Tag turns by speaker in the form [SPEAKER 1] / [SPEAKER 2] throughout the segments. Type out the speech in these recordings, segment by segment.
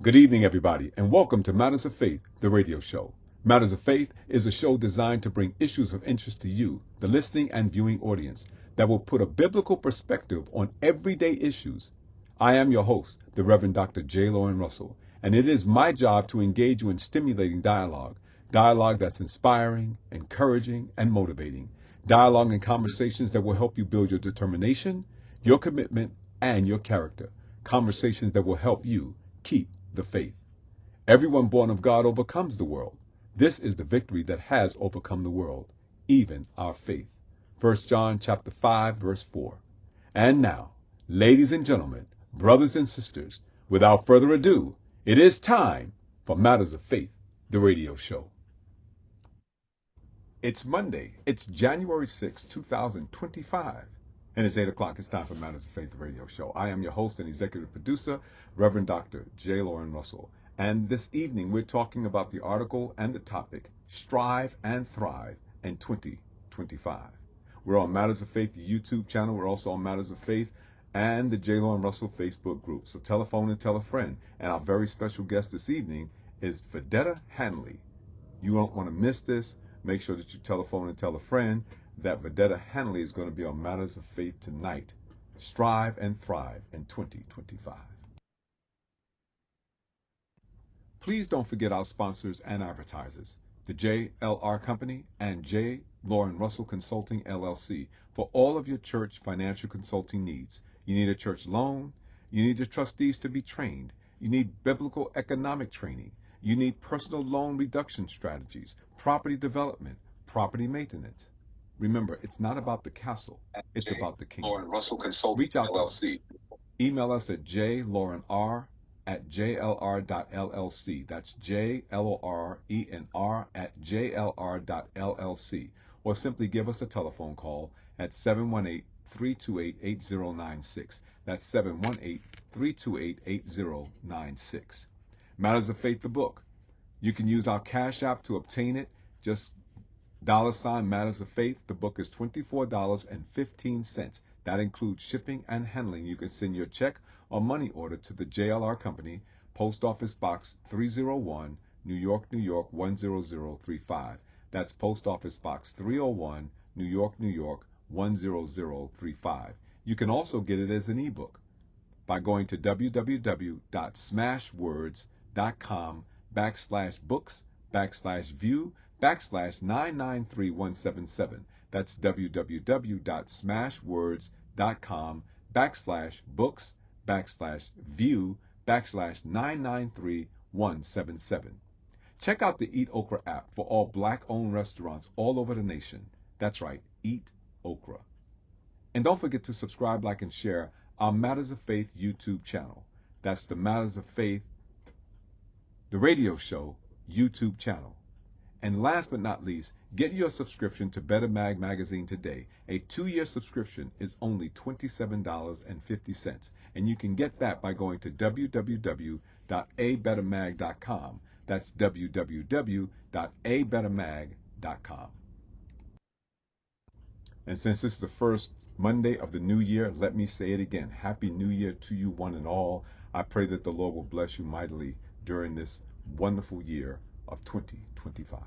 [SPEAKER 1] Good evening, everybody, and welcome to Matters of Faith, the radio show. Matters of Faith is a show designed to bring issues of interest to you, the listening and viewing audience, that will put a biblical perspective on everyday issues. I am your host, the Reverend Dr. J. Lauren Russell, and it is my job to engage you in stimulating dialogue that's inspiring, encouraging, and motivating, dialogue and conversations that will help you build your determination, your commitment, and your character, conversations that will help you keep the faith. Everyone born of God overcomes the world. This is the victory that has overcome the world, even our faith. 1 John chapter 5, verse 4. And now, ladies and gentlemen, brothers and sisters, without further ado, it is time for Matters of Faith, the radio show. It's Monday. It's January 6, 2025. And it's 8 o'clock. It's time for Matters of Faith, the radio show. I am your host and executive producer, Reverend Dr. J. Lauren Russell. And this evening, we're talking about the article and the topic, Strive and Thrive in 2025. We're on Matters of Faith, the YouTube channel. We're also on Matters of Faith and the J. Lauren Russell Facebook group. So tell a phone and tell a friend. And our very special guest this evening is Vedetta Hanley. You don't want to miss this. Make sure that you tell a phone and tell a friend that Vedetta Hanley is going to be on Matters of Faith tonight. Strive and Thrive in 2025. Please don't forget our sponsors and advertisers, the JLR Company and J. Lauren Russell Consulting, LLC, for all of your church financial consulting needs. You need a church loan. You need your trustees to be trained. You need biblical economic training. You need personal loan reduction strategies, property development, property maintenance. Remember, it's not about the castle. It's about the kingdom.
[SPEAKER 2] Lauren Russell Consulting,
[SPEAKER 1] Reach out
[SPEAKER 2] LLC.
[SPEAKER 1] to us. Email us at jlaurenr@jlr.llc. That's JLORENR@jlr.llc. Or simply give us a telephone call at 718-328-8096. That's 718-328-8096. Matters of Faith, the book. You can use our Cash App to obtain it. Just $ Matters of Faith. The book is $24.15. That includes shipping and handling. You can send your check or money order to the JLR Company, Post Office Box 301, New York, New York 10035. That's Post Office Box 301, New York, New York 10035. You can also get it as an ebook by going to www.smashwords.com/books/view/993177. That's www.smashwords.com/books/view/993-177. Check out the Eat Okra app for all black-owned restaurants all over the nation. That's right, Eat Okra. And don't forget to subscribe, like, and share our Matters of Faith YouTube channel. That's the Matters of Faith, the radio show YouTube channel. And last but not least, get your subscription to Better Mag magazine today. A 2-year subscription is only $27.50, and you can get that by going to www.abettermag.com. That's www.abettermag.com. And since it's the first Monday of the new year, let me say it again. Happy New Year to you, one and all. I pray that the Lord will bless you mightily during this wonderful year of 2025.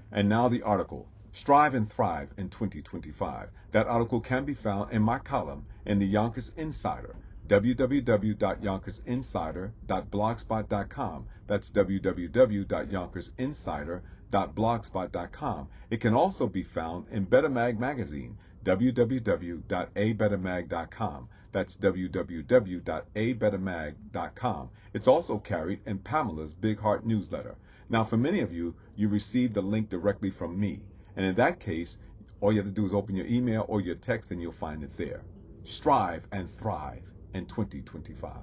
[SPEAKER 1] And now the article, Strive and Thrive in 2025. That article can be found in my column in the Yonkers Insider, www.yonkersinsider.blogspot.com. That's www.yonkersinsider.blogspot.com. It can also be found in Better Mag magazine, www.abettermag.com. That's www.abettermag.com. It's also carried in Pamela's Big Heart newsletter. Now, for many of you, you received the link directly from me. And in that case, all you have to do is open your email or your text and you'll find it there. Strive and Thrive in 2025.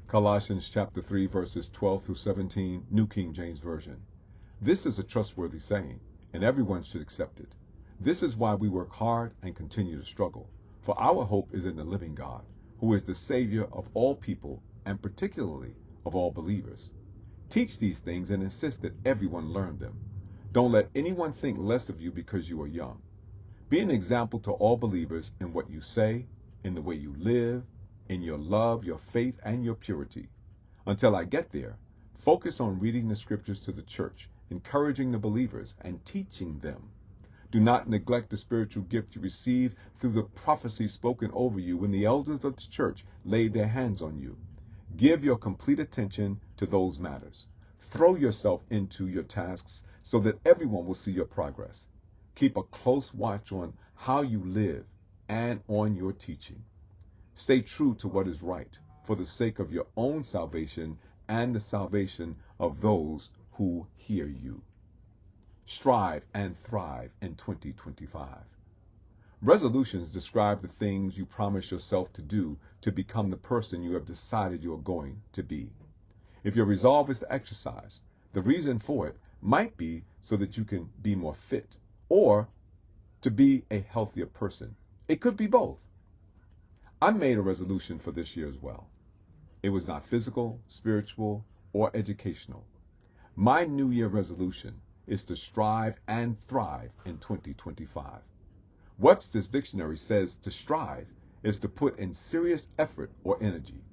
[SPEAKER 1] Colossians chapter 3, verses 12 through 17, New King James Version. This is a trustworthy saying, and everyone should accept it. This is why we work hard and continue to struggle. For our hope is in the living God, who is the Savior of all people, and particularly of all believers. Teach these things and insist that everyone learn them. Don't let anyone think less of you because you are young. Be an example to all believers in what you say in the way you live, in your love, your faith, and your purity. Until I get there, focus on reading the scriptures to the church, encouraging the believers, and teaching them. Do not neglect the spiritual gift you received through the prophecy spoken over you when the elders of the church laid their hands on you. Give your complete attention to those matters. Throw yourself into your tasks so that everyone will see your progress. Keep a close watch on how you live and on your teaching. Stay true to what is right for the sake of your own salvation and the salvation of those who hear you. Strive and thrive in 2025. Resolutions describe the things you promise yourself to do to become the person you have decided you are going to be. If your resolve is to exercise, the reason for it might be so that you can be more fit or to be a healthier person. It could be both. I made a resolution for this year as well. It was not physical, spiritual, or educational. My New Year resolution is to strive and thrive in 2025. Webster's dictionary says to strive is to put in serious effort or energy.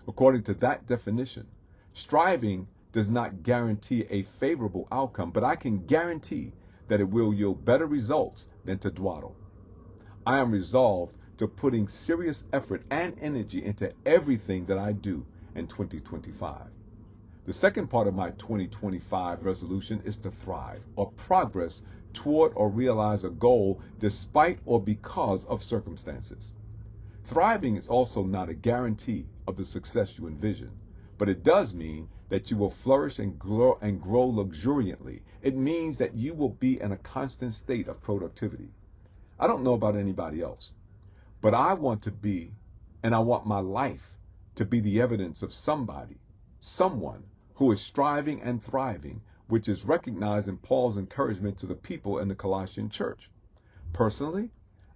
[SPEAKER 1] According to that definition, striving does not guarantee a favorable outcome, but I can guarantee that it will yield better results than to dawdle. I am resolved to putting serious effort and energy into everything that I do in 2025. The second part of my 2025 resolution is to thrive or progress toward or realize a goal despite or because of circumstances. Thriving is also not a guarantee of the success you envision, but it does mean that you will flourish and grow luxuriantly. It means that you will be in a constant state of productivity. I don't know about anybody else, but I want to be, and I want my life to be the evidence of someone who is striving and thriving, which is recognized in Paul's encouragement to the people in the Colossian church. Personally,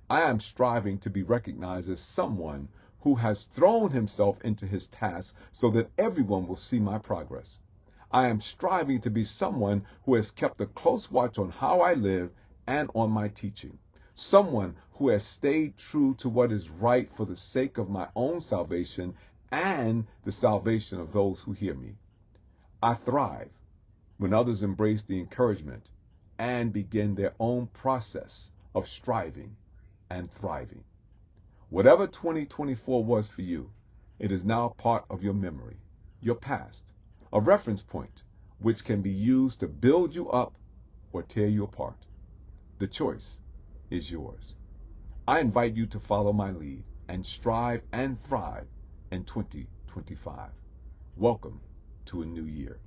[SPEAKER 1] I am striving to be recognized as someone who has thrown himself into his task so that everyone will see my progress. I am striving to be someone who has kept a close watch on how I live and on my teaching. Someone who has stayed true to what is right for the sake of my own salvation and the salvation of those who hear me. I thrive when others embrace the encouragement and begin their own process of striving and thriving. Whatever 2024 was for you, it is now part of your memory, your past, a reference point which can be used to build you up or tear you apart. The choice is yours. I invite you to follow my lead and strive and thrive in 2025. Welcome to a new year.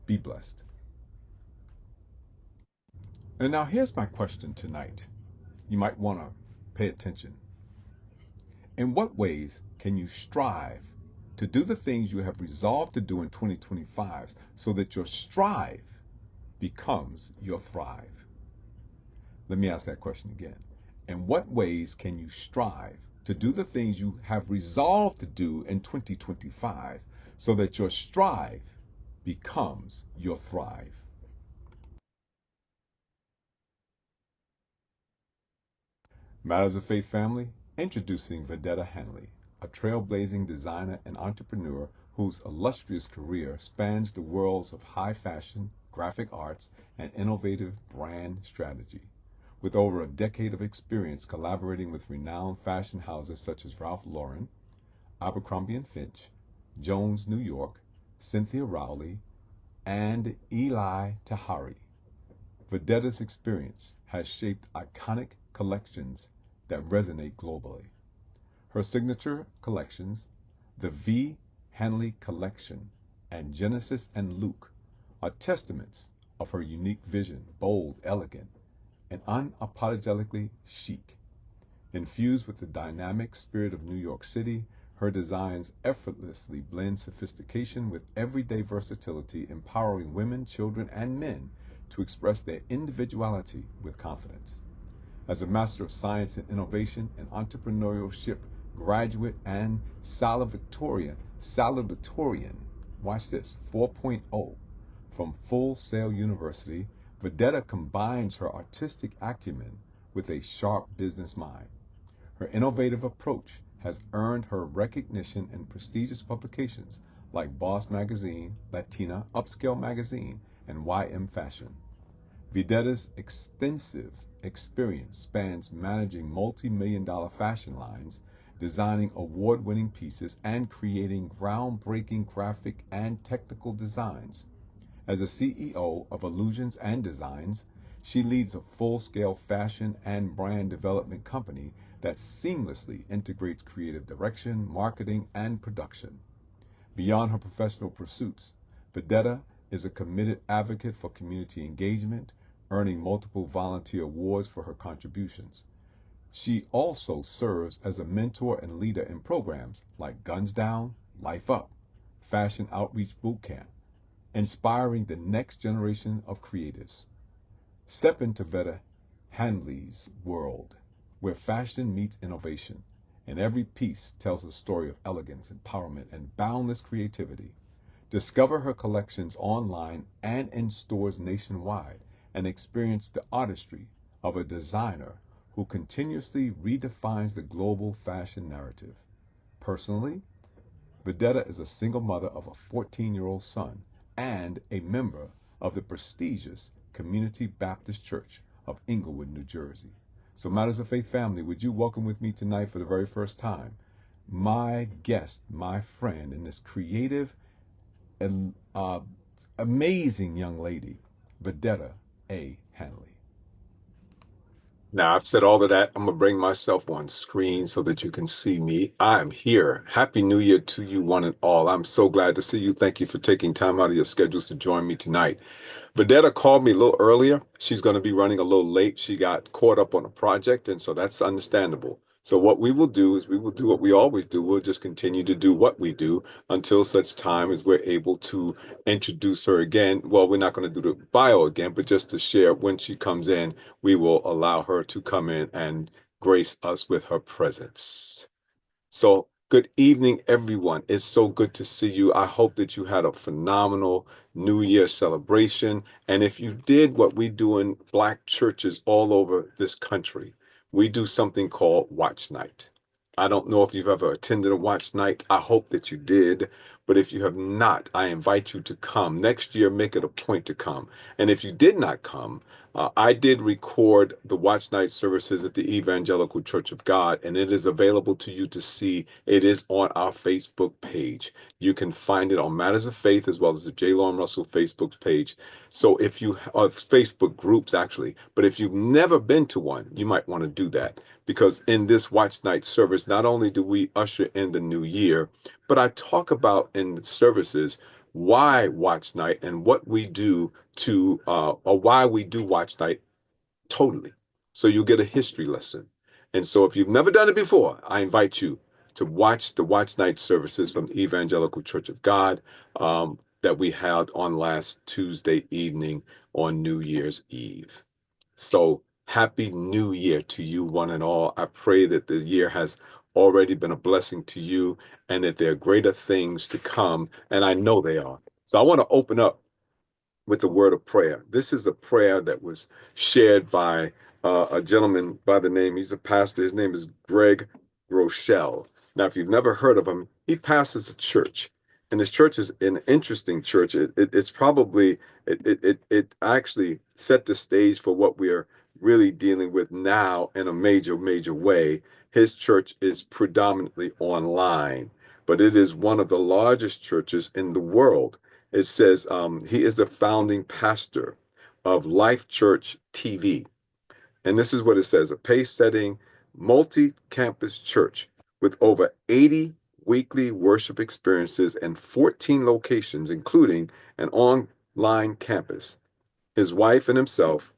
[SPEAKER 1] Be blessed. And now here's my question tonight. You might want to pay attention. In what ways can you strive to do the things you have resolved to do in 2025 so that your strive becomes your thrive? Let me ask that question again. In what ways can you strive to do the things you have resolved to do in 2025 so that your strive becomes your thrive? Matters of Faith family, introducing Vedetta Henley, a trailblazing designer and entrepreneur whose illustrious career spans the worlds of high fashion, graphic arts, and innovative brand strategy. With over a decade of experience collaborating with renowned fashion houses such as Ralph Lauren, Abercrombie & Fitch, Jones New York, Cynthia Rowley, and Eli Tahari, Vedetta's experience has shaped iconic collections that resonate globally. Her signature collections, the V. Henley Collection and Genesis and Luke, are testaments of her unique vision, bold, elegant, and unapologetically chic. Infused with the dynamic spirit of New York City, her designs effortlessly blend sophistication with everyday versatility, empowering women, children, and men to express their individuality with confidence. As a Master of Science in Innovation and Entrepreneurship graduate and salutatorian, watch this, 4.0 from Full Sail University, Vedetta combines her artistic acumen with a sharp business mind. Her innovative approach has earned her recognition in prestigious publications like Boss Magazine, Latina, Upscale Magazine, and YM Fashion. Videtta's extensive experience spans managing multi-million-dollar fashion lines, designing award-winning pieces, and creating groundbreaking graphic and technical designs. As a CEO of Illusions and Designs, she leads a full-scale fashion and brand development company that seamlessly integrates creative direction, marketing, and production. Beyond her professional pursuits, Vedetta is a committed advocate for community engagement, earning multiple volunteer awards for her contributions. She also serves as a mentor and leader in programs like Guns Down, Life Up, Fashion Outreach Bootcamp, inspiring the next generation of creatives. Step into Vetta Hanley's world, where fashion meets innovation, and every piece tells a story of elegance, empowerment, and boundless creativity. Discover her collections online and in stores nationwide, and experience the artistry of a designer who continuously redefines the global fashion narrative. Personally, Vedetta is a single mother of a 14-year-old son and a member of the prestigious Community Baptist Church of Inglewood, New Jersey. So, Matters of Faith family, would you welcome with me tonight for the very first time my guest, my friend, and this creative and amazing young lady, Vedetta A. Hanley.
[SPEAKER 2] Now, I've said all of that. I'm going to bring myself on screen so that you can see me. I am here. Happy New Year to you, one and all. I'm so glad to see you. Thank you for taking time out of your schedules to join me tonight. Vedetta called me a little earlier. She's going to be running a little late. She got caught up on a project, and so that's understandable. So what we will do is we will do what we always do. We'll just continue to do what we do until such time as we're able to introduce her again. Well, we're not going to do the bio again, but just to share when she comes in, we will allow her to come in and grace us with her presence. So, good evening, everyone. It's so good to see you. I hope that you had a phenomenal New Year celebration. And if you did what we do in Black churches all over this country, we do something called Watch Night. I don't know if you've ever attended a Watch Night. I hope that you did. But if you have not, I invite you to come. Next year, make it a point to come. And if you did not come, I did record the Watch Night services at the Evangelical Church of God, and it is available to you to see. It is on our Facebook page. You can find it on Matters of Faith as well as the J. Lauren Russell Facebook page. So if you Facebook groups actually, but if you've never been to one, you might want to do that, because in this Watch Night service, not only do we usher in the new year, but I talk about in the services why Watch Night and what we do to or why we do Watch Night totally. So you'll get a history lesson. And so if you've never done it before, I invite you to watch the Watch Night services from the Evangelical Church of God that we held on last Tuesday evening on New Year's Eve. So happy New Year to you, one and all. I pray that the year has already been a blessing to you and that there are greater things to come. And I know they are. So I want to open up with the word of prayer. This is a prayer that was shared by a gentleman by the name, he's a pastor, his name is Greg Rochelle. Now, if you've never heard of him, he pastors a church. And his church is an interesting church. It's probably, it actually set the stage for what we are really dealing with now in a major, major way. His church is predominantly online, but it is one of the largest churches in the world. It says he is the founding pastor of Life Church TV. And this is what it says: a pace-setting, multi-campus church with over 80 weekly worship experiences and 14 locations, including an online campus. His wife and himself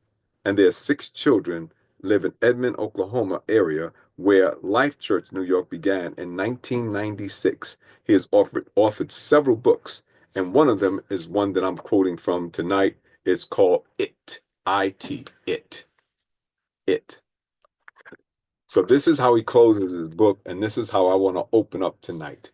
[SPEAKER 2] and their 6 children live in Edmond, Oklahoma area, where Life Church New York began in 1996. He has authored several books, and one of them is one that I'm quoting from tonight. It's called It, I-T, It. It. So this is how he closes his book, and this is how I want to open up tonight.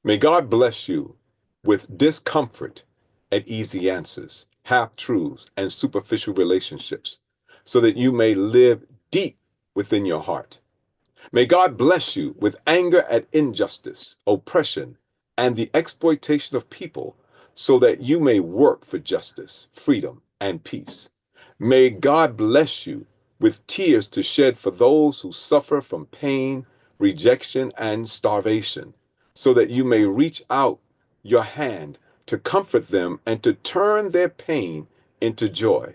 [SPEAKER 2] May God bless you with discomfort and easy answers, half-truths, and superficial relationships, so that you may live deep within your heart. May God bless you with anger at injustice, oppression, and the exploitation of people, so that you may work for justice, freedom, and peace. May God bless you with tears to shed for those who suffer from pain, rejection, and starvation, so that you may reach out your hand to comfort them and to turn their pain into joy.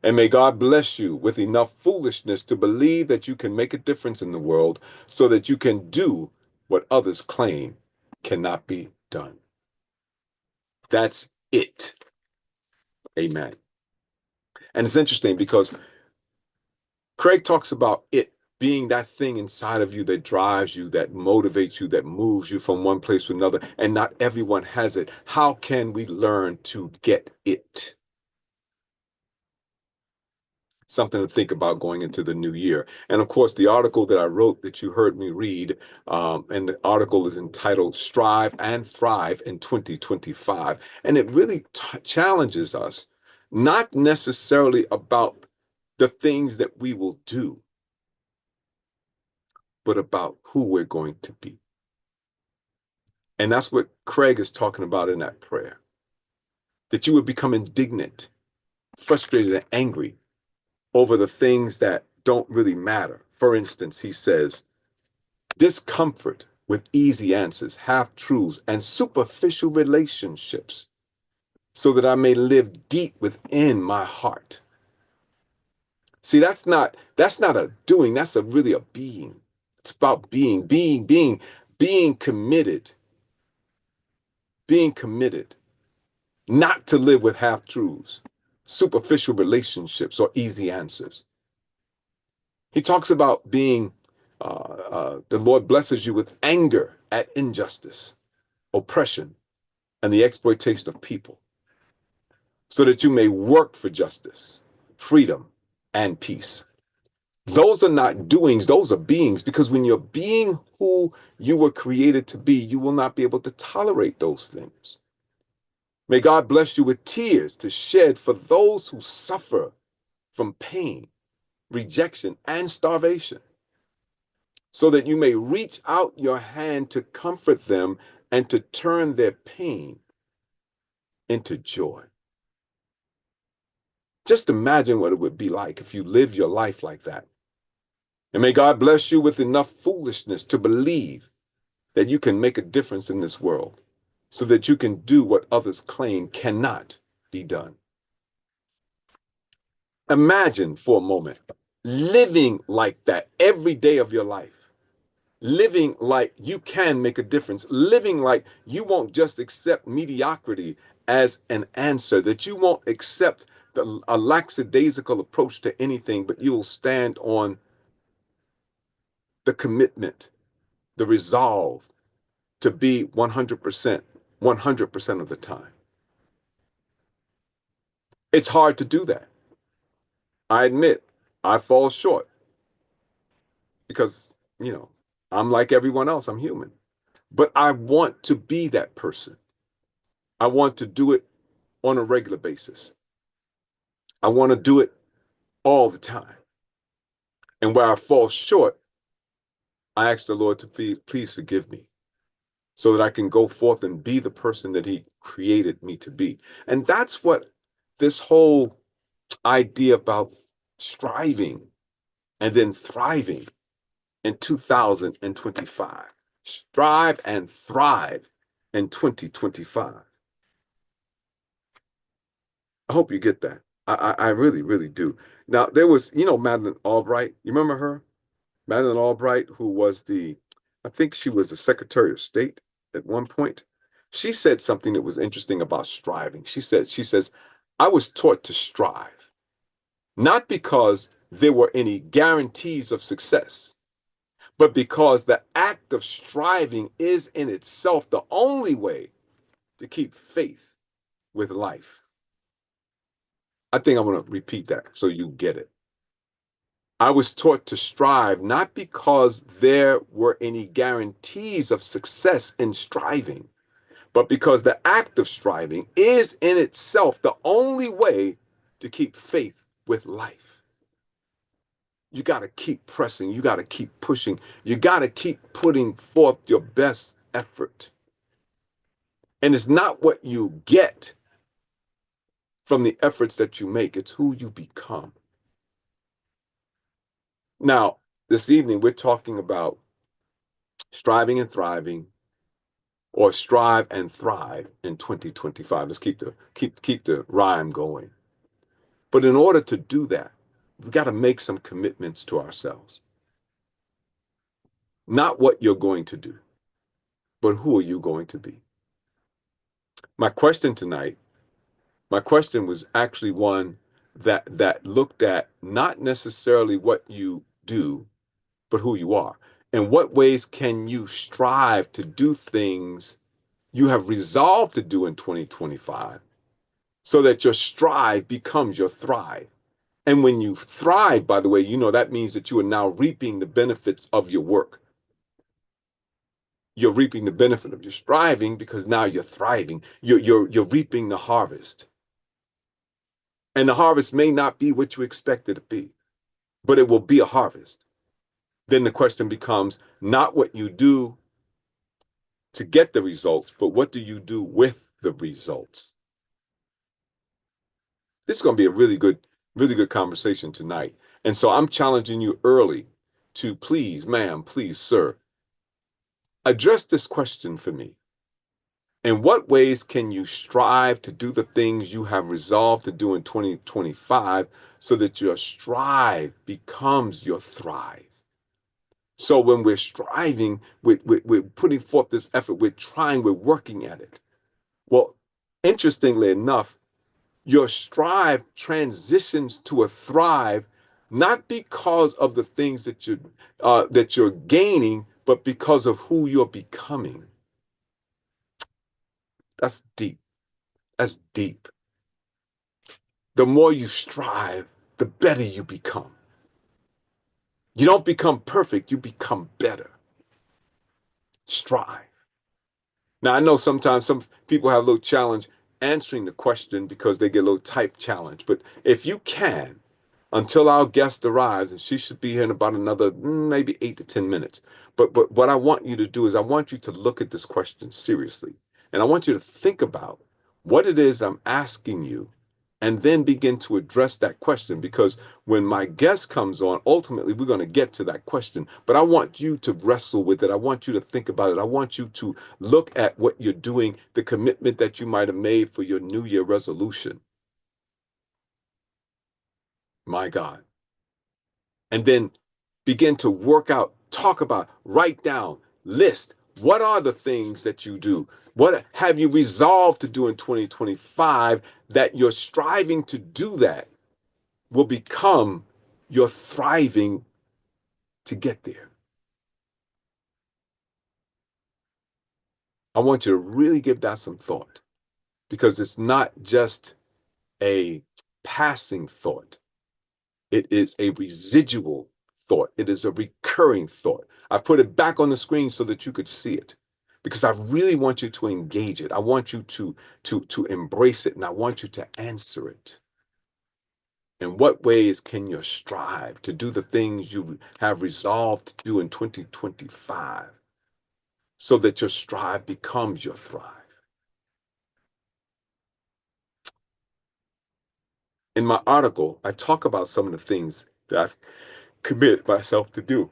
[SPEAKER 2] And may God bless you with enough foolishness to believe that you can make a difference in the world so that you can do what others claim cannot be done. That's it. Amen. And it's interesting because Craig talks about it being that thing inside of you that drives you, that motivates you, that moves you from one place to another. And not everyone has it. How can we learn to get it? Something to think about going into the new year. And of course, the article that I wrote that you heard me read, and the article is entitled Strive and Thrive in 2025. And it really challenges us, not necessarily about the things that we will do, but about who we're going to be. And that's what Craig is talking about in that prayer, that you would become indignant, frustrated, and angry over the things that don't really matter. For instance, he says, discomfort with easy answers, half truths, and superficial relationships, so that I may live deep within my heart. See, that's not a doing, that's really a being. It's about being committed, not to live with half truths, superficial relationships, or easy answers. He talks about being, the Lord blesses you with anger at injustice, oppression, and the exploitation of people, so that you may work for justice, freedom, and peace. Those are not doings, those are beings, because when you're being who you were created to be, you will not be able to tolerate those things. May God bless you with tears to shed for those who suffer from pain, rejection, and starvation, so that you may reach out your hand to comfort them and to turn their pain into joy. Just imagine what it would be like if you lived your life like that. And may God bless you with enough foolishness to believe that you can make a difference in this world, so that you can do what others claim cannot be done. Imagine for a moment living like that every day of your life, living like you can make a difference, living like you won't just accept mediocrity as an answer, that you won't accept a lackadaisical approach to anything, but you'll stand on the commitment, the resolve to be 100% of the time. It's hard to do that. I admit I fall short because, I'm like everyone else, I'm human. But I want to be that person. I want to do it on a regular basis. I want to do it all the time. And where I fall short, I ask the Lord to please forgive me, so that I can go forth and be the person that He created me to be. And that's what this whole idea about striving and then thriving in 2025. Strive and thrive in 2025. I hope you get that. I really, really do. Now, there was, Madeleine Albright. You remember her? Madeleine Albright, who was I think she was the Secretary of State at one point. She said something that was interesting about striving. She says, I was taught to strive, not because there were any guarantees of success, but because the act of striving is in itself the only way to keep faith with life. I think I want to repeat that so you get it. I was taught to strive not because there were any guarantees of success in striving, but because the act of striving is in itself the only way to keep faith with life. You got to keep pressing. You got to keep pushing. You got to keep putting forth your best effort. And it's not what you get from the efforts that you make, it's who you become. Now, this evening, we're talking about striving and thriving, or strive and thrive in 2025. Let's keep the rhyme going. But in order to do that, we got to make some commitments to ourselves. Not what you're going to do, but who are you going to be? My question tonight, my question was actually one that looked at not necessarily what you do, but who you are. In what ways can you strive to do things you have resolved to do in 2025 so that your strive becomes your thrive? And when you thrive, by the way, that means that you are now reaping the benefits of your work. You're reaping the benefit of your striving because now you're thriving. You're reaping the harvest. And the harvest may not be what you expect it to be, but it will be a harvest. Then the question becomes not what you do to get the results, but what do you do with the results? This is going to be a really good conversation tonight. And so I'm challenging you early to please, ma'am, please, sir, address this question for me. In what ways can you strive to do the things you have resolved to do in 2025 so that your strive becomes your thrive? So when we're striving, we're putting forth this effort, we're trying, we're working at it. Well, interestingly enough, your strive transitions to a thrive, not because of the things that you're gaining, but because of who you're becoming. That's deep. That's deep. The more you strive, the better you become. You don't become perfect, you become better. Strive. Now, I know sometimes some people have a little challenge answering the question because they get a little type challenge. But if you can, until our guest arrives, and she should be here in about another maybe 8 to 10 minutes. But what I want you to do is I want you to look at this question seriously. And I want you to think about what it is I'm asking you and then begin to address that question. Because when my guest comes on, ultimately, we're going to get to that question. But I want you to wrestle with it. I want you to think about it. I want you to look at what you're doing, the commitment that you might have made for your New Year resolution. My God. And then begin to work out, talk about, write down, list. What are the things that you do? What have you resolved to do in 2025 that you're striving to do that will become your thriving to get there? I want you to really give that some thought because it's not just a passing thought. It is a residual thought. It is a recurring thought. I've put it back on the screen so that you could see it because I really want you to engage it. I want you to embrace it, and I want you to answer it. In what ways can you strive to do the things you have resolved to do in 2025 so that your strive becomes your thrive? In my article, I talk about some of the things that I've committed myself to do.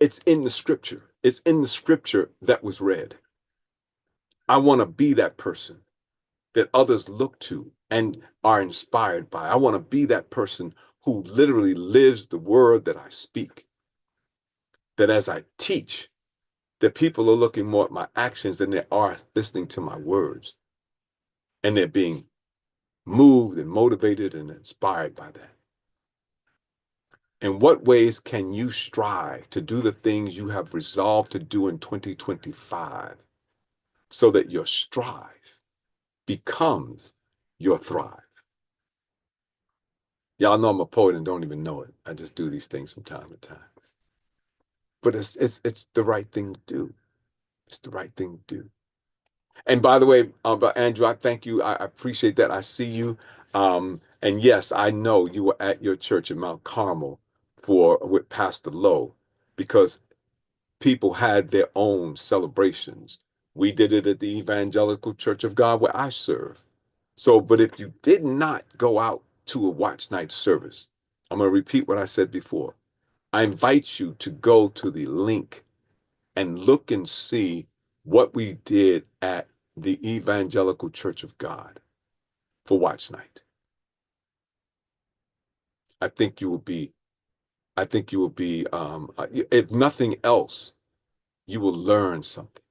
[SPEAKER 2] It's in the scripture. It's in the scripture that was read. I want to be that person that others look to and are inspired by. I want to be that person who literally lives the word that I speak. That as I teach, that people are looking more at my actions than they are listening to my words. And they're being moved and motivated and inspired by that. In what ways can you strive to do the things you have resolved to do in 2025 so that your strive becomes your thrive? Y'all know I'm a poet and don't even know it. I just do these things from time to time. But it's the right thing to do. It's the right thing to do. And by the way, Andrew, I thank you. I appreciate that. I see you. And yes, I know you were at your church in Mount Carmel with Pastor Lowe, because people had their own celebrations. We did it at the Evangelical Church of God where I serve. So, but if you did not go out to a watch night service, I'm going to repeat what I said before. I invite you to go to the link and look and see what we did at the Evangelical Church of God for watch night. I think you will be, if nothing else, you will learn something.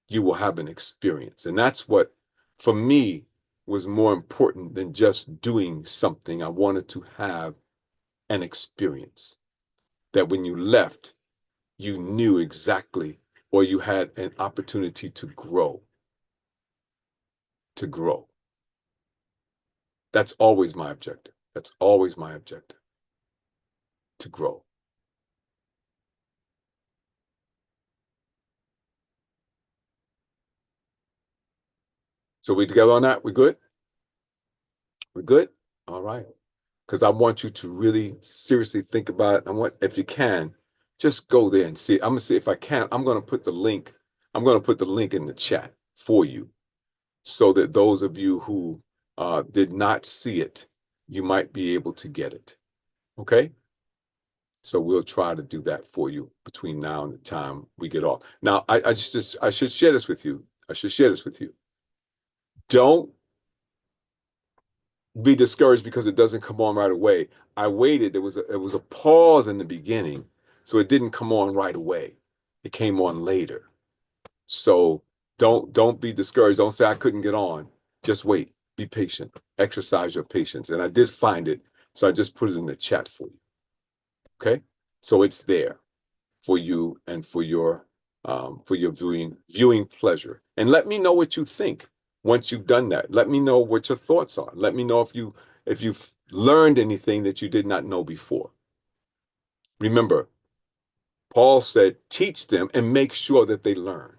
[SPEAKER 2] You will have an experience. And that's what, for me, was more important than just doing something. I wanted to have an experience that when you left, you knew exactly, or you had an opportunity to grow. To grow. That's always my objective. That's always my objective. To grow. So we together on that? We good? We good? All right. Because I want you to really seriously think about it. I want, if you can, just go there and see it. I'm gonna see if I can. I'm gonna put the link. I'm gonna put the link in the chat for you, so that those of you who did not see it, you might be able to get it. Okay? So we'll try to do that for you between now and the time we get off. Now, I should share this with you. I should share this with you. Don't be discouraged because it doesn't come on right away. I waited. There was a pause in the beginning, so it didn't come on right away. It came on later. So don't be discouraged. Don't say I couldn't get on. Just wait. Be patient. Exercise your patience. And I did find it, so I just put it in the chat for you. Okay? So it's there for you and for your viewing pleasure. And let me know what you think once you've done that. Let me know what your thoughts are. Let me know if you've learned anything that you did not know before. Remember, Paul said, teach them and make sure that they learn.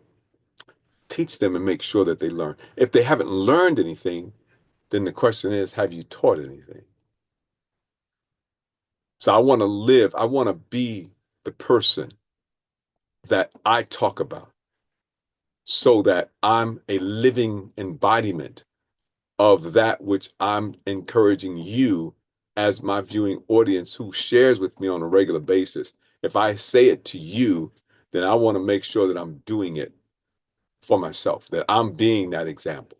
[SPEAKER 2] Teach them and make sure that they learn. If they haven't learned anything, then the question is, have you taught anything? So I want to be the person that I talk about, so that I'm a living embodiment of that which I'm encouraging you as my viewing audience who shares with me on a regular basis. If I say it to you, then I want to make sure that I'm doing it for myself, that I'm being that example,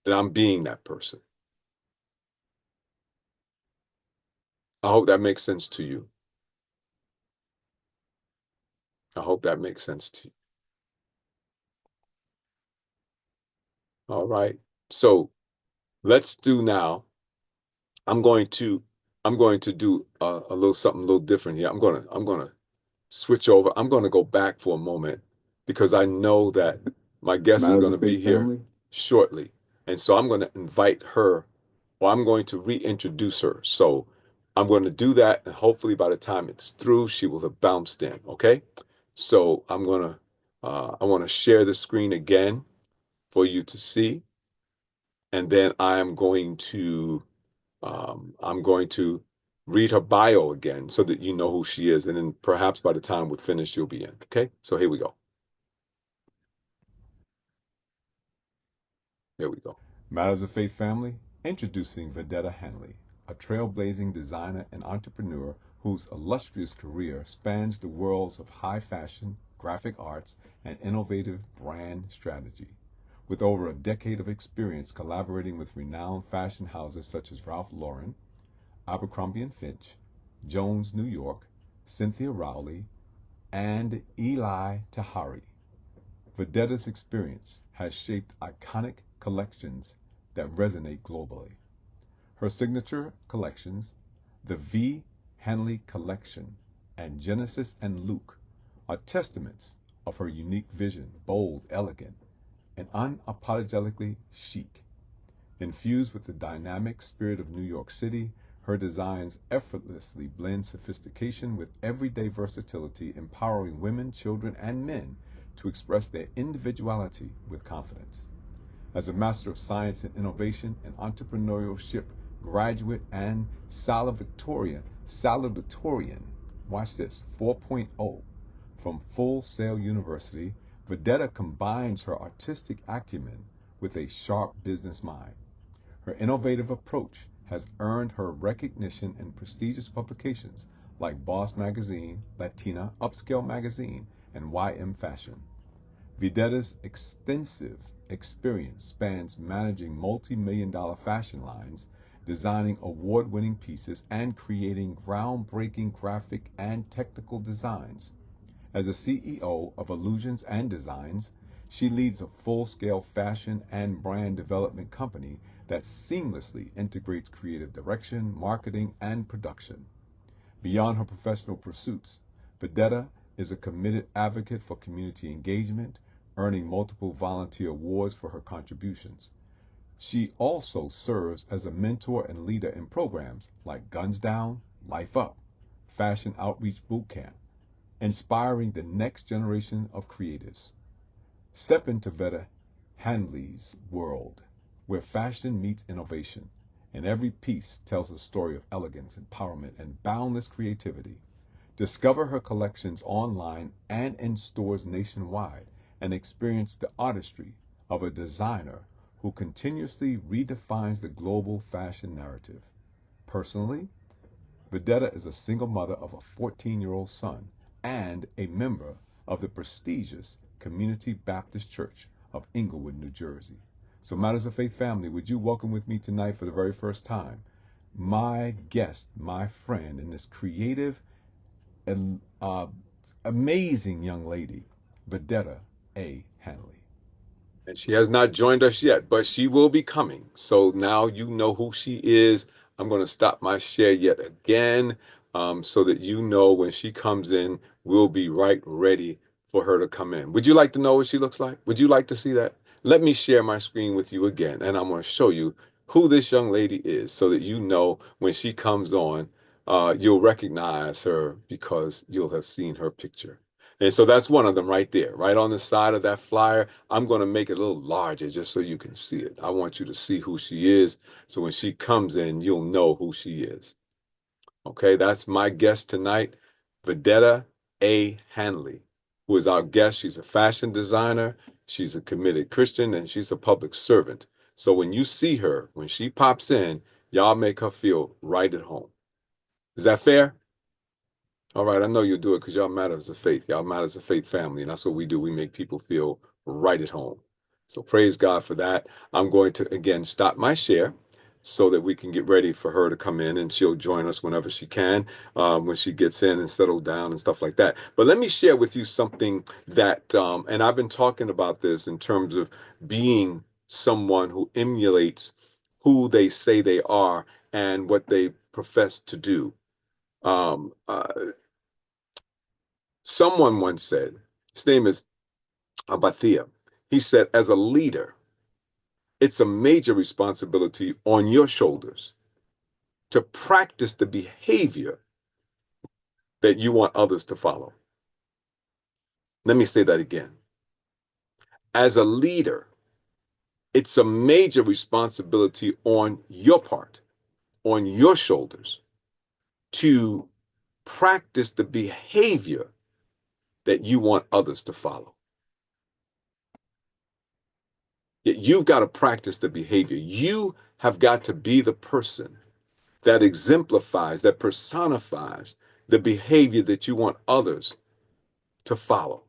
[SPEAKER 2] that I'm being that person. I hope that makes sense to you. I hope that makes sense to you. All right. So let's do now. I'm going to do a little something a little different here. I'm gonna switch over. I'm gonna go back for a moment because I know that my guest is
[SPEAKER 1] Matters
[SPEAKER 2] going to
[SPEAKER 1] of
[SPEAKER 2] be
[SPEAKER 1] Faith
[SPEAKER 2] here
[SPEAKER 1] family.
[SPEAKER 2] shortly, and so I'm going to invite her, or I'm going to reintroduce her. So I'm going to do that, and hopefully by the time it's through, she will have bounced in. Okay. So I want to share the screen again for you to see, and then I'm going to read her bio again so that you know who she is. And then perhaps by the time we're finished, you'll be in. Okay. So here we go. Here we go.
[SPEAKER 1] Matters of Faith family, introducing Vedetta Henley, a trailblazing designer and entrepreneur whose illustrious career spans the worlds of high fashion, graphic arts, and innovative brand strategy. With over a decade of experience collaborating with renowned fashion houses such as Ralph Lauren, Abercrombie & Fitch, Jones New York, Cynthia Rowley, and Eli Tahari, Vedetta's experience has shaped iconic collections that resonate globally. Her signature collections, the V. Henley Collection and Genesis and Luke, are testaments of her unique vision, bold, elegant, and unapologetically chic. Infused with the dynamic spirit of New York City, her designs effortlessly blend sophistication with everyday versatility, empowering women, children, and men to express their individuality with confidence. As a Master of Science in Innovation and Entrepreneurship graduate and salutatorian, watch this, 4.0 from Full Sail University, Vedetta combines her artistic acumen with a sharp business mind. Her innovative approach has earned her recognition in prestigious publications like Boss Magazine, Latina, Upscale Magazine, and YM Fashion. Vedetta's extensive experience spans managing multi-million-dollar fashion lines, designing award-winning pieces, and creating groundbreaking graphic and technical designs. As a CEO of Illusions and Designs, she leads a full-scale fashion and brand development company that seamlessly integrates creative direction, marketing, and production. Beyond her professional pursuits, Vedetta is a committed advocate for community engagement, earning multiple volunteer awards for her contributions. She also serves as a mentor and leader in programs like Guns Down, Life Up, Fashion Outreach Bootcamp, inspiring the next generation of creatives. Step into Veda Hanley's world, where fashion meets innovation, and every piece tells a story of elegance, empowerment, and boundless creativity. Discover her collections online and in stores nationwide, and experience the artistry of a designer who continuously redefines the global fashion narrative. Personally, Vedetta is a single mother of a 14-year-old son and a member of the prestigious Community Baptist Church of Inglewood, New Jersey. So, Matters of Faith family, would you welcome with me tonight for the very first time my guest, my friend, and this creative and amazing young lady, Vedetta A. Hanley.
[SPEAKER 2] And she has not joined us yet, but she will be coming. So now you know who she is. I'm going to stop my share yet again, so that you know when she comes in, we'll be right ready for her to come in. Would you like to know what she looks like? Would you like to see that? Let me share my screen with you again, and I'm going to show you who this young lady is so that you know when she comes on, you'll recognize her because you'll have seen her picture. And so that's one of them right there, right on the side of that flyer. I'm going to make it a little larger just so you can see it. I want you to see who she is. So when she comes in, you'll know who she is. Okay, that's my guest tonight, Vedetta A. Hanley, who is our guest. She's a fashion designer, she's a committed Christian, and she's a public servant. So when you see her, when she pops in, y'all make her feel right at home. Is that fair? All right, I know you'll do it because y'all Matters of Faith. Y'all Matters of Faith family, and that's what we do. We make people feel right at home. So praise God for that. I'm going to again stop my share so that we can get ready for her to come in, and she'll join us whenever she can, when she gets in and settles down and stuff like that. But let me share with you something that, and I've been talking about this in terms of being someone who emulates who they say they are and what they profess to do. Um, uh, Someone once said, his name is Abathia. He said, as a leader, it's a major responsibility on your shoulders to practice the behavior that you want others to follow. Let me say that again. As a leader, it's a major responsibility on your part, on your shoulders, to practice the behavior that you want others to follow. Yet you've got to practice the behavior. You have got to be the person that exemplifies, that personifies the behavior that you want others to follow.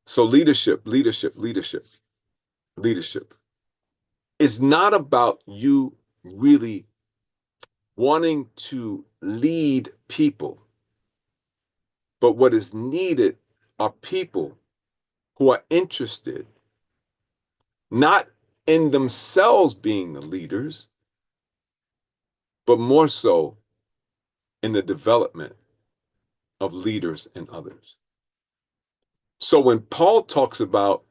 [SPEAKER 2] So leadership is not about you really wanting to lead people, but what is needed are people who are interested not in themselves being the leaders, but more so in the development of leaders and others. So when Paul talks about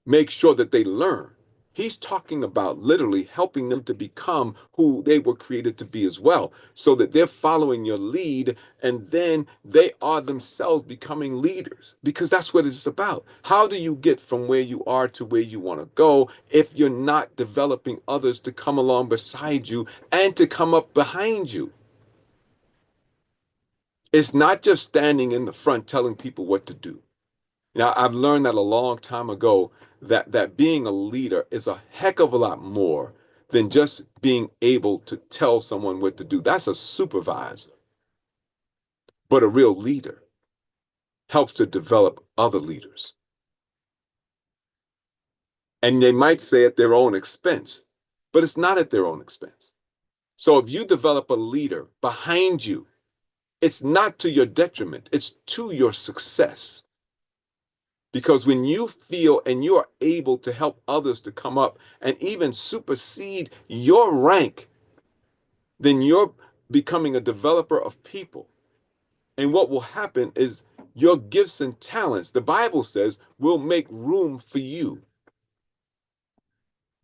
[SPEAKER 2] make sure that they learn, He's talking about literally helping them to become who they were created to be as well, so that they're following your lead and then they are themselves becoming leaders, because that's what it's about. How do you get from where you are to where you want to go if you're not developing others to come along beside you and to come up behind you? It's not just standing in the front telling people what to do. Now, I've learned that a long time ago that being a leader is a heck of a lot more than just being able to tell someone what to do. That's a supervisor. But a real leader helps to develop other leaders. And they might say at their own expense, but it's not at their own expense. So if you develop a leader behind you, it's not to your detriment, it's to your success. Because when you feel and you are able to help others to come up and even supersede your rank, then you're becoming a developer of people. And what will happen is your gifts and talents, the Bible says, will make room for you.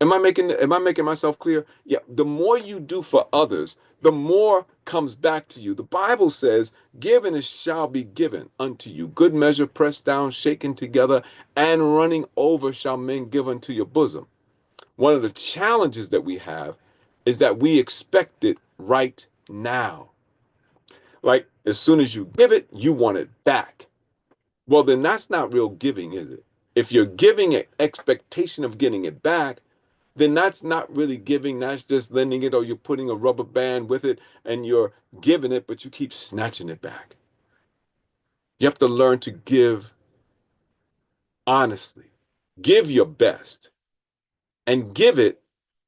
[SPEAKER 2] Am I making myself clear? Yeah, the more you do for others, the more comes back to you. The Bible says, "Give and it shall be given unto you. Good measure pressed down, shaken together, and running over shall men give unto your bosom." One of the challenges that we have is that we expect it right now. Like as soon as you give it, you want it back. Well, then that's not real giving, is it? If you're giving an expectation of getting it back, then that's not really giving. That's just lending it, or you're putting a rubber band with it and you're giving it, but you keep snatching it back. You have to learn to give honestly, give your best, and give it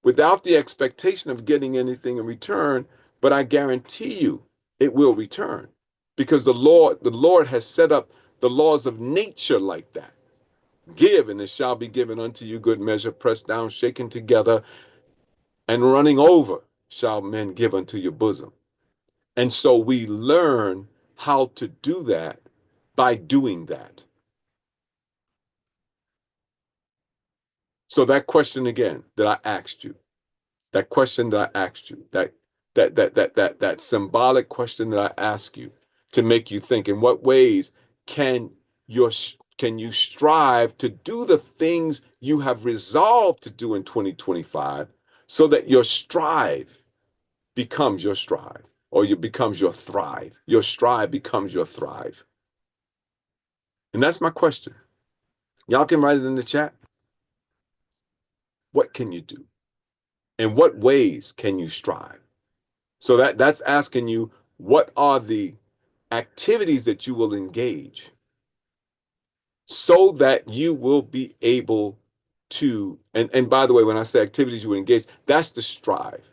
[SPEAKER 2] without the expectation of getting anything in return. But I guarantee you it will return, because the Lord has set up the laws of nature like that. Give, and it shall be given unto you, good measure, pressed down, shaken together, and running over shall men give unto your bosom. And so we learn how to do that by doing that. So that question again that I asked you, that question that I asked you, that symbolic question that I ask you to make you think, in what ways can your can you strive to do the things you have resolved to do in 2025, so that your strive becomes your strive, or it becomes your thrive. Your strive becomes your thrive. And that's my question. Y'all can write it in the chat. What can you do? In what ways can you strive? So that's asking you, what are the activities that you will engage so that you will be able to, and by the way, when I say activities you will engage, that's the strive.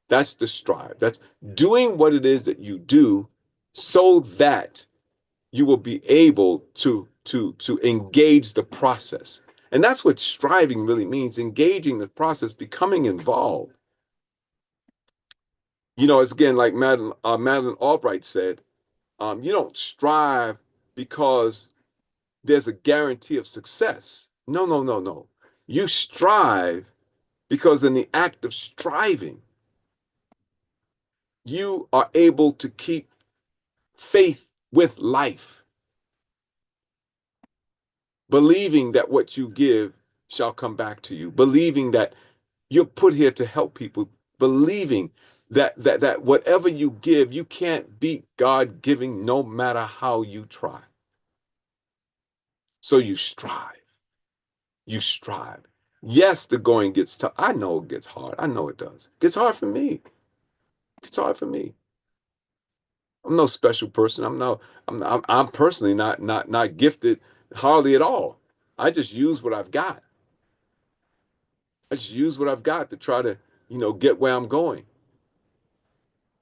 [SPEAKER 2] That's the strive. That's doing what it is that you do so that you will be able to engage the process. And that's what striving really means, engaging the process, becoming involved. It's again like Madeleine Albright said, you don't strive because there's a guarantee of success. No, no, no, no. You strive because in the act of striving, you are able to keep faith with life, believing that what you give shall come back to you, believing that you're put here to help people, believing that whatever you give, you can't beat God giving no matter how you try. So you strive. You strive. Yes, the going gets tough. I know it gets hard. I know it does. It gets hard for me. It gets hard for me. I'm no special person. I'm personally not gifted hardly at all. I just use what I've got. I just use what I've got to try to, get where I'm going,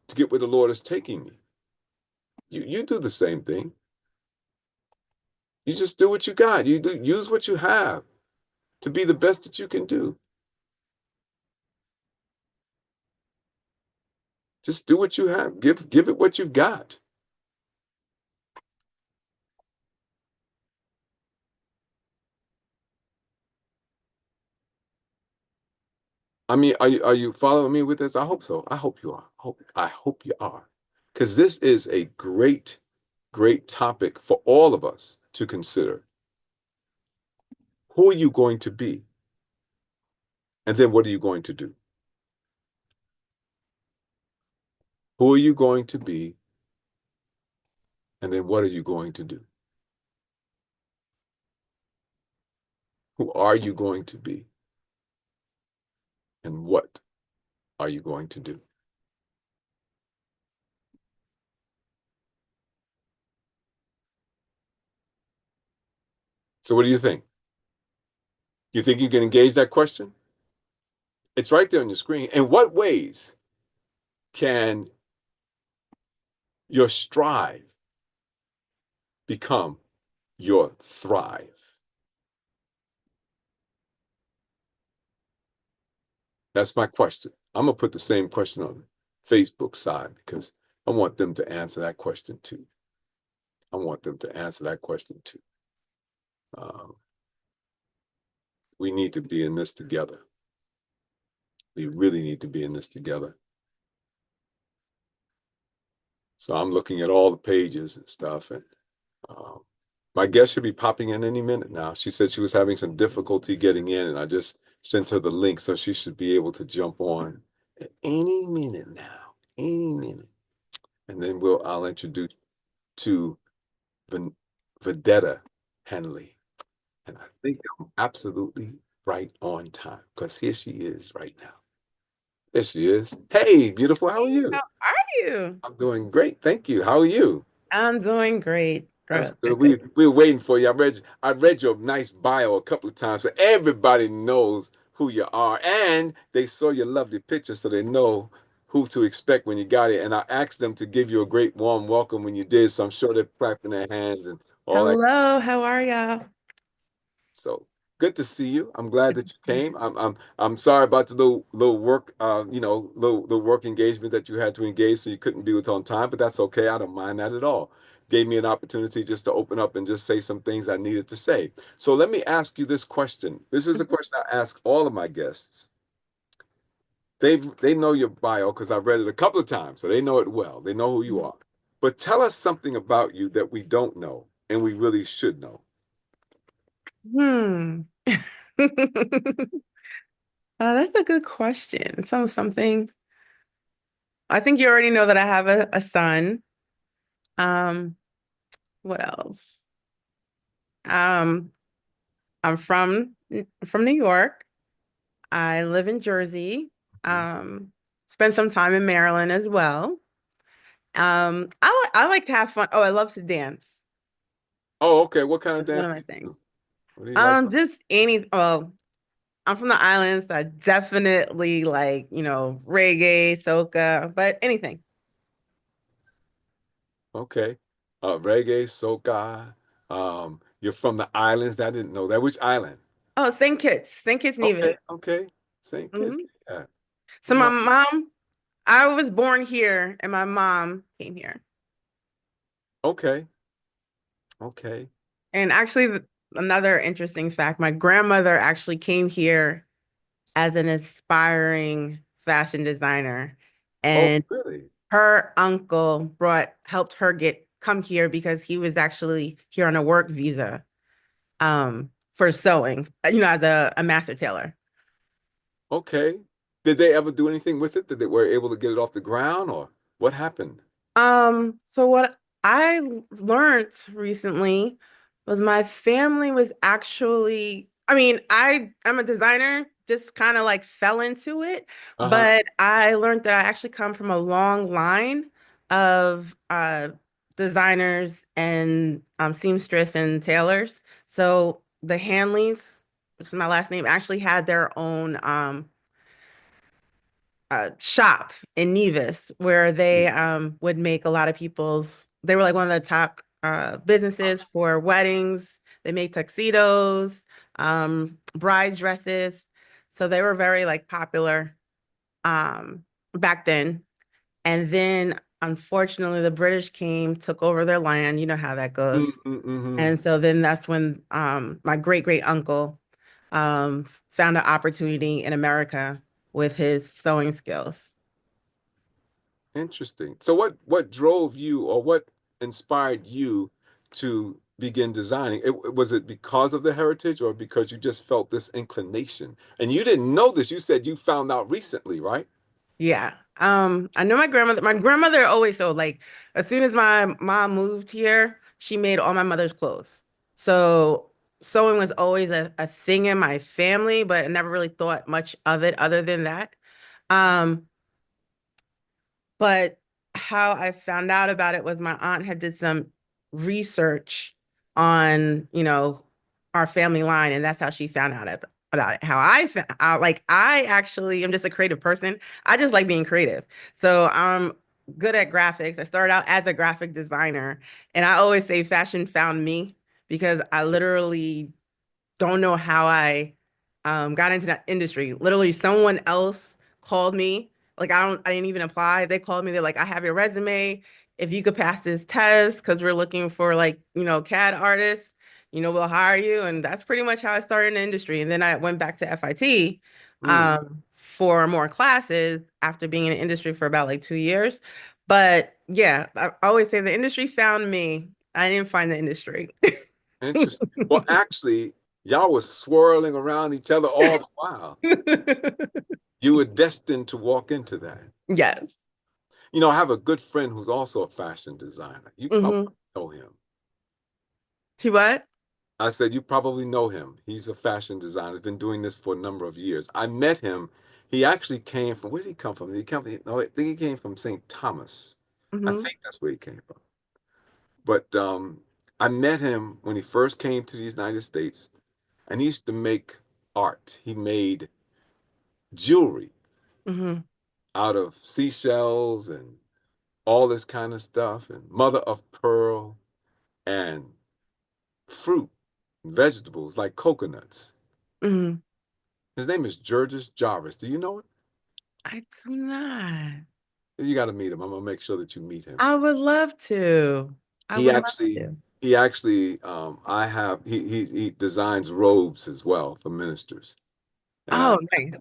[SPEAKER 2] to get where the Lord is taking me. You do the same thing. You just do what you got. You do use what you have to be the best that you can do. Just do what you have. Give it what you've got. I mean, are you following me with this? I hope so. I hope you are. I hope you are. Because this is a great, great topic for all of us to consider. Who are you going to be? And then what are you going to do? Who are you going to be? And then what are you going to do? Who are you going to be? And what are you going to do? So what do you think? You think you can engage that question? It's right there on your screen. In what ways can your strive become your thrive? That's my question. I'm going to put the same question on the Facebook side because I want them to answer that question too. I want them to answer that question too. Um, we need to be in this together. We really need to be in this together. So I'm looking at all the pages and stuff, and um, my guest should be popping in any minute now. She said she was having some difficulty getting in, and I just sent her the link, so she should be able to jump on at any minute now, any minute. And then I'll introduce to Vedetta Henley. And I think I'm absolutely right on time because here she is right now. There she is. Hey, beautiful. How are
[SPEAKER 3] Hey,
[SPEAKER 2] you?
[SPEAKER 3] how are you?
[SPEAKER 2] I'm doing great. Thank you. How are you?
[SPEAKER 3] I'm doing great.
[SPEAKER 2] That's
[SPEAKER 3] Good,
[SPEAKER 2] good.
[SPEAKER 3] good,
[SPEAKER 2] We were waiting for you. I read your nice bio a couple of times, so everybody knows who you are, and they saw your lovely picture, so they know who to expect when you got it. And I asked them to give you a great warm welcome when you did, so I'm sure they're clapping their hands and all that.
[SPEAKER 3] Hello, how are y'all?
[SPEAKER 2] So good to see you. I'm glad that you came. I'm sorry about the little work, little work engagement that you had to engage, so you couldn't be with on time, but that's okay. I don't mind that at all. Gave me an opportunity just to open up and just say some things I needed to say. So let me ask you this question. This is a question I ask all of my guests. They know your bio because I've read it a couple of times, so they know it well. They know who you are. But tell us something about you that we don't know and we really should know.
[SPEAKER 3] Hmm. That's a good question. So something, I think you already know that I have a son. Um, what else? Um, I'm from New York. I live in Jersey.
[SPEAKER 2] Mhm.
[SPEAKER 3] Um, spent some time in Maryland as well. I like to have fun. Oh, I love to dance.
[SPEAKER 2] Oh, okay. What kind of
[SPEAKER 3] That's one of
[SPEAKER 2] dance
[SPEAKER 3] my
[SPEAKER 2] do you
[SPEAKER 3] things.
[SPEAKER 2] do? What do you like?
[SPEAKER 3] Just well, I'm from the islands, so I definitely like, reggae, soca, but anything.
[SPEAKER 2] Okay. Reggae, soca. You're from the islands. I didn't know that. Which island?
[SPEAKER 3] Oh, St. Kitts Nevis.
[SPEAKER 2] Okay, okay. St. Kitts.
[SPEAKER 3] hmm
[SPEAKER 2] Yeah.
[SPEAKER 3] So
[SPEAKER 2] I'm
[SPEAKER 3] my
[SPEAKER 2] not.
[SPEAKER 3] mom, I was born here, and my mom came here.
[SPEAKER 2] Okay, okay.
[SPEAKER 3] And actually, another interesting fact, my grandmother actually came here as an aspiring fashion designer,
[SPEAKER 2] Oh,
[SPEAKER 3] and
[SPEAKER 2] really?
[SPEAKER 3] her uncle brought helped her get come here because he was actually here on a work visa. For sewing, as a master tailor.
[SPEAKER 2] Okay. Did they ever do anything with it? Did they were able to get it off the ground or what happened?
[SPEAKER 3] So what I learned recently was my family was actually, I mean, I'm a designer, just kind of like fell into it,
[SPEAKER 2] Uh-huh.
[SPEAKER 3] but I learned that I actually come from a long line of designers and seamstress and tailors. So the Hanleys, which is my last name, actually had their own shop in Nevis where they would make a lot of they were like one of the top businesses for weddings. They made tuxedos, brides dresses. So they were very like popular um, back then. And then unfortunately the British came, took over their land. You know how that goes.
[SPEAKER 2] Mm-hmm, mm-hmm.
[SPEAKER 3] And so then that's when my great great uncle found an opportunity in America. with his sewing skills.
[SPEAKER 2] Interesting. So what drove you or what inspired you to begin designing? Was it because of the heritage or because you just felt this inclination? And you didn't know this. You said you found out recently, right?
[SPEAKER 3] Yeah. I know my grandmother always sewed. Like as soon as my mom moved here, she made all my mother's clothes. So sewing was always a thing in my family, but I never really thought much of it other than that. Um, But how I found out about it was my aunt had did some research on, our family line, and that's how she found out about it. How I found out, like I actually am just a creative person. I just like being creative. So I'm good at graphics. I started out as a graphic designer, and I always say fashion found me because I literally don't know how I got into that industry. Literally, someone else called me. Like I didn't even apply. They called me. They're like, I have your resume. If you could pass this test, because we're looking for like, CAD artists, we'll hire you. And that's pretty much how I started in the industry. And then I went back to FIT
[SPEAKER 2] Mm,
[SPEAKER 3] for more classes after being in the industry for about like 2 years. But yeah, I always say the industry found me. I didn't find the industry.
[SPEAKER 2] interesting. Well, actually, y'all was swirling around each other all the while. You were destined to walk into that.
[SPEAKER 3] Yes.
[SPEAKER 2] You know, I have a good friend who's also a fashion designer. You probably
[SPEAKER 3] Hmm.
[SPEAKER 2] know him.
[SPEAKER 3] She what?
[SPEAKER 2] I said, you probably know him. He's a fashion designer. He's been doing this for a number of years. I met him. He actually came from, where did he come from? No, I think he came from St. Thomas. I
[SPEAKER 3] Hmm.
[SPEAKER 2] think that's where he came from. But I met him when he first came to the United States, and he used to make art. He made jewelry
[SPEAKER 3] Hmm.
[SPEAKER 2] out of seashells and all this kind of stuff, and mother of pearl and fruit, vegetables like coconuts.
[SPEAKER 3] Hmm.
[SPEAKER 2] His name is Georges Jarvis. Do you know it?
[SPEAKER 3] I do not.
[SPEAKER 2] You got to meet him. I'm gonna make sure that you meet him.
[SPEAKER 3] I would love to. I
[SPEAKER 2] He
[SPEAKER 3] would love
[SPEAKER 2] actually,
[SPEAKER 3] to.
[SPEAKER 2] he actually, I have he designs robes as well for ministers, and I
[SPEAKER 3] Oh, nice.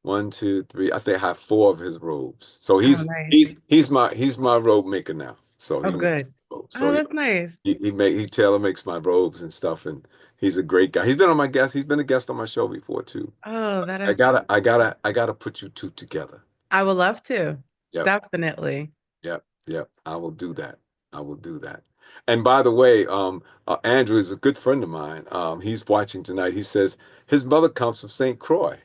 [SPEAKER 2] one, two, three. I think I have four of his robes. So
[SPEAKER 3] Oh, nice.
[SPEAKER 2] he's my robe maker now. So
[SPEAKER 3] Oh,
[SPEAKER 2] he makes
[SPEAKER 3] good.
[SPEAKER 2] robes.
[SPEAKER 3] Oh,
[SPEAKER 2] So
[SPEAKER 3] that's nice.
[SPEAKER 2] he tailor makes my robes and stuff, and he's a great guy. He's been a guest on my show before too.
[SPEAKER 3] Oh, that
[SPEAKER 2] I
[SPEAKER 3] is.
[SPEAKER 2] gotta I gotta I gotta put you two together.
[SPEAKER 3] I would love to.
[SPEAKER 2] Yep.
[SPEAKER 3] Definitely.
[SPEAKER 2] Yep, yep. I will do that. I will do that. And by the way, Andrew is a good friend of mine. He's watching tonight. He says his mother comes from St. Croix.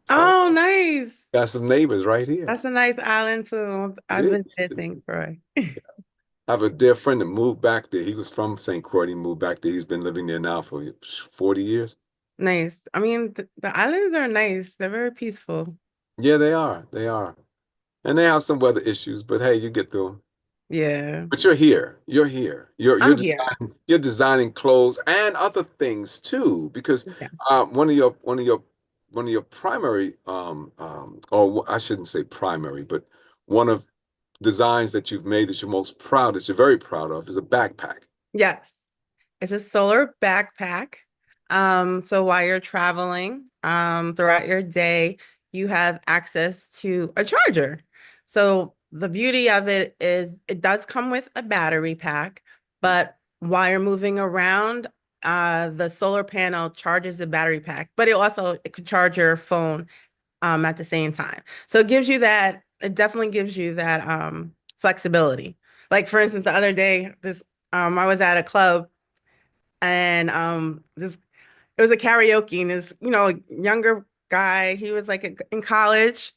[SPEAKER 2] So
[SPEAKER 3] Oh, nice.
[SPEAKER 2] got some neighbors right here.
[SPEAKER 3] That's a nice island too.
[SPEAKER 2] It
[SPEAKER 3] I've
[SPEAKER 2] is.
[SPEAKER 3] been visiting Troy.
[SPEAKER 2] I have a dear friend that moved back there. He was from St. Croix. He moved back there. He's been living there now for 40 years.
[SPEAKER 3] Nice. I mean, the islands are nice. They're very peaceful.
[SPEAKER 2] Yeah, they are. They are. And they have some weather issues, but hey, you get through them.
[SPEAKER 3] Yeah.
[SPEAKER 2] But you're here. You're here. You're
[SPEAKER 3] I'm here.
[SPEAKER 2] designing clothes and other things too, because
[SPEAKER 3] Yeah.
[SPEAKER 2] one of your primary or I shouldn't say primary, but one of designs that you've made that you're very proud of is a backpack.
[SPEAKER 3] Yes. It's a solar backpack. So while you're traveling, throughout your day, you have access to a charger. So the beauty of it is it does come with a battery pack, but while you're moving around, the solar panel charges the battery pack, but it could charge your phone at the same time. So it definitely gives you that flexibility. Like for instance, the other day, this I was at a club and this it was a karaoke and this younger guy, he was like in college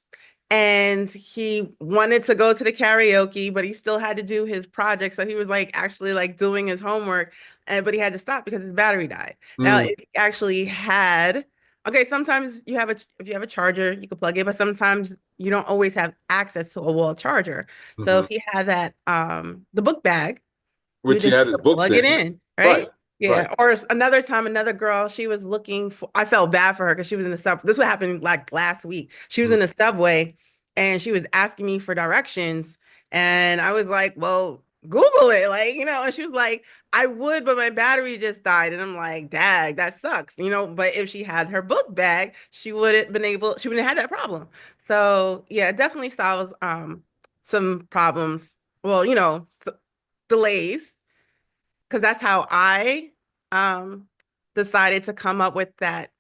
[SPEAKER 3] and he wanted to go to the karaoke, but he still had to do his project, so he was like actually like doing his homework, and but he had to stop because his battery died. Now
[SPEAKER 2] Mm,
[SPEAKER 3] if he actually had okay, sometimes if you have a charger you can plug it, but sometimes you don't always have access to a wall charger. So
[SPEAKER 2] mhm.
[SPEAKER 3] if he had that the book bag, he would
[SPEAKER 2] Which he
[SPEAKER 3] just
[SPEAKER 2] had his books
[SPEAKER 3] plug it
[SPEAKER 2] in.
[SPEAKER 3] in,
[SPEAKER 2] Right,
[SPEAKER 3] right?
[SPEAKER 2] right.
[SPEAKER 3] Yeah. Or another time, another girl, she was looking for, I felt bad for her because she was in the sub. This would happen like last week. She was
[SPEAKER 2] Mm,
[SPEAKER 3] in the subway and she was asking me for directions. And I was like, well, Google it. Like, and she was like, I would, but my battery just died. And I'm like, dag, that sucks. But if she had her book bag, she wouldn't have had that problem. So yeah, it definitely solves some problems. Well, delays, because that's how I um decided to come up with that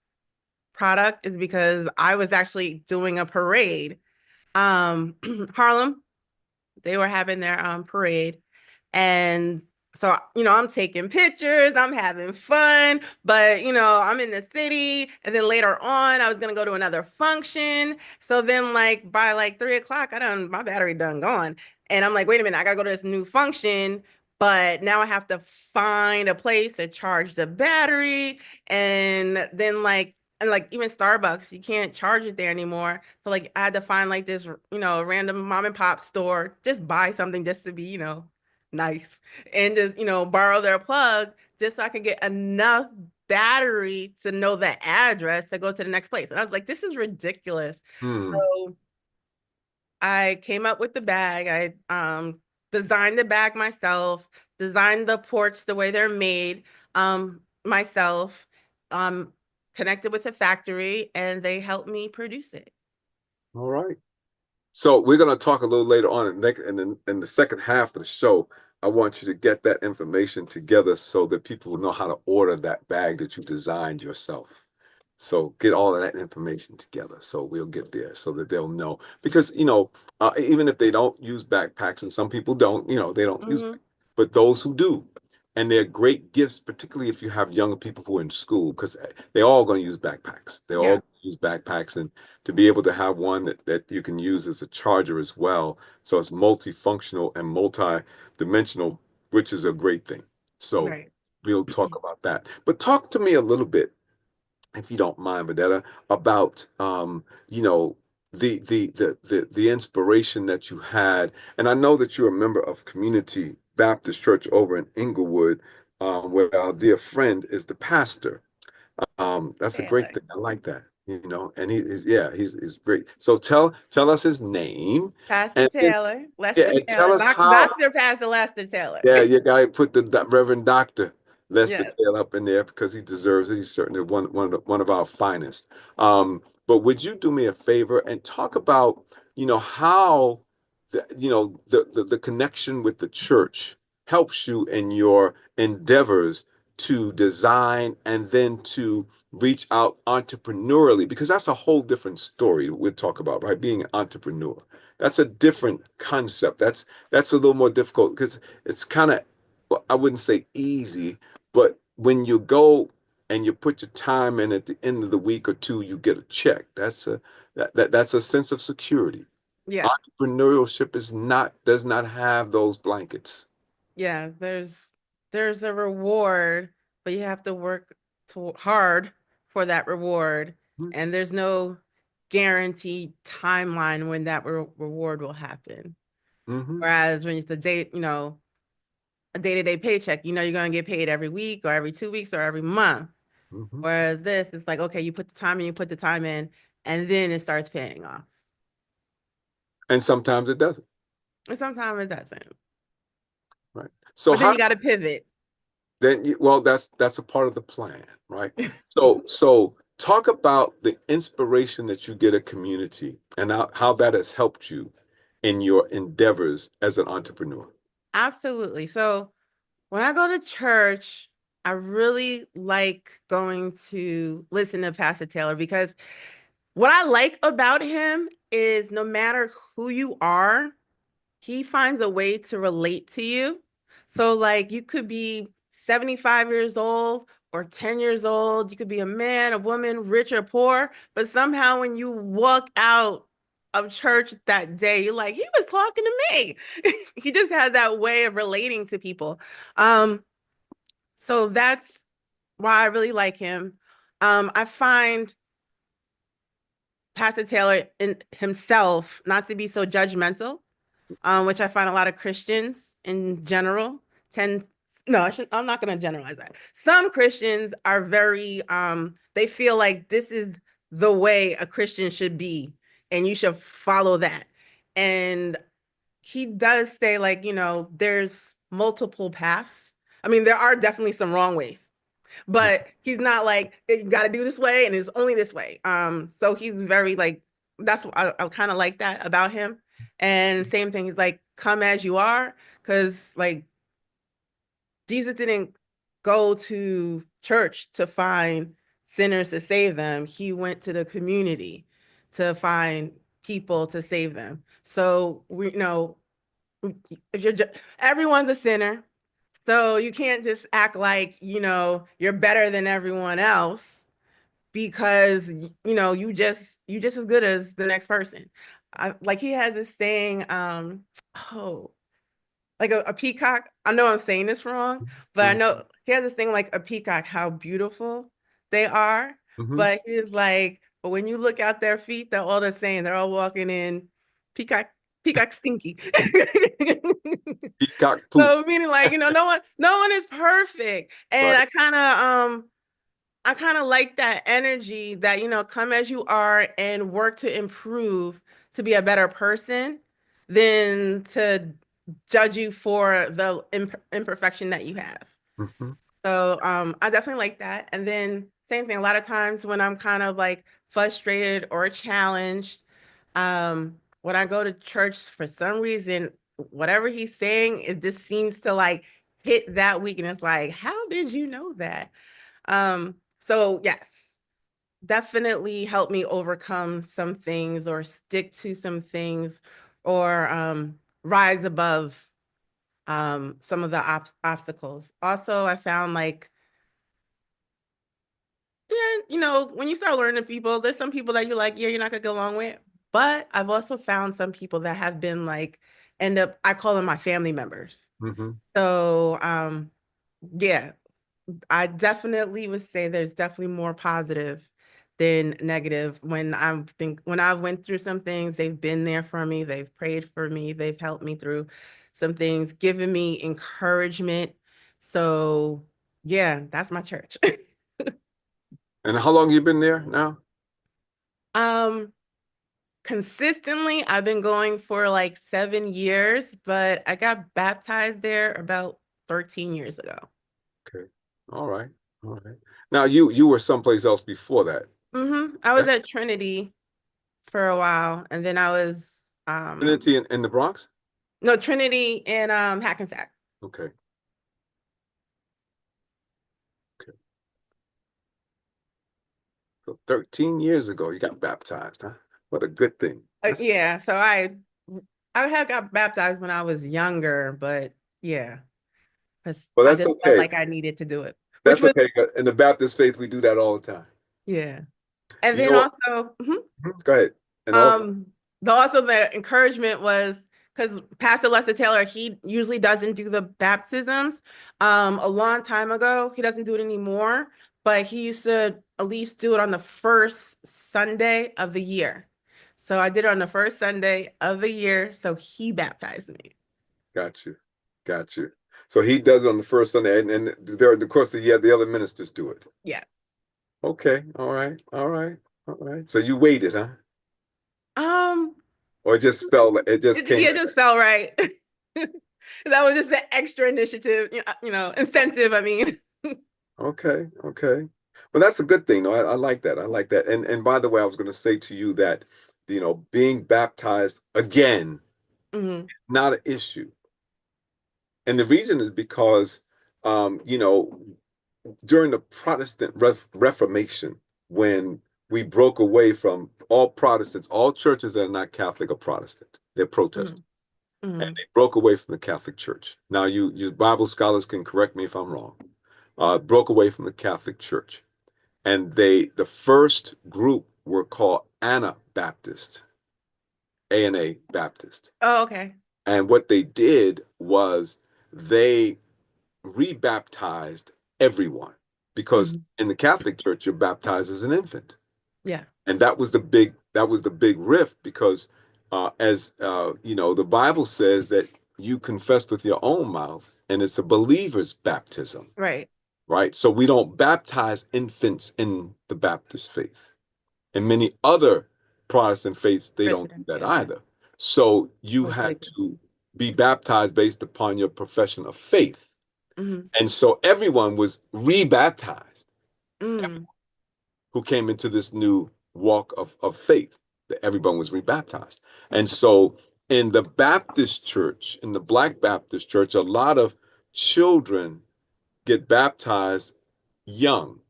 [SPEAKER 3] product is because I was actually doing a parade. Harlem, they were having their parade. And so, I'm taking pictures, I'm having fun, but I'm in the city. And then later on, I was gonna go to another function. So then like by like 3 o'clock, my battery done gone. And I'm like, wait a minute, I gotta go to this new function. But now I have to find a place to charge the battery. And then like even Starbucks, you can't charge it there anymore. So like I had to find like this, random mom and pop store, just buy something just to be, nice and just, borrow their plug just so I could get enough battery to know the address to go to the next place. And I was like, this is ridiculous.
[SPEAKER 2] Hmm.
[SPEAKER 3] So I came up with the bag. I designed the bag myself, designed the ports the way they're made myself, um, connected with the factory, and they helped me produce it.
[SPEAKER 2] All right. So we're going to talk a little later on in the second half of the show. I want you to get that information together so that people will know how to order that bag that you designed yourself. So get all of that information together. So we'll get there so that they'll know. Because, even if they don't use backpacks, and some people don't, they don't use,
[SPEAKER 3] Hmm.
[SPEAKER 2] but those who do, and they're great gifts, particularly if you have younger people who are in school, because they're all going to use backpacks. They're all
[SPEAKER 3] Yeah,
[SPEAKER 2] going to use backpacks, and to be able to have one that you can use as a charger as well. So it's multifunctional and multi-dimensional, which is a great thing. So
[SPEAKER 3] right.
[SPEAKER 2] we'll talk about that. But talk to me a little bit, if you don't mind, Vanetta, about the inspiration that you had. And I know that you're a member of Community Baptist Church over in Inglewood, where our dear friend is the pastor. That's a great
[SPEAKER 3] Taylor.
[SPEAKER 2] thing. I like that, and he's great. So tell us his name,
[SPEAKER 3] Pastor
[SPEAKER 2] and
[SPEAKER 3] Taylor,
[SPEAKER 2] yeah,
[SPEAKER 3] Lester
[SPEAKER 2] and tell
[SPEAKER 3] Taylor,
[SPEAKER 2] us how.
[SPEAKER 3] Dr. Pastor Lester Taylor.
[SPEAKER 2] Yeah, you got to put the Reverend Doctor Lester
[SPEAKER 3] Yes.
[SPEAKER 2] Taylor up in there because he deserves it. He's certainly one of our finest. But would you do me a favor and talk about, how the connection with the church helps you in your endeavors to design and then to reach out entrepreneurially, because that's a whole different story we'll talk about, right? Being an entrepreneur. That's a different concept. That's a little more difficult because it's kind of, well, I wouldn't say easy, but when you go and you put your time in at the end of the week or two, you get a check. That's a sense of security.
[SPEAKER 3] Yeah.
[SPEAKER 2] Entrepreneurship does not have those blankets.
[SPEAKER 3] Yeah. There's a reward, but you have to work hard for that reward. And there's no guaranteed timeline when that reward will happen.
[SPEAKER 2] Mm-hmm.
[SPEAKER 3] Whereas when it's a day-to-day paycheck, you're going to get paid every week or every 2 weeks or every month.
[SPEAKER 2] Mm-hmm.
[SPEAKER 3] Whereas this, it's like, okay, you put the time in, you put the time in, and then it starts paying off.
[SPEAKER 2] And sometimes it doesn't,
[SPEAKER 3] And sometimes it doesn't.
[SPEAKER 2] right? So
[SPEAKER 3] But then
[SPEAKER 2] how
[SPEAKER 3] you got to pivot.
[SPEAKER 2] well, that's a part of the plan, right? So talk about the inspiration that you get a community and how that has helped you in your endeavors as an entrepreneur.
[SPEAKER 3] Absolutely. So when I go to church, I really like going to listen to Pastor Taylor because what I like about him is no matter who you are, he finds a way to relate to you. So, like, you could be 75 years old or 10 years old. You could be a man, a woman, rich or poor. But somehow, when you walk out of church that day, you're like, he was talking to me. He just has that way of relating to people. Um, so that's why I really like him. I find Pastor Taylor in himself not to be so judgmental, which I find a lot of Christians in general tend. No, I'm not going to generalize that. Some Christians are very, they feel like this is the way a Christian should be, and you should follow that. And he does say, like, there's multiple paths. I mean, there are definitely some wrong ways, but he's not like you got to do this way and it's only this way. So he's very like that's I kind of like that about him. And same thing, he's like, come as you are, because like Jesus didn't go to church to find sinners to save them. He went to the community to find people to save them. So we know if you're everyone's a sinner, so you can't just act like, you're better than everyone else because you just as good as the next person. Like he has this saying, oh, like a peacock. I know I'm saying this wrong, but I
[SPEAKER 2] Mhm.
[SPEAKER 3] know he has this thing like a peacock, how beautiful they are.
[SPEAKER 2] Mhm.
[SPEAKER 3] But he's like, but when you look at their feet, they're all the same. They're all walking in peacock, peacock stinky.
[SPEAKER 2] Peacock poop.
[SPEAKER 3] So meaning like, no one is perfect. And
[SPEAKER 2] Right.
[SPEAKER 3] I kind of like that energy that, come as you are and work to improve to be a better person than to judge you for the imperfection that you have.
[SPEAKER 2] Mhm.
[SPEAKER 3] So I definitely like that. And then same thing, a lot of times when I'm kind of like frustrated or challenged, when I go to church for some reason, whatever he's saying, it just seems to like hit that week. And it's like, how did you know that? So yes, definitely help me overcome some things or stick to some things or rise above some of the obstacles. Also, I found like, yeah, when you start learning people, there's some people that you're like, yeah, you're not gonna get along with. But I've also found some people that have been like, I call them my family members.
[SPEAKER 2] Mhm.
[SPEAKER 3] So yeah, I definitely would say there's definitely more positive than negative. When I went through some things, they've been there for me, they've prayed for me, they've helped me through some things, given me encouragement. So yeah, that's my church.
[SPEAKER 2] And how long you been there now?
[SPEAKER 3] Um, Consistently, I've been going for like 7 years, but I got baptized there about 13 years ago.
[SPEAKER 2] Okay. All right. All right. Now you were someplace else before that.
[SPEAKER 3] I was
[SPEAKER 2] Okay.
[SPEAKER 3] at Trinity for a while, and then I was
[SPEAKER 2] Trinity in the Bronx?
[SPEAKER 3] no, Trinity in Hackensack.
[SPEAKER 2] Okay. Okay. So 13 years ago you got baptized, huh? What a good thing. That's
[SPEAKER 3] Yeah, so I had got baptized when I was younger, but yeah, because
[SPEAKER 2] well,
[SPEAKER 3] I
[SPEAKER 2] that's
[SPEAKER 3] just felt
[SPEAKER 2] okay.
[SPEAKER 3] like I needed to do it, which
[SPEAKER 2] That's
[SPEAKER 3] was
[SPEAKER 2] okay. In the Baptist faith, we do that all the time.
[SPEAKER 3] yeah. And
[SPEAKER 2] You know
[SPEAKER 3] then
[SPEAKER 2] what?
[SPEAKER 3] also,
[SPEAKER 2] Go ahead. And also,
[SPEAKER 3] um, the encouragement was because Pastor Lester Taylor, he usually doesn't do the baptisms. A long time ago, he doesn't do it anymore, but he used to at least do it on the first Sunday of the year. So I did it on the first Sunday of the year. So he baptized me.
[SPEAKER 2] got you. Got you. So he does it on the first Sunday, and there, of course, the other ministers do it.
[SPEAKER 3] Yeah.
[SPEAKER 2] Okay. All right. All right. All right. So you waited, huh?
[SPEAKER 3] Um,
[SPEAKER 2] Or it just came
[SPEAKER 3] yeah, it
[SPEAKER 2] like
[SPEAKER 3] just felt right. That was just an extra initiative, incentive, I mean.
[SPEAKER 2] that. Okay. Okay. Well, that's a good thing. though. I like that. I like that. And by the way, I was going to say to you that, being baptized again,
[SPEAKER 3] hmm
[SPEAKER 2] not an issue. And the reason is because, during the Protestant Reformation, when we broke away from all Protestants, all churches that are not Catholic are Protestant. They're
[SPEAKER 3] hmm
[SPEAKER 2] Protestant. And
[SPEAKER 3] hmm
[SPEAKER 2] they broke away from the Catholic Church. Now, you Bible scholars can correct me if I'm wrong. Broke away from the Catholic Church. And the first group were called Anabaptist, A&A Baptist.
[SPEAKER 3] Oh, okay.
[SPEAKER 2] And what they did was they rebaptized everyone because
[SPEAKER 3] hmm
[SPEAKER 2] in the Catholic Church you're baptized as an infant,
[SPEAKER 3] Yeah.
[SPEAKER 2] and that was the big rift because as the Bible says that you confess with your own mouth, and it's a believer's baptism,
[SPEAKER 3] Right.
[SPEAKER 2] right? So we don't baptize infants in the Baptist faith, and many other Protestant faiths they don't do
[SPEAKER 3] President.
[SPEAKER 2] that
[SPEAKER 3] Yeah.
[SPEAKER 2] either. So you
[SPEAKER 3] Most
[SPEAKER 2] had
[SPEAKER 3] likely.
[SPEAKER 2] to be baptized based upon your profession of faith.
[SPEAKER 3] hmm
[SPEAKER 2] And so everyone was rebaptized
[SPEAKER 3] Mm.
[SPEAKER 2] who came into this new walk of faith. that everyone was rebaptized. And so in the Baptist church, in the Black Baptist church, a lot of children get baptized young,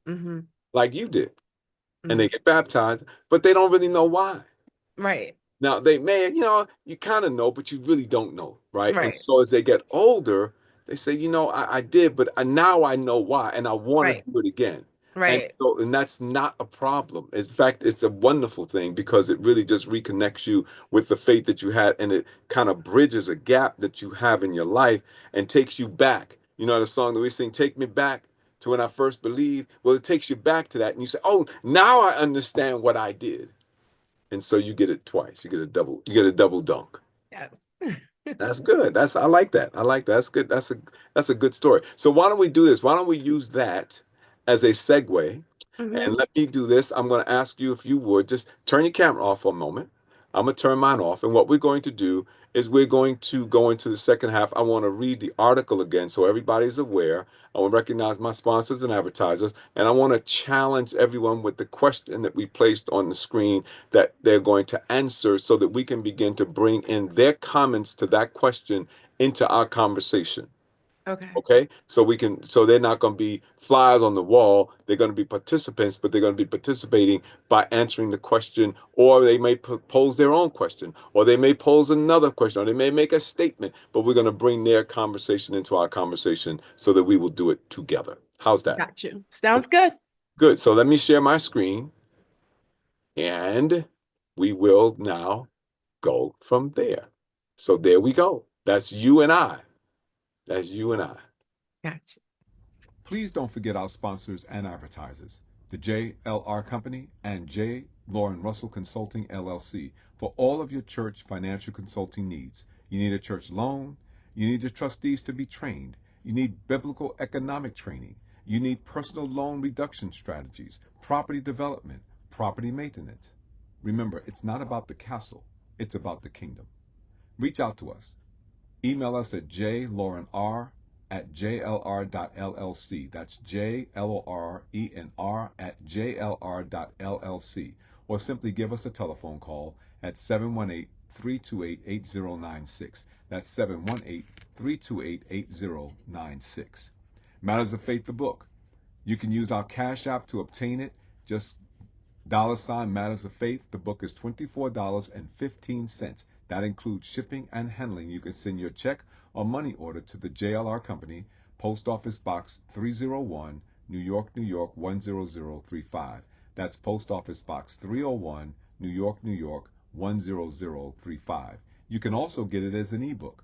[SPEAKER 3] Mm-hmm.
[SPEAKER 2] like you did, and
[SPEAKER 3] Mm-hmm.
[SPEAKER 2] they get baptized, but they don't really know why.
[SPEAKER 3] Right.
[SPEAKER 2] Now they may, you kind of know, but you really don't know, right? And
[SPEAKER 3] Right.
[SPEAKER 2] so as they get older, they say, I did, but now I know why, and I want to
[SPEAKER 3] Right.
[SPEAKER 2] do it again. And
[SPEAKER 3] Right.
[SPEAKER 2] so, and that's not a problem. In fact, it's a wonderful thing because it really just reconnects you with the faith that you had, and it kind of bridges a gap that you have in your life and takes you back. You know the song that we sing, "Take Me Back to When I First Believed." Well, it takes you back to that, and you say, "Oh, now I understand what I did." And so you get it twice. You get a double dunk.
[SPEAKER 3] Yes.
[SPEAKER 2] That's good. I like that. I like that. That's good. That's a good story. So why don't we do this? Why don't we use that as a segue?
[SPEAKER 3] Mm-hmm.
[SPEAKER 2] And let me do this. I'm going to ask you if you would just turn your camera off for a moment. I'm going to turn mine off. And what we're going to do is we're going to go into the second half. I want to read the article again so everybody's aware. I want to recognize my sponsors and advertisers. And I want to challenge everyone with the question that we placed on the screen that they're going to answer so that we can begin to bring in their comments to that question into our conversation.
[SPEAKER 3] Okay.
[SPEAKER 2] Okay, so they're not going to be flies on the wall. They're going to be participants, but they're going to be participating by answering the question, or they may pose their own question, or they may pose another question, or they may make a statement, but we're going to bring their conversation into our conversation so that we will do it together. How's that?
[SPEAKER 3] Got you. Sounds good.
[SPEAKER 2] Good. So let me share my screen and we will now go from there. So there we go. That's you and I. That's you and I.
[SPEAKER 3] Got you.
[SPEAKER 1] Please don't forget our sponsors and advertisers, the JLR Company and J. Lauren Russell Consulting LLC, for all of your church financial consulting needs. You need a church loan, you need the trustees to be trained, you need biblical economic training, you need personal loan reduction strategies, property development, property maintenance. Remember, it's not about the castle, it's about the kingdom. Reach out to us. Email us at jlaurenr@jlr.llc. That's JLORENR@jlr.llc. Or simply give us a telephone call at 718-328-8096. That's 718-328-8096. Matters of Faith, the book. You can use our Cash App to obtain it. Just $ Matters of Faith. The book is $24.15. That includes shipping and handling. You can send your check or money order to the JLR Company, Post Office Box 301, New York, New York 10035. That's Post Office Box 301, New York, New York 10035. You can also get it as an ebook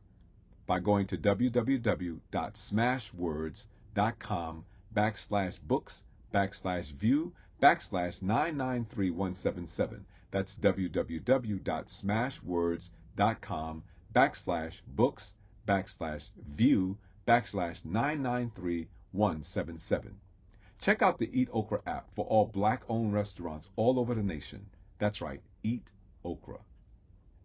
[SPEAKER 1] by going to www.smashwords.com/books/view/993177. That's www.smashwords.com/books/view/993-177. Check out the Eat Okra app for all black-owned restaurants all over the nation. That's right, Eat Okra.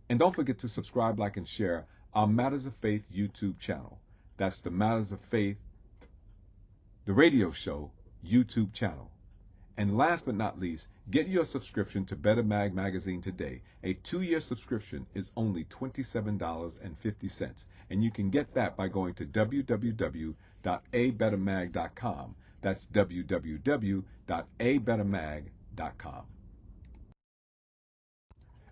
[SPEAKER 1] And don't forget to subscribe, like, and share our Matters of Faith YouTube channel. That's the Matters of Faith, the radio show YouTube channel. And last but not least, get your subscription to Better Mag magazine today. A 2-year subscription is only $27.50, and you can get that by going to www.abettermag.com. That's www.abettermag.com.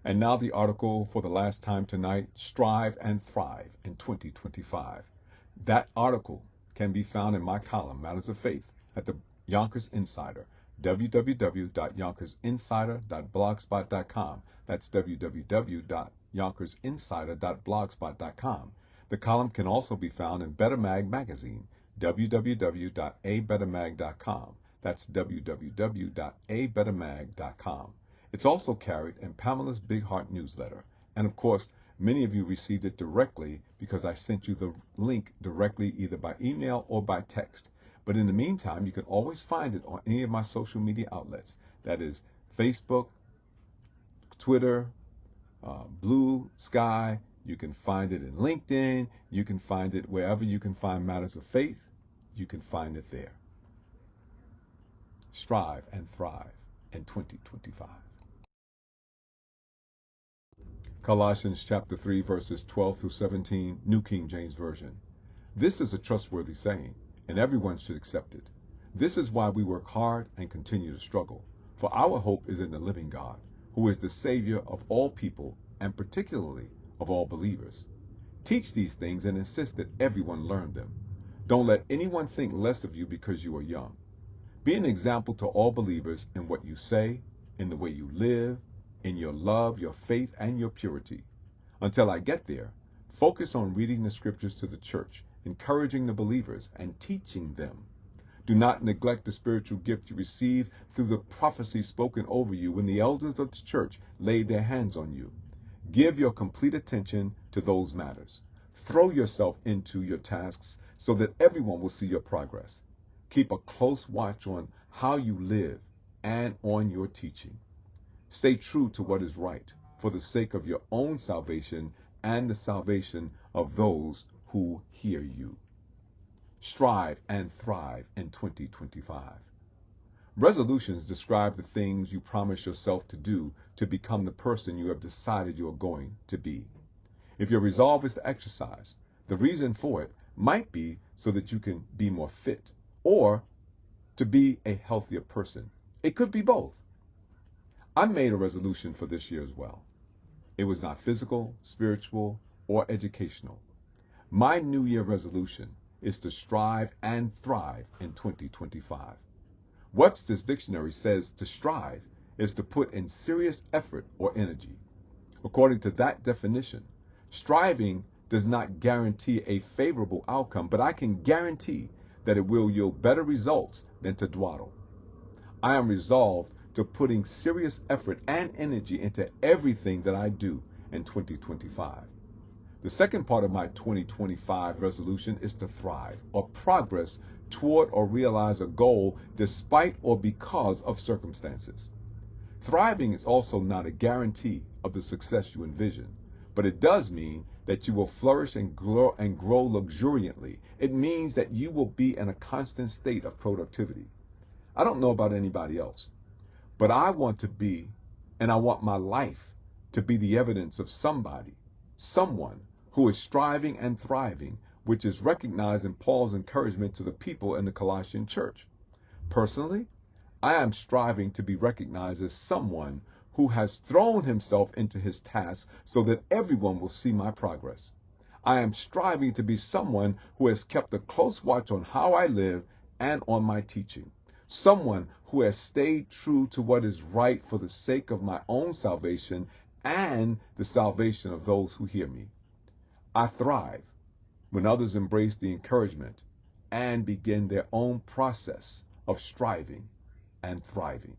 [SPEAKER 1] And now the article for the last time tonight, Strive and Thrive in 2025. That article can be found in my column, Matters of Faith, at the Yonkers Insider, www.yonkersinsider.blogspot.com. That's www.yonkersinsider.blogspot.com. The column can also be found in Better Mag magazine, www.abettermag.com. That's www.abettermag.com. It's also carried in Pamela's Big Heart newsletter. And of course, many of you received it directly because I sent you the link directly either by email or by text. But in the meantime, you can always find it on any of my social media outlets. That is Facebook, Twitter, Blue Sky. You can find it in LinkedIn. You can find it wherever you can find Matters of Faith. You can find it there. Strive and thrive in 2025. Colossians chapter 3, verses 12 through 17, New King James Version. This is a trustworthy saying, and everyone should accept it. This is why we work hard and continue to struggle. For our hope is in the living God, who is the Savior of all people, and particularly of all believers. Teach these things and insist that everyone learn them. Don't let anyone think less of you because you are young. Be an example to all believers in what you say, in the way you live, in your love, your faith, and your purity. Until I get there, focus on reading the scriptures to the church, encouraging the believers, and teaching them. Do not neglect the spiritual gift you received through the prophecy spoken over you when the elders of the church laid their hands on you. Give your complete attention to those matters. Throw yourself into your tasks so that everyone will see your progress. Keep a close watch on how you live and on your teaching. Stay true to what is right for the sake of your own salvation and the salvation of those who hear you. Strive and thrive in 2025. Resolutions describe the things you promise yourself to do to become the person you have decided you are going to be. If your resolve is to exercise, the reason for it might be so that you can be more fit or to be a healthier person. It could be both. I made a resolution for this year as well. It was not physical, spiritual, or educational. My New Year resolution is to strive and thrive in 2025. Webster's dictionary says to strive is to put in serious effort or energy. According to that definition, striving does not guarantee a favorable outcome, but I can guarantee that it will yield better results than to dawdle. I am resolved to putting serious effort and energy into everything that I do in 2025. The second part of my 2025 resolution is to thrive or progress toward or realize a goal despite or because of circumstances. Thriving is also not a guarantee of the success you envision, but it does mean that you will flourish and grow luxuriantly. It means that you will be in a constant state of productivity. I don't know about anybody else, but I want to be, and I want my life to be the evidence of someone who is striving and thriving, which is recognized in Paul's encouragement to the people in the Colossian church. Personally, I am striving to be recognized as someone who has thrown himself into his task so that everyone will see my progress. I am striving to be someone who has kept a close watch on how I live and on my teaching. Someone who has stayed true to what is right for the sake of my own salvation and the salvation of those who hear me. I thrive when others embrace the encouragement and begin their own process of striving and thriving.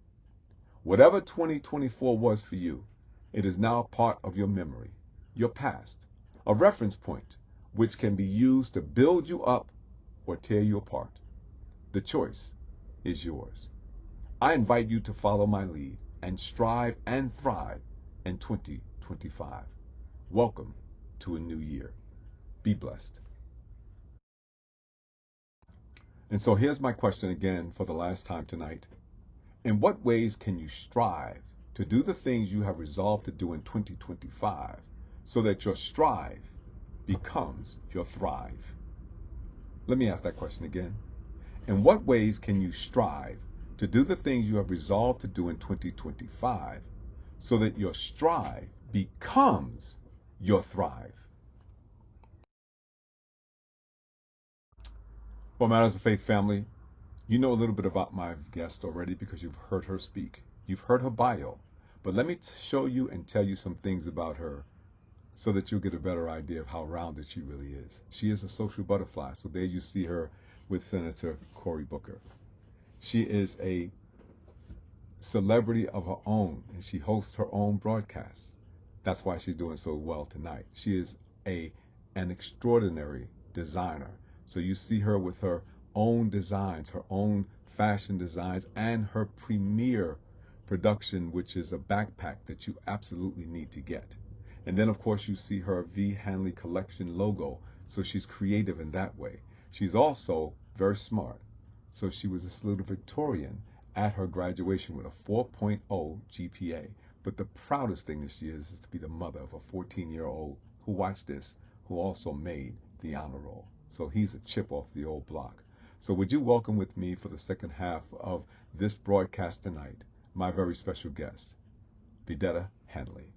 [SPEAKER 1] Whatever 2024 was for you, it is now part of your memory, your past, a reference point which can be used to build you up or tear you apart. The choice is yours. I invite you to follow my lead and strive and thrive in 2025. Welcome to a new year. Be blessed. And so here's my question again for the last time tonight. In what ways can you strive to do the things you have resolved to do in 2025 so that your strive becomes your thrive? Let me ask that question again. In what ways can you strive to do the things you have resolved to do in 2025 so that your strive becomes your thrive? Well, Matters of Faith family, you know a little bit about my guest already because you've heard her speak. You've heard her bio. But let me show you and tell you some things about her so that you'll get a better idea of how rounded she really is. She is a social butterfly. So there you see her with Senator Cory Booker. She is a celebrity of her own, and she hosts her own broadcasts. That's why she's doing so well tonight. She is an extraordinary designer. So you see her with her own designs, her own fashion designs, and her premier production, which is a backpack that you absolutely need to get. And then, of course, you see her V. Hanley Collection logo. So she's creative in that way. She's also very smart. So she was a salutatorian at her graduation with a 4.0 GPA. But the proudest thing that she is to be the mother of a 14-year-old who watched this, who also made the honor roll. So he's a chip off the old block. So would you welcome with me for the second half of this broadcast tonight, my very special guest, Videtta Hanley.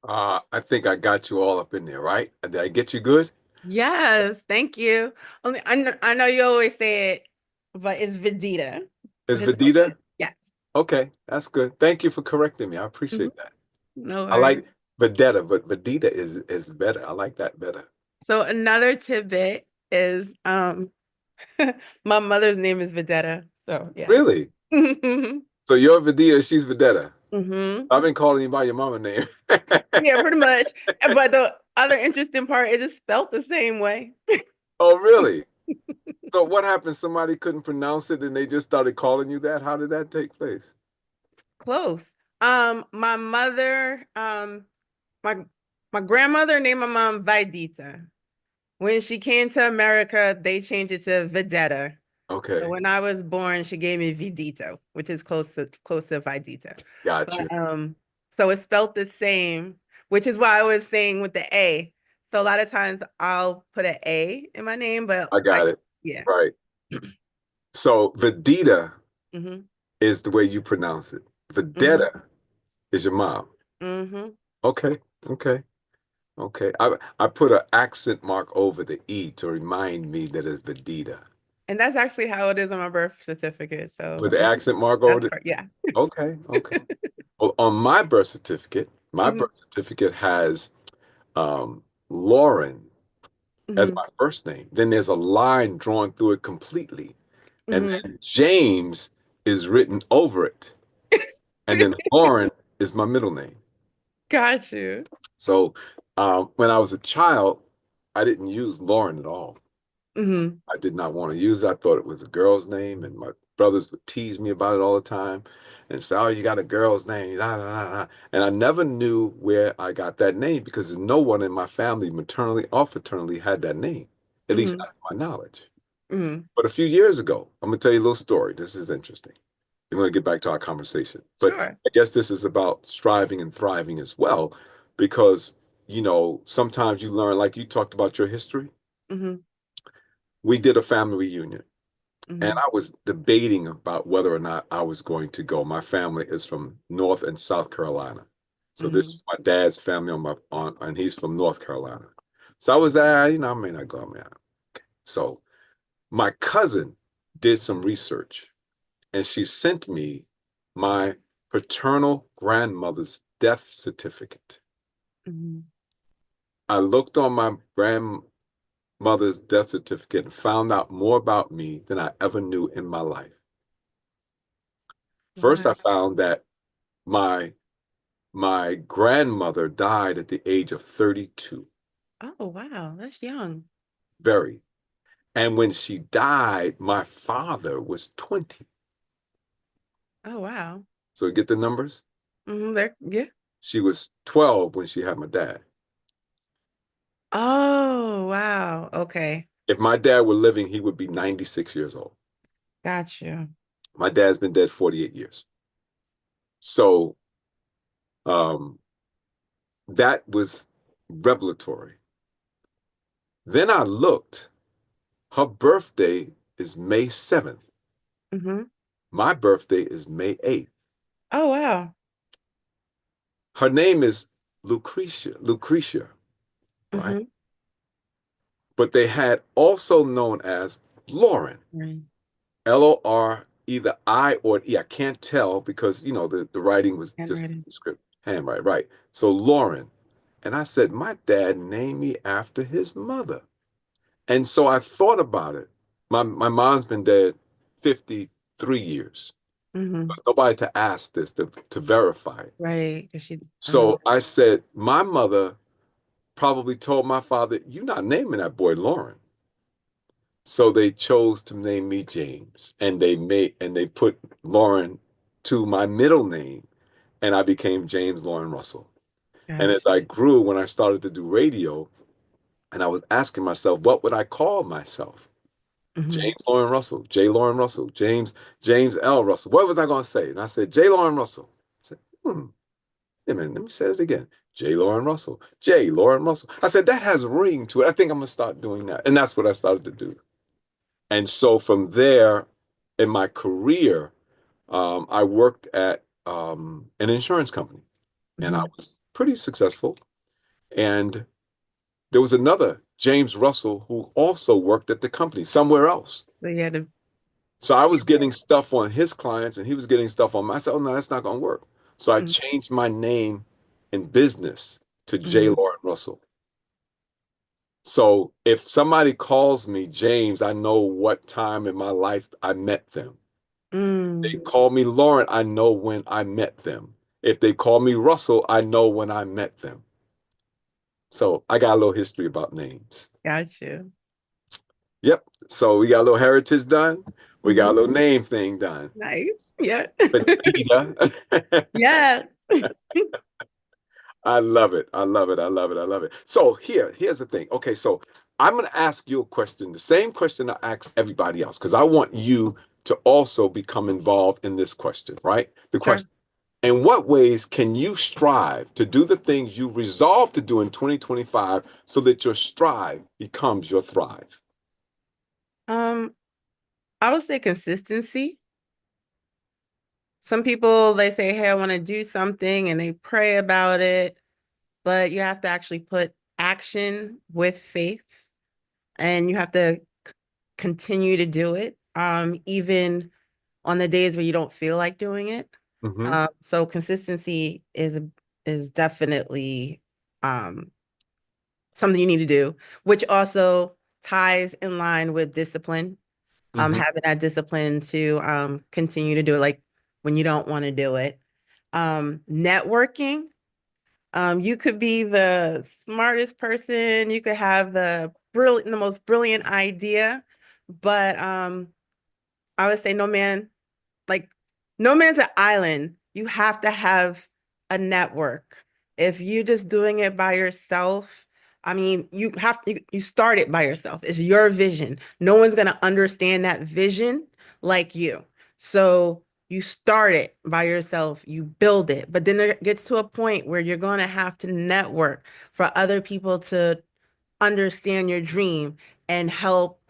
[SPEAKER 2] I think I got you all up in there, right? Did I get you good?
[SPEAKER 3] Yes, thank you. Only I know you always say it, but it's Vidita.
[SPEAKER 2] Is
[SPEAKER 3] Just
[SPEAKER 2] Vidita?
[SPEAKER 3] yes.
[SPEAKER 2] Okay, that's good. Thank you for correcting me. I appreciate that.
[SPEAKER 3] No
[SPEAKER 2] I
[SPEAKER 3] worries.
[SPEAKER 2] like Vedetta, but Vidita is better. I like that better.
[SPEAKER 3] So another tidbit is my mother's name is Videtta. So yeah.
[SPEAKER 2] Really? So you're Vidita, she's Vedetta.
[SPEAKER 3] hmm
[SPEAKER 2] I've been calling you by your mama name.
[SPEAKER 3] Yeah, pretty much. But the other interesting part is it's spelled the same way.
[SPEAKER 2] Oh, really? So what happened? Somebody couldn't pronounce it and they just started calling you that? How did that take place?
[SPEAKER 3] Close. My mother, my grandmother named my mom Vidita. When she came to America, they changed it to Videtta. So
[SPEAKER 2] Okay,
[SPEAKER 3] when I was born, she gave me Vidito, which is close to Vidita.
[SPEAKER 2] got you.
[SPEAKER 3] But so it's spelled the same, which is why I was saying with the A. So a lot of times I'll put an A in my name, but
[SPEAKER 2] I got it.
[SPEAKER 3] yeah.
[SPEAKER 2] Right. So Vedita
[SPEAKER 3] Mm-hmm.
[SPEAKER 2] is the way you pronounce it.
[SPEAKER 3] Mm-hmm.
[SPEAKER 2] Vedetta is your mom.
[SPEAKER 3] Mm-hmm.
[SPEAKER 2] Okay, okay, okay. I put an accent mark over the E to remind me that it's Vedita.
[SPEAKER 3] And that's actually how it is on my birth certificate. So
[SPEAKER 2] With the accent mark over
[SPEAKER 3] that's
[SPEAKER 2] it?
[SPEAKER 3] yeah.
[SPEAKER 2] Okay, okay. Well, on my birth certificate,
[SPEAKER 3] Mm-hmm.
[SPEAKER 2] has Lauren as
[SPEAKER 3] Mm-hmm.
[SPEAKER 2] my first name. Then there's a line drawn through it completely. And
[SPEAKER 3] Mm-hmm.
[SPEAKER 2] then James is written over it. And then Lauren is my middle name.
[SPEAKER 3] Got you.
[SPEAKER 2] So when I was a child, I didn't use Lauren at all.
[SPEAKER 3] Mm-hmm.
[SPEAKER 2] I did not want to use it. I thought it was a girl's name, and my brothers would tease me about it all the time and say, "Oh, you got a girl's name." Nah, nah, nah, nah. And I never knew where I got that name because no one in my family, maternally or fraternally, had that name, at least
[SPEAKER 3] Mm-hmm.
[SPEAKER 2] not to my knowledge.
[SPEAKER 3] Mm-hmm.
[SPEAKER 2] But a few years ago, I'm going to tell you a little story. This is interesting. I'm going to get back to our conversation. But
[SPEAKER 3] Sure.
[SPEAKER 2] I guess this is about striving and thriving as well, because, sometimes you learn, like you talked about your history.
[SPEAKER 3] Mm-hmm.
[SPEAKER 2] We did a family reunion, and
[SPEAKER 3] Mm-hmm.
[SPEAKER 2] I was debating about whether or not I was going to go. My family is from North and South Carolina. So this
[SPEAKER 3] Mm-hmm.
[SPEAKER 2] is my dad's family and he's from North Carolina. So I was, I may not go, man. So my cousin did some research and she sent me my paternal grandmother's death certificate.
[SPEAKER 3] Mm-hmm.
[SPEAKER 2] I looked on my grandmother's death certificate and found out more about me than I ever knew in my life. First,
[SPEAKER 3] Wow.
[SPEAKER 2] I found that my my grandmother died at the age of 32.
[SPEAKER 3] Oh, wow. That's young.
[SPEAKER 2] Very. And when she died, my father was 20.
[SPEAKER 3] Oh, wow.
[SPEAKER 2] So you get the numbers?
[SPEAKER 3] There, yeah.
[SPEAKER 2] She was 12 when she had my dad.
[SPEAKER 3] Oh, wow. Okay.
[SPEAKER 2] If my dad were living, he would be 96 years old.
[SPEAKER 3] Got you.
[SPEAKER 2] My dad's been dead 48 years. So that was revelatory. Then I looked. Her birthday is May 7th.
[SPEAKER 3] Mm-hmm.
[SPEAKER 2] My birthday is May 8th.
[SPEAKER 3] Oh, wow.
[SPEAKER 2] Her name is Lucretia, right?
[SPEAKER 3] Mm-hmm.
[SPEAKER 2] But they had also known as Lauren,
[SPEAKER 3] Right.
[SPEAKER 2] Lor, either I or E. I can't tell because, the writing was just
[SPEAKER 3] Handwriting.
[SPEAKER 2] script, handwriting, right? So Lauren. And I said, my dad named me after his mother. And so I thought about it. My mom's been dead 53 years.
[SPEAKER 3] Mm-hmm.
[SPEAKER 2] There's nobody to ask this, to verify it.
[SPEAKER 3] Right. Because she,
[SPEAKER 2] So I said, my mother probably told my father, you're not naming that boy Lauren. So they chose to name me James, and they put Lauren to my middle name, and I became James Lauren Russell. And as
[SPEAKER 3] gotcha.
[SPEAKER 2] I grew, when I started to do radio, and I was asking myself, what would I call myself?
[SPEAKER 3] Mm-hmm.
[SPEAKER 2] James Lauren Russell, J. Lauren Russell, James L. Russell. What was I going to say? And I said, J. Lauren Russell. I said, a minute, let me say it again. J. Lauren Russell. J. Lauren Russell. I said, that has a ring to it. I think I'm going to start doing that. And that's what I started to do. And so from there, in my career, I worked at an insurance company, and I was pretty successful. And there was another James Russell who also worked at the company somewhere else.
[SPEAKER 3] So you had to.
[SPEAKER 2] So I was getting stuff on his clients, and he was getting stuff on my. I said, "Oh no, that's not going to work." So I
[SPEAKER 3] Mhm.
[SPEAKER 2] changed my name in business to J.
[SPEAKER 3] Mhm.
[SPEAKER 2] Lauren Russell. So if somebody calls me James, I know what time in my life I met them. They
[SPEAKER 3] Mm.
[SPEAKER 2] call me Lauren, I know when I met them. If they call me Russell, I know when I met them. So I got a little history about names.
[SPEAKER 3] Got you.
[SPEAKER 2] Yep. So we got a little heritage done. We got a
[SPEAKER 3] Mhm.
[SPEAKER 2] little name thing done.
[SPEAKER 3] Nice. Yeah.
[SPEAKER 2] Petita.
[SPEAKER 3] Yes.
[SPEAKER 2] I love it. I love it. I love it. I love it. So here's the thing. Okay, so I'm going to ask you a question, the same question I ask everybody else, because I want you to also become involved in this question, right? The
[SPEAKER 3] Sure.
[SPEAKER 2] question, in what ways can you strive to do the things you resolve to do in 2025 so that your strive becomes your thrive?
[SPEAKER 3] Um, I would say consistency. Some people they say, "Hey, I want to do something," and they pray about it, but you have to actually put action with faith, and you have to continue to do it, even on the days where you don't feel like doing it.
[SPEAKER 2] Hmm.
[SPEAKER 3] So consistency is definitely um, something you need to do, which also ties in line with discipline.
[SPEAKER 2] Hmm.
[SPEAKER 3] Having that discipline to continue to do it, like when you don't want to do it. Networking. You could be the smartest person, you could have the most brilliant idea, but I would say like no man's an island. You have to have a network. If you just doing it by yourself, I mean, you start it by yourself. It's your vision. No one's gonna understand that vision like you. So you start it by yourself, you build it, but then it gets to a point where you're gonna have to network for other people to understand your dream and help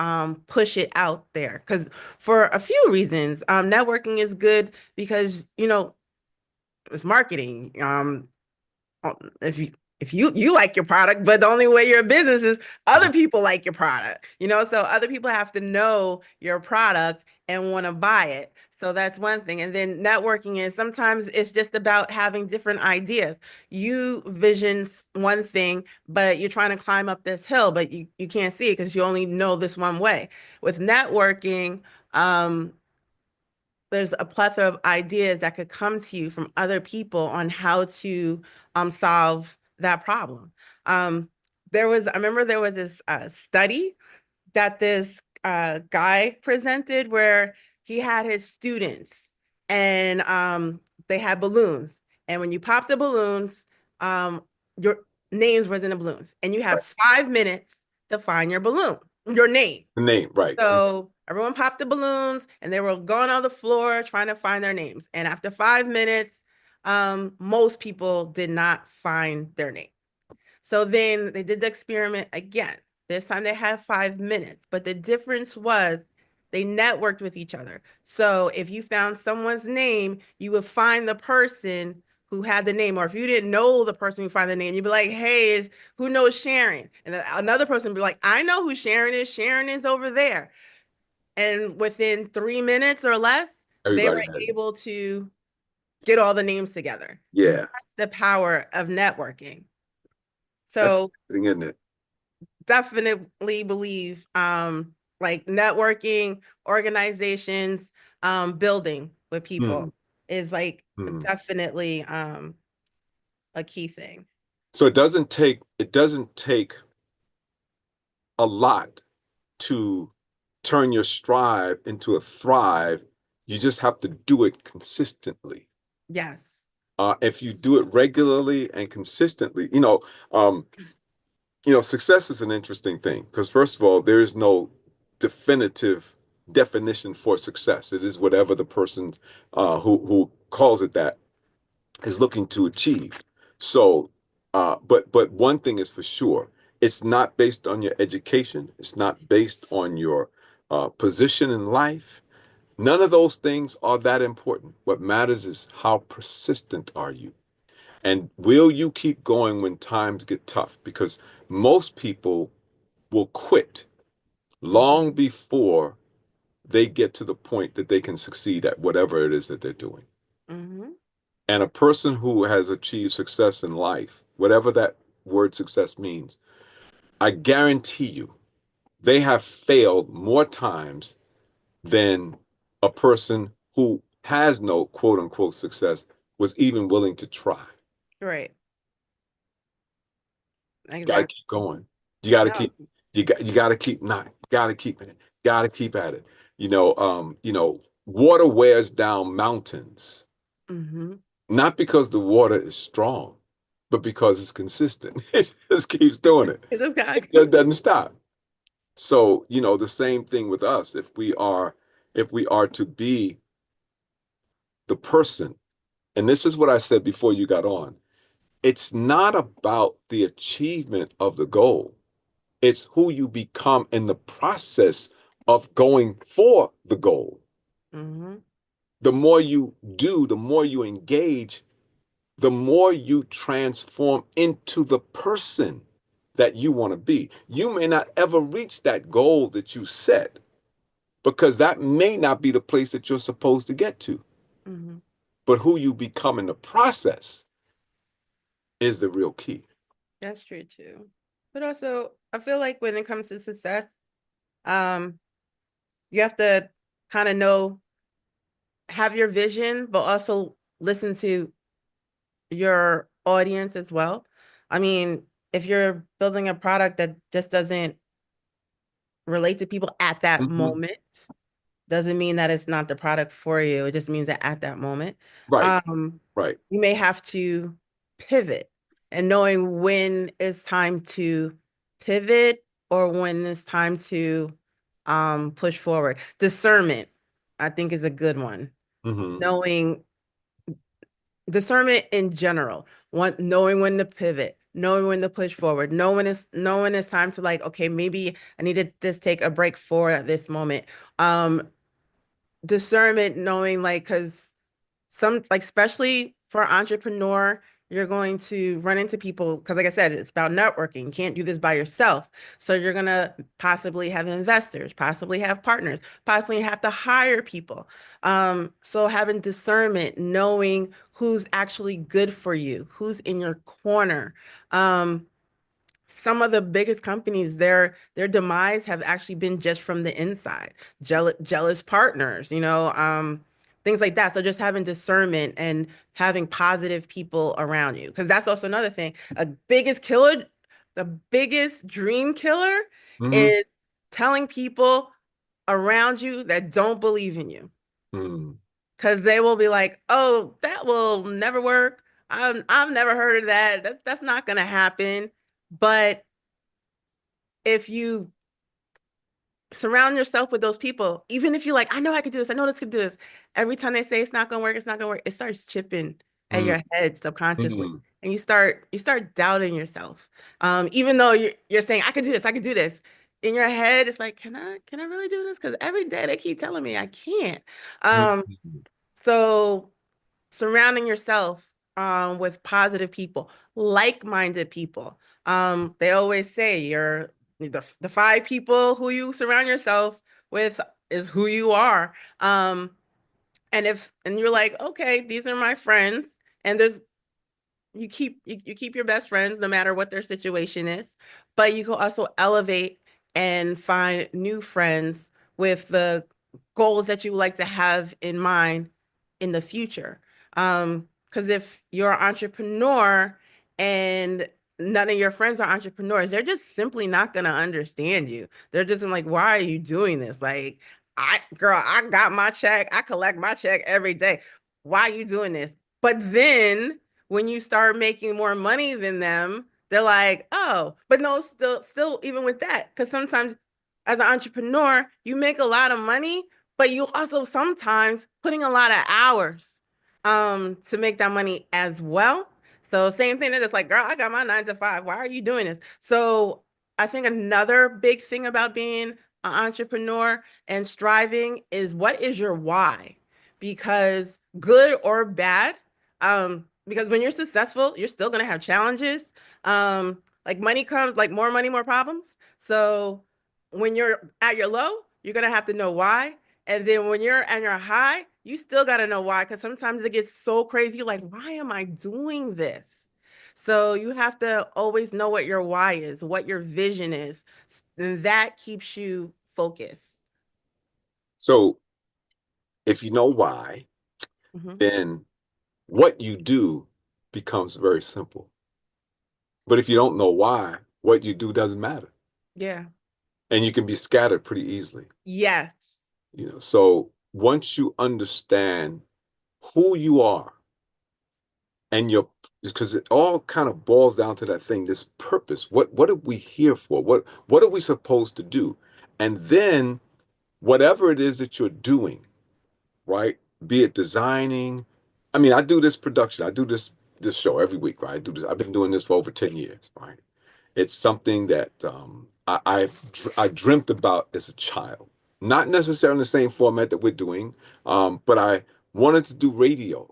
[SPEAKER 3] push it out there. Because for a few reasons, networking is good because, it's marketing. If you like your product, but the only way you're a business is other people like your product, so other people have to know your product and want to buy it. So that's one thing. And then networking is sometimes it's just about having different ideas. You vision one thing, but you're trying to climb up this hill, but you can't see it because you only know this one way. With networking, um, there's a plethora of ideas that could come to you from other people on how to solve that problem. Um, I remember there was this study that this guy presented where he had his students and they had balloons. And when you pop the balloons, your names was in the balloons. And you had 5 minutes to find your balloon, your name.
[SPEAKER 2] The name, right.
[SPEAKER 3] So everyone popped the balloons and they were going on the floor trying to find their names. And after 5 minutes, most people did not find their name. So then they did the experiment again. This time they had 5 minutes, but the difference was they networked with each other. So if you found someone's name, you would find the person who had the name, or if you didn't know the person who found the name, you'd be like, "Hey, who knows Sharon?" And another person would be like, "I know who Sharon is. Sharon is over there." And within 3 minutes or less, they were
[SPEAKER 2] Everybody had it.
[SPEAKER 3] able to get all the names together.
[SPEAKER 2] Yeah.
[SPEAKER 3] That's the power of networking.
[SPEAKER 2] That's
[SPEAKER 3] So
[SPEAKER 2] amazing, isn't it?
[SPEAKER 3] definitely believe like networking, organizations, building with
[SPEAKER 2] Hmm.
[SPEAKER 3] people is like
[SPEAKER 2] Hmm.
[SPEAKER 3] definitely a key thing.
[SPEAKER 2] So it doesn't take a lot to turn your strive into a thrive. You just have to do it consistently.
[SPEAKER 3] Yes.
[SPEAKER 2] If you do it regularly and consistently, success is an interesting thing because first of all, there is no definitive definition for success. It is whatever the person who calls it that is looking to achieve. So, but one thing is for sure, it's not based on your education. It's not based on your position in life. None of those things are that important. What matters is how persistent are you? And will you keep going when times get tough? Because most people will quit long before they get to the point that they can succeed at whatever it is that they're doing.
[SPEAKER 3] Mm-hmm.
[SPEAKER 2] And a person who has achieved success in life, whatever that word success means, I guarantee you, they have failed more times than a person who has no quote unquote success was even willing to try.
[SPEAKER 3] Right.
[SPEAKER 2] You gotta
[SPEAKER 3] Exactly.
[SPEAKER 2] keep going. You gotta
[SPEAKER 3] No.
[SPEAKER 2] keep you gotta keep not gotta keep it. Gotta keep at it. Water wears down mountains,
[SPEAKER 3] Mm-hmm.
[SPEAKER 2] not because the water is strong, but because it's consistent. It just keeps doing it.
[SPEAKER 3] It just
[SPEAKER 2] It
[SPEAKER 3] got.
[SPEAKER 2] just doesn't stop. So, the same thing with us. If we are to be the person, and this is what I said before you got on, it's not about the achievement of the goal. It's who you become in the process of going for the goal.
[SPEAKER 3] Mm-hmm.
[SPEAKER 2] The more you do, the more you engage, the more you transform into the person that you want to be. You may not ever reach that goal that you set because that may not be the place that you're supposed to get to.
[SPEAKER 3] Mm-hmm.
[SPEAKER 2] But who you become in the process is the real key.
[SPEAKER 3] That's true too. But also, I feel like when it comes to success, um, you have to kind of have your vision, but also listen to your audience as well. I mean, if you're building a product that just doesn't relate to people at that
[SPEAKER 2] Mhm.
[SPEAKER 3] moment, doesn't mean that it's not the product for you. It just means that at that moment,
[SPEAKER 2] Right,
[SPEAKER 3] um,
[SPEAKER 2] right.
[SPEAKER 3] you may have to pivot and knowing when it's time to pivot or when it's time to push forward. Discernment, I think, is a good one.
[SPEAKER 2] Hmm.
[SPEAKER 3] Knowing discernment in general, knowing when to pivot, knowing when to push forward, knowing it's time to like, okay, maybe I need to just take a break for this moment. Um, Discernment, knowing like, because some like especially for entrepreneur, you're going to run into people because like I said, it's about networking. You can't do this by yourself. So you're gonna possibly have investors, possibly have partners, possibly have to hire people. So having discernment, knowing who's actually good for you, who's in your corner. Some of the biggest companies, their demise have actually been just from the inside. Jealous partners, things like that. So just having discernment and having positive people around you, because that's also another thing. The biggest dream killer
[SPEAKER 2] Hmm.
[SPEAKER 3] is telling people around you that don't believe in you,
[SPEAKER 2] Hmm.
[SPEAKER 3] because they will be like, "Oh, that will never work. I've never heard of that. That's not gonna happen." But if you surround yourself with those people, even if you're like, I know I could do this, I know this could do this, every time they say it's not gonna work, it's not gonna work, it starts chipping at
[SPEAKER 2] Hmm.
[SPEAKER 3] your head subconsciously.
[SPEAKER 2] Hmm.
[SPEAKER 3] And you start doubting yourself. Even though you're saying, I could do this, I could do this. In your head, it's like, can I really do this? Because every day they keep telling me I can't. Um,
[SPEAKER 2] Hmm.
[SPEAKER 3] so surrounding yourself with positive people, like-minded people. They always say the five people who you surround yourself with is who you are. And you're like, okay, these are my friends, and you keep your best friends no matter what their situation is, but you can also elevate and find new friends with the goals that you would like to have in mind in the future. Because if you're an entrepreneur and none of your friends are entrepreneurs, they're just simply not gonna understand you. They're just like, why are you doing this? Like, I got my check, I collect my check every day. Why are you doing this? But then when you start making more money than them, they're like, oh, but no, still, even with that, because sometimes as an entrepreneur, you make a lot of money, but you also sometimes putting a lot of hours to make that money as well. So same thing that it's like, girl, I got my 9 to 5. Why are you doing this? So I think another big thing about being an entrepreneur and striving is what is your why? Because good or bad, because when you're successful, you're still gonna have challenges. Like money comes, like more money, more problems. So when you're at your low, you're gonna have to know why. And then when you're at your high, you still got to know why, because sometimes it gets so crazy. Like, why am I doing this? So you have to always know what your why is, what your vision is, and that keeps you focused.
[SPEAKER 2] So if you know why,
[SPEAKER 3] Hmm.
[SPEAKER 2] then what you do becomes very simple. But if you don't know why, what you do doesn't matter.
[SPEAKER 3] Yeah.
[SPEAKER 2] And you can be scattered pretty easily.
[SPEAKER 3] Yes.
[SPEAKER 2] So once you understand who you are and your because it all kind of boils down to that thing, this purpose. What are we here for? What are we supposed to do? And then whatever it is that you're doing, right? Be it designing. I mean, I do this production. I do this show every week, right? I do this. I've been doing this for over 10 years, right? It's something that I dreamt about as a child. Not necessarily in the same format that we're doing, but I wanted to do radio.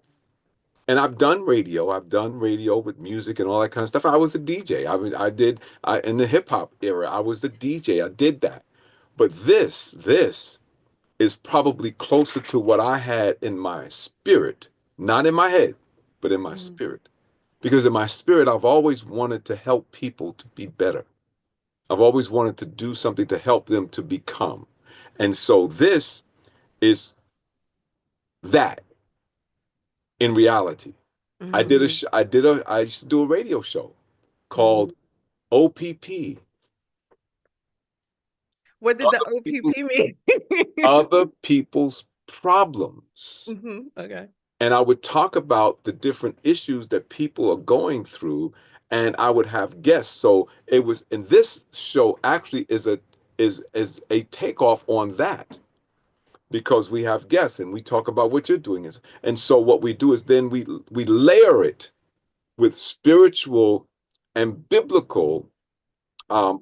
[SPEAKER 2] And I've done radio. I've done radio with music and all that kind of stuff. I was a DJ. In the hip hop era, I was the DJ. I did that. But this is probably closer to what I had in my spirit, not in my head, but in my
[SPEAKER 3] Hmm.
[SPEAKER 2] spirit. Because in my spirit, I've always wanted to help people to be better. I've always wanted to do something to help them to become. And so this is that in reality.
[SPEAKER 3] Hmm.
[SPEAKER 2] I used to do a radio show
[SPEAKER 3] Hmm.
[SPEAKER 2] called OPP,
[SPEAKER 3] What did the
[SPEAKER 2] other people,
[SPEAKER 3] OPP mean?
[SPEAKER 2] other people's problems.
[SPEAKER 3] Okay.
[SPEAKER 2] And I would talk about the different issues that people are going through, and I would have guests. So it was, in this show actually is a takeoff on that because we have guests and we talk about what you're doing is. And so what we do is then we layer it with spiritual and biblical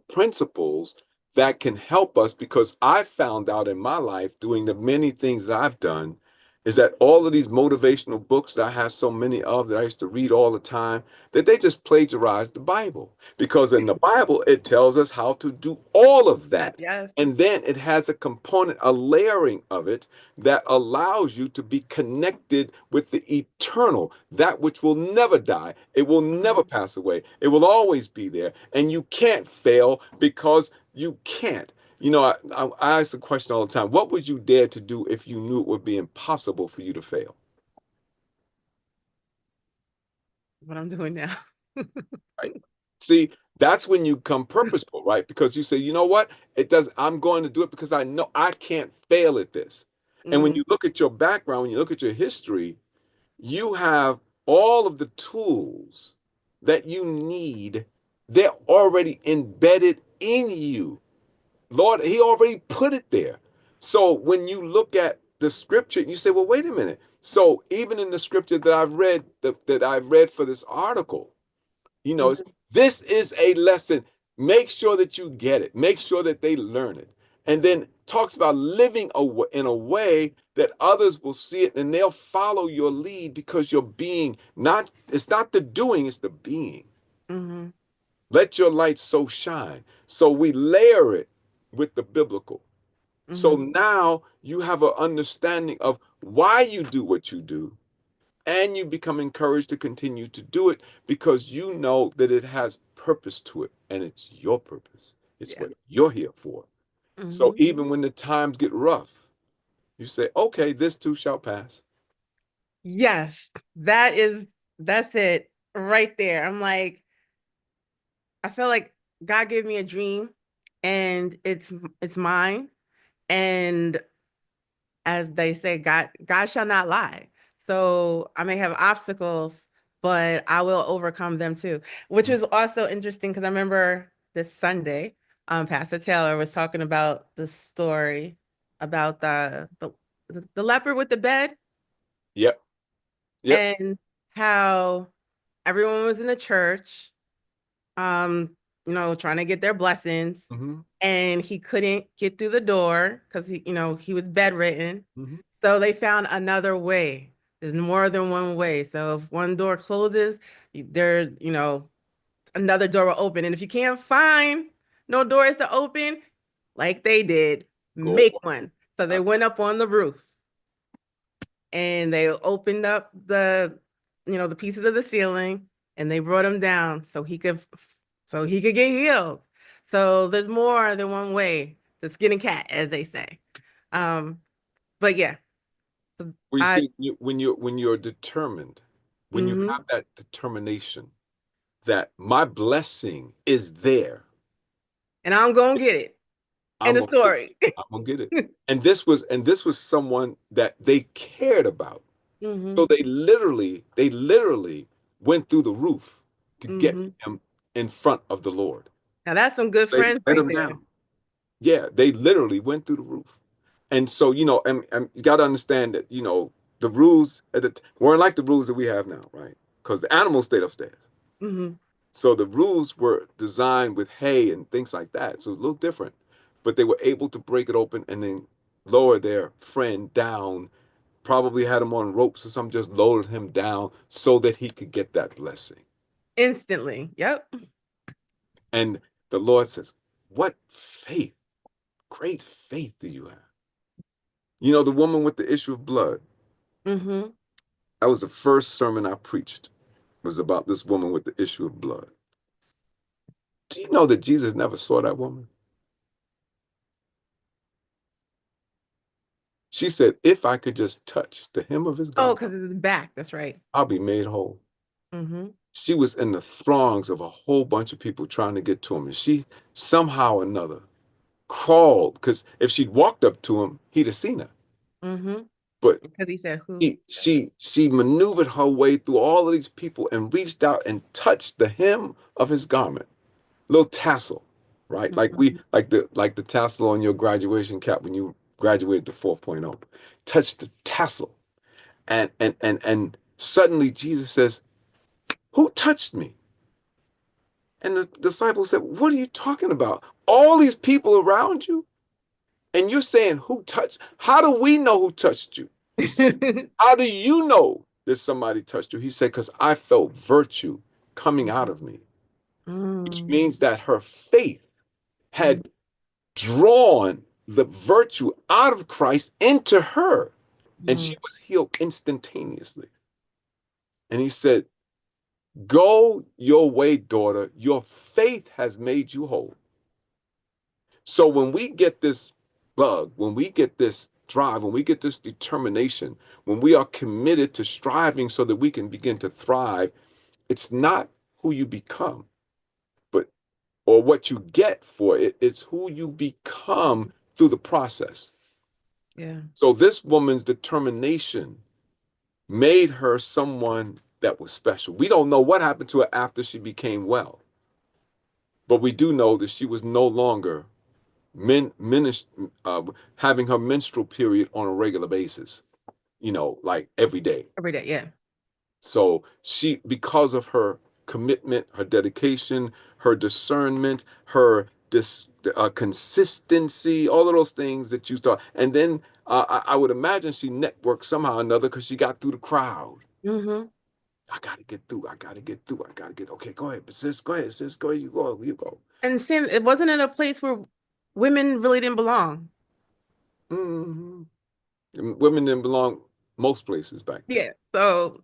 [SPEAKER 2] principles that can help us, because I found out in my life doing the many things that I've done is that all of these motivational books that I have so many of that I used to read all the time, that they just plagiarized the Bible. Because in the Bible, it tells us how to do all of that.
[SPEAKER 3] Yes.
[SPEAKER 2] And then it has a component, a layering of it that allows you to be connected with the eternal, that which will never die. It will never
[SPEAKER 3] Mhm.
[SPEAKER 2] pass away. It will always be there. And you can't fail because you can't. I ask the question all the time, what would you dare to do if you knew it would be impossible for you to fail?
[SPEAKER 3] What I'm doing now.
[SPEAKER 2] Right? See, that's when you come purposeful, right? Because you say, you know what? I'm going to do it because I know I can't fail at this. And when
[SPEAKER 3] Hmm.
[SPEAKER 2] you look at your background, when you look at your history, you have all of the tools that you need. They're already embedded in you. Lord, He already put it there. So when you look at the scripture, you say, well, wait a minute. So even in the scripture that I've read for this article, it's,
[SPEAKER 3] Hmm.
[SPEAKER 2] this is a lesson. Make sure that you get it. Make sure that they learn it. And then talks about living in a way that others will see it and they'll follow your lead, because you're being not, it's not the doing, it's the being.
[SPEAKER 3] Hmm.
[SPEAKER 2] Let your light so shine. So we layer it with the biblical. So
[SPEAKER 3] Hmm.
[SPEAKER 2] now you have an understanding of why you do what you do, and you become encouraged to continue to do it because you know that it has purpose to it, and it's your purpose. It's
[SPEAKER 3] Yeah.
[SPEAKER 2] what you're here for. So
[SPEAKER 3] Hmm.
[SPEAKER 2] even when the times get rough, you say, okay, this too shall pass.
[SPEAKER 3] Yes, that's it right there. I'm like, I feel like God gave me a dream and it's mine. And as they say, God shall not lie. So I may have obstacles, but I will overcome them too. Which was also interesting because I remember this Sunday, Pastor Taylor was talking about the story about the leopard with the bed
[SPEAKER 2] Yep. Yep.
[SPEAKER 3] and how. everyone was in the church, trying to get their blessings, and he couldn't get through the door because he was bedridden. So they found another way. There's more than one way. So if one door closes, there, another door will open. And if you can't find no doors to open, like they did, make one. So they went up on the roof and they opened up the pieces of the ceiling and they brought him down so he could get healed. So there's more than one way to skin a cat, as they say. But yeah.
[SPEAKER 2] Well, you see, when you're determined, when you have that determination that my blessing is there,
[SPEAKER 3] and I'm gonna get it. In the story.
[SPEAKER 2] I'm gonna get it. And this was someone that they cared about. So they literally went through the roof to get him in front of the Lord.
[SPEAKER 3] Now that's some good friends
[SPEAKER 2] let
[SPEAKER 3] right
[SPEAKER 2] him
[SPEAKER 3] there.
[SPEAKER 2] down. Yeah, they literally went through the roof. And so, and you got to understand that, the rules weren't like the rules that we have now, right? Because the animals stayed upstairs. So the rules were designed with hay and things like that. So a little different. But they were able to break it open and then lower their friend down, probably had him on ropes or something, just lowered him down so that he could get that blessing.
[SPEAKER 3] Instantly. Yep.
[SPEAKER 2] And the Lord says, what faith, great faith do you have? The woman with the issue of blood. That was the first sermon I preached, was about this woman with the issue of blood. Do you know that Jesus never saw that woman? She said, if I could just touch the hem of his garment.
[SPEAKER 3] Oh, because it's back. That's right.
[SPEAKER 2] I'll be made whole. She was in the throngs of a whole bunch of people trying to get to him. And she somehow or another crawled, because if she'd walked up to him, he'd have seen her. But
[SPEAKER 3] because he said, who?
[SPEAKER 2] She maneuvered her way through all of these people and reached out and touched the hem of his garment. Little tassel, right? Like the tassel on your graduation cap when you graduated to 4.0. Touched the tassel. And suddenly Jesus says, who touched me? And the disciples said, what are you talking about? All these people around you? And you're saying, who touched? How do we know who touched you? He said, how do you know that somebody touched you? He said, because I felt virtue coming out of me, which means that her faith had drawn the virtue out of Christ into her, and she was healed instantaneously. And he said, go your way, daughter. Your faith has made you whole. So when we get this bug, when we get this drive, when we get this determination, when we are committed to striving so that we can begin to thrive, it's not who you become, or what you get for it. It's who you become through the process.
[SPEAKER 3] Yeah.
[SPEAKER 2] So this woman's determination made her someone that was special. We don't know what happened to her after she became well, but we do know that she was no longer having her menstrual period on a regular basis, like every day.
[SPEAKER 3] Every day, yeah.
[SPEAKER 2] So she, because of her commitment, her dedication, her discernment, her consistency, all of those things that you saw. And then I would imagine she networked somehow or another because she got through the crowd. I got to get through. Okay, go ahead. But sis, go ahead. Sis, go ahead. You go.
[SPEAKER 3] And Sam, it wasn't in a place where women really didn't belong.
[SPEAKER 2] Women didn't belong most places back then.
[SPEAKER 3] Yeah. So.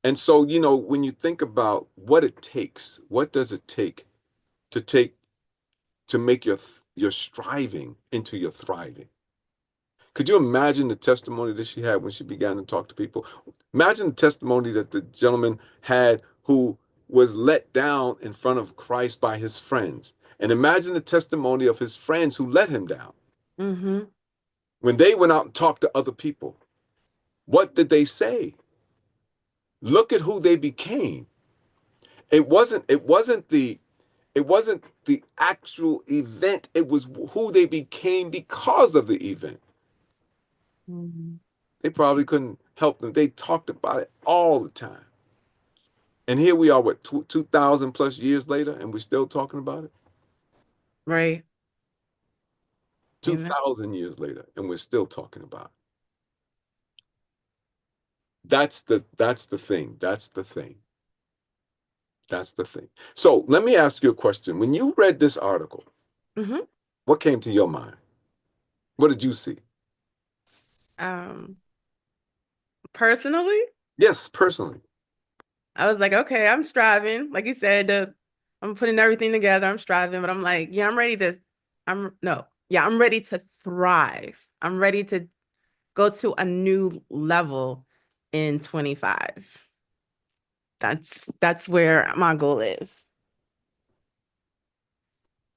[SPEAKER 2] And so, when you think about what it takes, what does it take to make your striving into your thriving? Could you imagine the testimony that she had when she began to talk to people? Imagine the testimony that the gentleman had who was let down in front of Christ by his friends. And imagine the testimony of his friends who let him down. When they went out and talked to other people, what did they say? Look at who they became. It wasn't the actual event. It was who they became because of the event. They probably couldn't help them. They talked about it all the time. And here we are, what, 2,000 plus years later, and we're still talking about it?
[SPEAKER 3] Right. Amen.
[SPEAKER 2] 2,000 years later, and we're still talking about it. That's the thing. That's the thing. That's the thing. So let me ask you a question. When you read this article,
[SPEAKER 3] Hmm.
[SPEAKER 2] what came to your mind? What did you see?
[SPEAKER 3] Um, Personally,
[SPEAKER 2] Yes, personally.
[SPEAKER 3] I was like, okay, I'm striving. Like you said, I'm putting everything together. I'm striving, but I'm like, yeah, I'm ready to thrive. I'm ready to go to a new level in 25. That's where my goal is.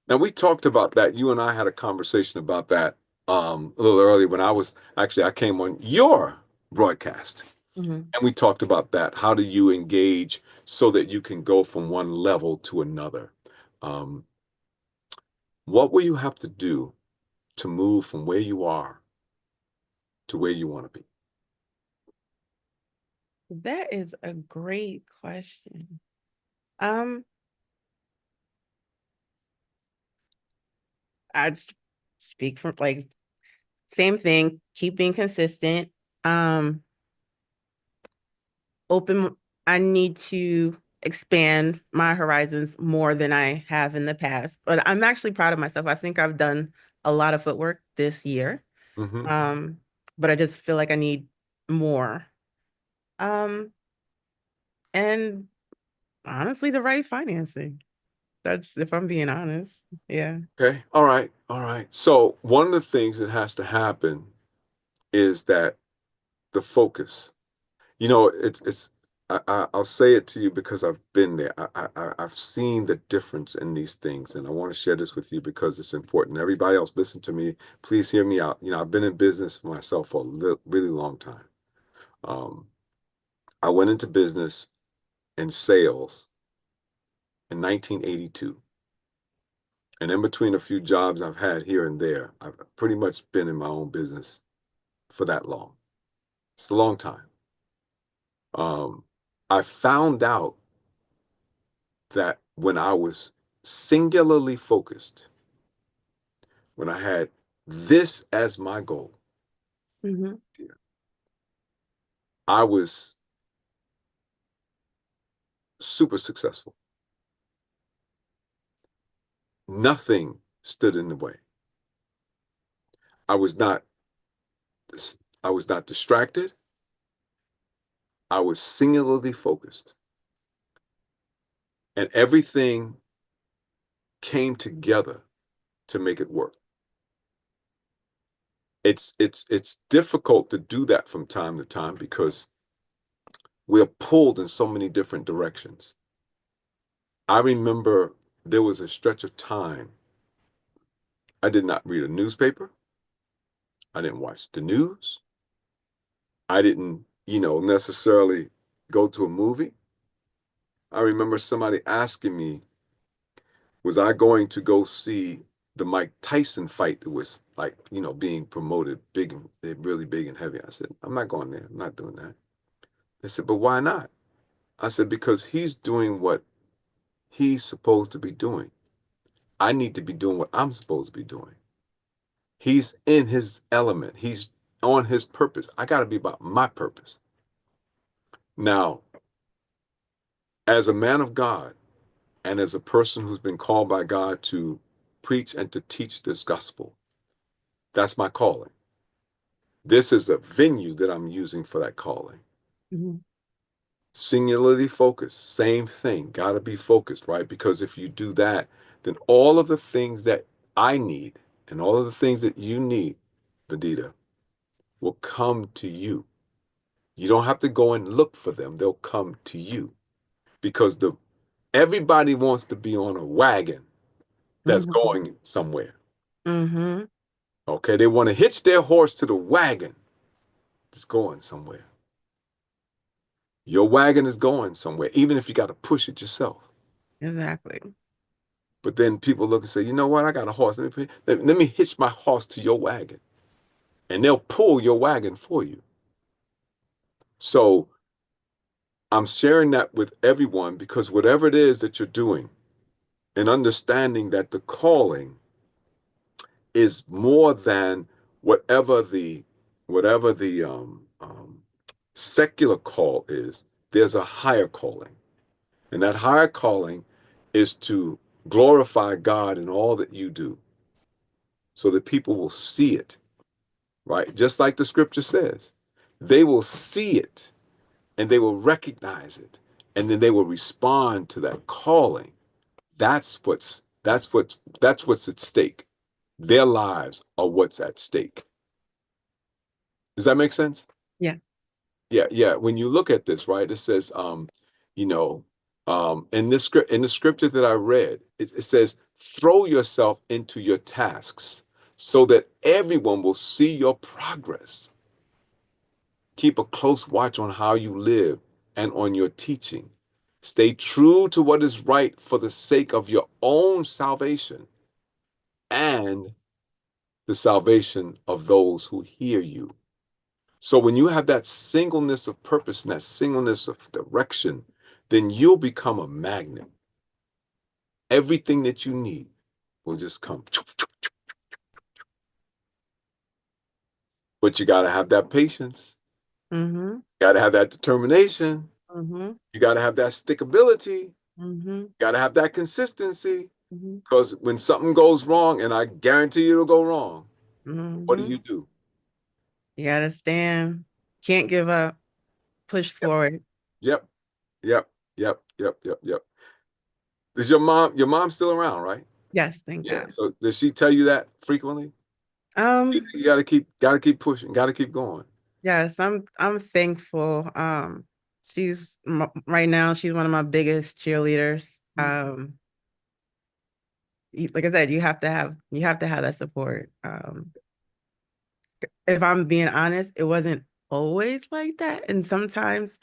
[SPEAKER 2] Now we talked about that. You and I had a conversation about that a little earlier when I came on your broadcast.
[SPEAKER 3] Hmm.
[SPEAKER 2] And we talked about that. How do you engage so that you can go from one level to another? Um, what will you have to do to move from where you are to where you want to be?
[SPEAKER 3] That is a great question. Um, I'd speak from like same thing, keep being consistent. Um, open, I need to expand my horizons more than I have in the past. But I'm actually proud of myself. I think I've done a lot of footwork this year.
[SPEAKER 2] Hmm.
[SPEAKER 3] Um, but I just feel like I need more. Um, and honestly, the right financing. That's if I'm being honest. Yeah.
[SPEAKER 2] Okay. All right. All right. So one of the things that has to happen is that the focus. It's I'll say it to you because I've been there. I've seen the difference in these things, and I want to share this with you because it's important. Everybody else, listen to me. Please hear me out. I've been in business for myself for a really long time. Um, I went into business and sales in 1982, and in between a few jobs I've had here and there, I've pretty much been in my own business for that long. It's a long time. Um, I found out that when I was singularly focused, when I had this as my goal,
[SPEAKER 3] Hmm.
[SPEAKER 2] I was super successful. Nothing stood in the way. I was not I was not distracted. I was singularly focused. And everything came together to make it work. It's difficult to do that from time to time because we're pulled in so many different directions. I remember there was a stretch of time I did not read a newspaper. I didn't watch the news. I didn't, necessarily go to a movie. I remember somebody asking me, was I going to go see the Mike Tyson fight that was like, being promoted big and really big and heavy? I said, I'm not going there. I'm not doing that. They said, but why not? I said, because he's doing what he's supposed to be doing. I need to be doing what I'm supposed to be doing. He's in his element. He's on his purpose. I got to be about my purpose. Now, as a man of God and as a person who's been called by God to preach and to teach this gospel, that's my calling. This is a venue that I'm using for that calling.
[SPEAKER 3] Hmm.
[SPEAKER 2] Singularly focused, same thing. Got to be focused, right? Because if you do that, then all of the things that I need and all of the things that you need, Vidita, will come to you. You don't have to go and look for them. They'll come to you because the everybody wants to be on a wagon that's
[SPEAKER 3] Hmm.
[SPEAKER 2] going somewhere.
[SPEAKER 3] Hmm.
[SPEAKER 2] Okay, they want to hitch their horse to the wagon that's going somewhere. Your wagon is going somewhere, even if you got to push it yourself.
[SPEAKER 3] Exactly.
[SPEAKER 2] But then people look and say, you know what? I got a horse. Let me hitch my horse to your wagon. And they'll pull your wagon for you. So I'm sharing that with everyone because whatever it is that you're doing, and understanding that the calling is more than whatever the whatever the secular call is. There's a higher calling, and that higher calling is to glorify God in all that you do, so that people will see it, right? Just like the scripture says, they will see it and they will recognize it, and then they will respond to that calling. That's what's at stake. Their lives are what's at stake. Does that make sense?
[SPEAKER 3] Yeah.
[SPEAKER 2] Yeah, yeah. When you look at this, right, it says, you know, in the scripture that I read, it says, throw yourself into your tasks so that everyone will see your progress. Keep a close watch on how you live and on your teaching. Stay true to what is right for the sake of your own salvation and the salvation of those who hear you. So when you have that singleness of purpose and that singleness of direction, then you'll become a magnet. Everything that you need will just come. But you got to have that patience.
[SPEAKER 3] Mm-hmm.
[SPEAKER 2] Got to have that determination.
[SPEAKER 3] Mm-hmm.
[SPEAKER 2] You got to have that stickability.
[SPEAKER 3] Mm-hmm.
[SPEAKER 2] Got to have that consistency.
[SPEAKER 3] Mm-hmm.
[SPEAKER 2] Because when something goes wrong, and I guarantee you it'll go wrong, what
[SPEAKER 3] Mm-hmm.
[SPEAKER 2] do?
[SPEAKER 3] You gotta stand. Can't give up. Push
[SPEAKER 2] Yep,
[SPEAKER 3] forward.
[SPEAKER 2] yep, yep, yep, yep, yep, yep. Is your mom still around, right?
[SPEAKER 3] Yes, thank
[SPEAKER 2] Yeah.
[SPEAKER 3] God.
[SPEAKER 2] So does she tell you that frequently?
[SPEAKER 3] Um,
[SPEAKER 2] You gotta keep pushing, gotta keep going.
[SPEAKER 3] yes, I'm thankful. Right now she's one of my biggest cheerleaders.
[SPEAKER 2] Mm.
[SPEAKER 3] Like I said, you have to have that support. If I'm being honest, it wasn't always like that, and sometimes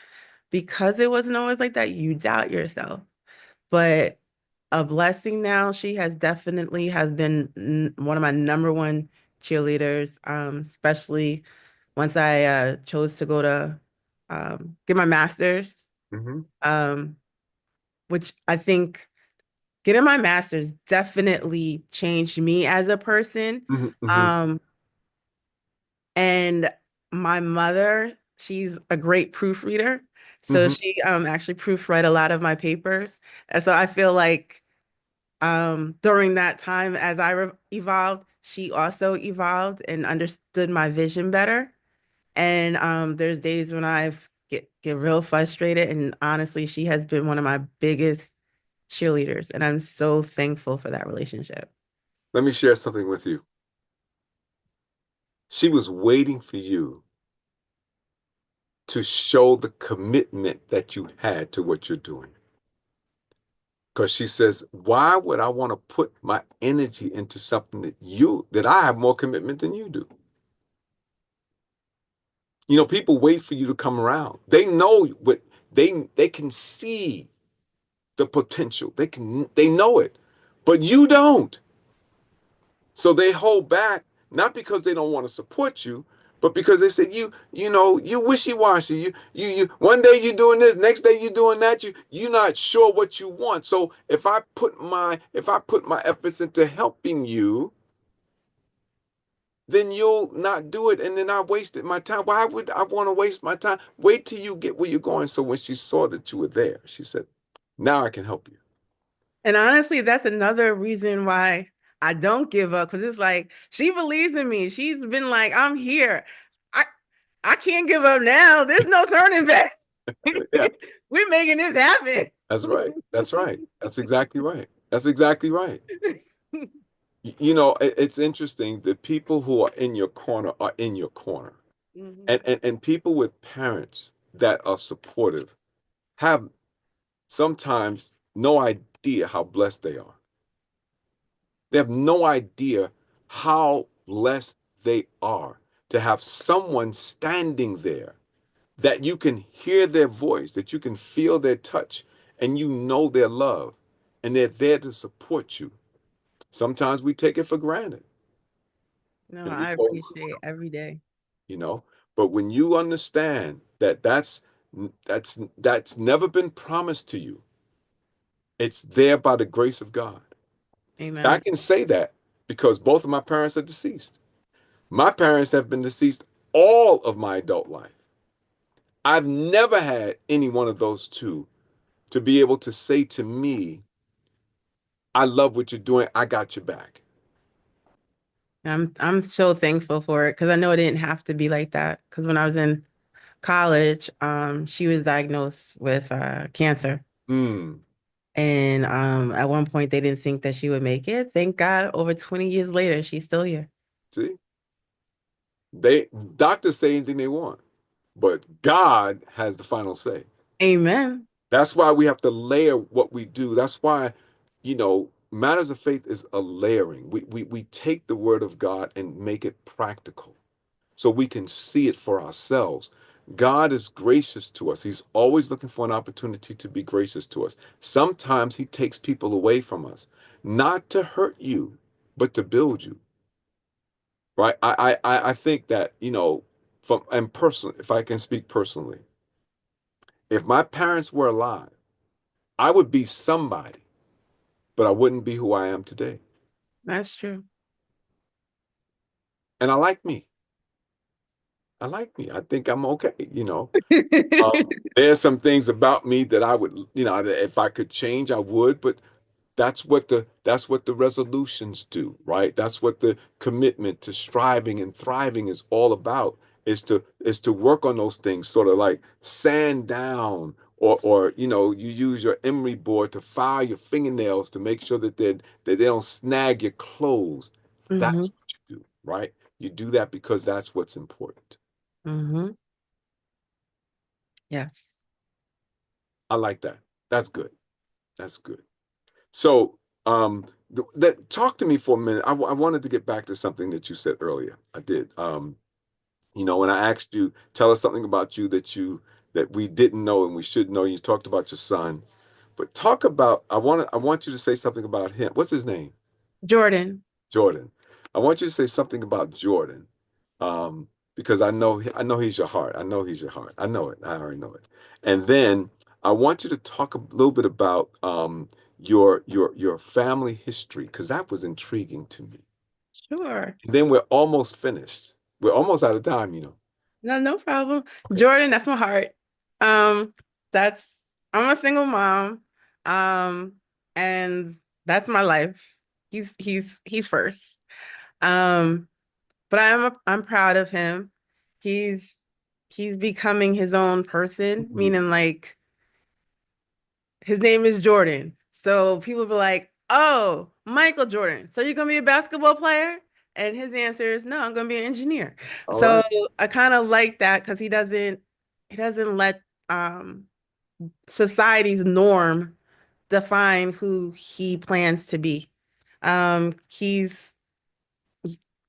[SPEAKER 3] because it wasn't always like that, you doubt yourself. But a blessing now, she has definitely has been one of my number one cheerleaders, especially once I chose to go to get my master's,
[SPEAKER 2] Mm-hmm.
[SPEAKER 3] um, which I think getting my master's definitely changed me as a person.
[SPEAKER 2] Mm-hmm. Mm-hmm.
[SPEAKER 3] Um, and my mother, she's a great proofreader. So
[SPEAKER 2] Mm-hmm.
[SPEAKER 3] she actually proofread a lot of my papers. And so I feel like during that time as I evolved, she also evolved and understood my vision better. And there's days when get real frustrated, and honestly, she has been one of my biggest cheerleaders, and I'm so thankful for that relationship.
[SPEAKER 2] Let me share something with you. She was waiting for you to show the commitment that you had to what you're doing. Because she says, why would I want to put my energy into something that I have more commitment than you do? People wait for you to come around. They know what they can see the potential. They know it, but you don't. So they hold back, not because they don't want to support you, but because they say you wishy-washy. You one day you're doing this, next day you're doing that. You're not sure what you want. So if I put my efforts into helping you, then you'll not do it, and then I wasted my time. Why would I want to waste my time? Wait till you get where you're going. So when she saw that you were there, she said, "Now I can help you."
[SPEAKER 3] And honestly, that's another reason why I don't give up, because it's like she believes in me. She's been like, I'm here. I I can't give up now. There's no turning back.
[SPEAKER 2] Yeah,
[SPEAKER 3] We're making this happen.
[SPEAKER 2] that's right. That's right. That's exactly right. That's exactly right. It's interesting. The people who are in your corner are in your corner. And,
[SPEAKER 3] Mhm.
[SPEAKER 2] and, and people with parents that are supportive have sometimes no idea how blessed they are. They have no idea how blessed they are to have someone standing there that you can hear their voice, that you can feel their touch, and you know their love, and they're there to support you. Sometimes we take it for granted
[SPEAKER 3] No,
[SPEAKER 2] and we
[SPEAKER 3] I
[SPEAKER 2] go,
[SPEAKER 3] appreciate every day.
[SPEAKER 2] you know, but when you understand that That's never been promised to you. It's there by the grace of God. I
[SPEAKER 3] Amen.
[SPEAKER 2] can say that because both of my parents are deceased. My parents have been deceased all of my adult life. I've never had any one of those two to be able to say to me, I love what you're doing. I got your back.
[SPEAKER 3] I'm so thankful for it because I know it didn't have to be like that. Because when I was in college, she was diagnosed with cancer.
[SPEAKER 2] Mm,
[SPEAKER 3] And at one point they didn't think that she would make it. Thank God, over 20 years later, she's still here.
[SPEAKER 2] see, they doctors say anything they want, but God has the final say.
[SPEAKER 3] Amen.
[SPEAKER 2] That's why we have to layer what we do. That's why, matters of faith is a layering. We take the word of God and make it practical so we can see it for ourselves. God is gracious to us. He's always looking for an opportunity to be gracious to us. Sometimes he takes people away from us, not to hurt you, but to build you. Right? I think that, from and personally, if I can speak personally, if my parents were alive, I would be somebody, but I wouldn't be who I am today.
[SPEAKER 3] That's true.
[SPEAKER 2] And I like me. I like me. I think I'm okay. There's some things about me that I would, that if I could change, I would, but that's what the resolutions do, right? That's what the commitment to striving and thriving is all about, is to work on those things, sort of like sand down, or you use your emery board to file your fingernails to make sure that they don't snag your clothes. That's
[SPEAKER 3] Hmm.
[SPEAKER 2] what you do, right? You do that because that's what's important.
[SPEAKER 3] Hmm. Yes.
[SPEAKER 2] I like that. That's good. That's good. So, talk to me for a minute. I wanted to get back to something that you said earlier. I did. When I asked you, tell us something about you that we didn't know and we should know. You talked about your son, but talk about. I want you to say something about him. What's his name?
[SPEAKER 3] Jordan.
[SPEAKER 2] Jordan. I want you to say something about Jordan, um, because I know he's your heart. I know he's your heart. I know it. I already know it. And then I want you to talk a little bit about your family history because that was intriguing to me.
[SPEAKER 3] Sure.
[SPEAKER 2] And then we're almost finished. We're almost out of time.
[SPEAKER 3] No, no problem.
[SPEAKER 2] Okay.
[SPEAKER 3] Jordan, that's my heart. Um, that's I'm a single mom. Um, and that's my life. He's first. Um, but I'm proud of him. He's he's becoming his own person,
[SPEAKER 2] Mhm.
[SPEAKER 3] meaning like his name is Jordan. So people be like, "Oh, Michael Jordan. So you're gonna be a basketball player?" And his answer is, "No, I'm gonna be an engineer."
[SPEAKER 2] All
[SPEAKER 3] So
[SPEAKER 2] right.
[SPEAKER 3] I kind of like that because he doesn't let um society's norm define who he plans to be. He's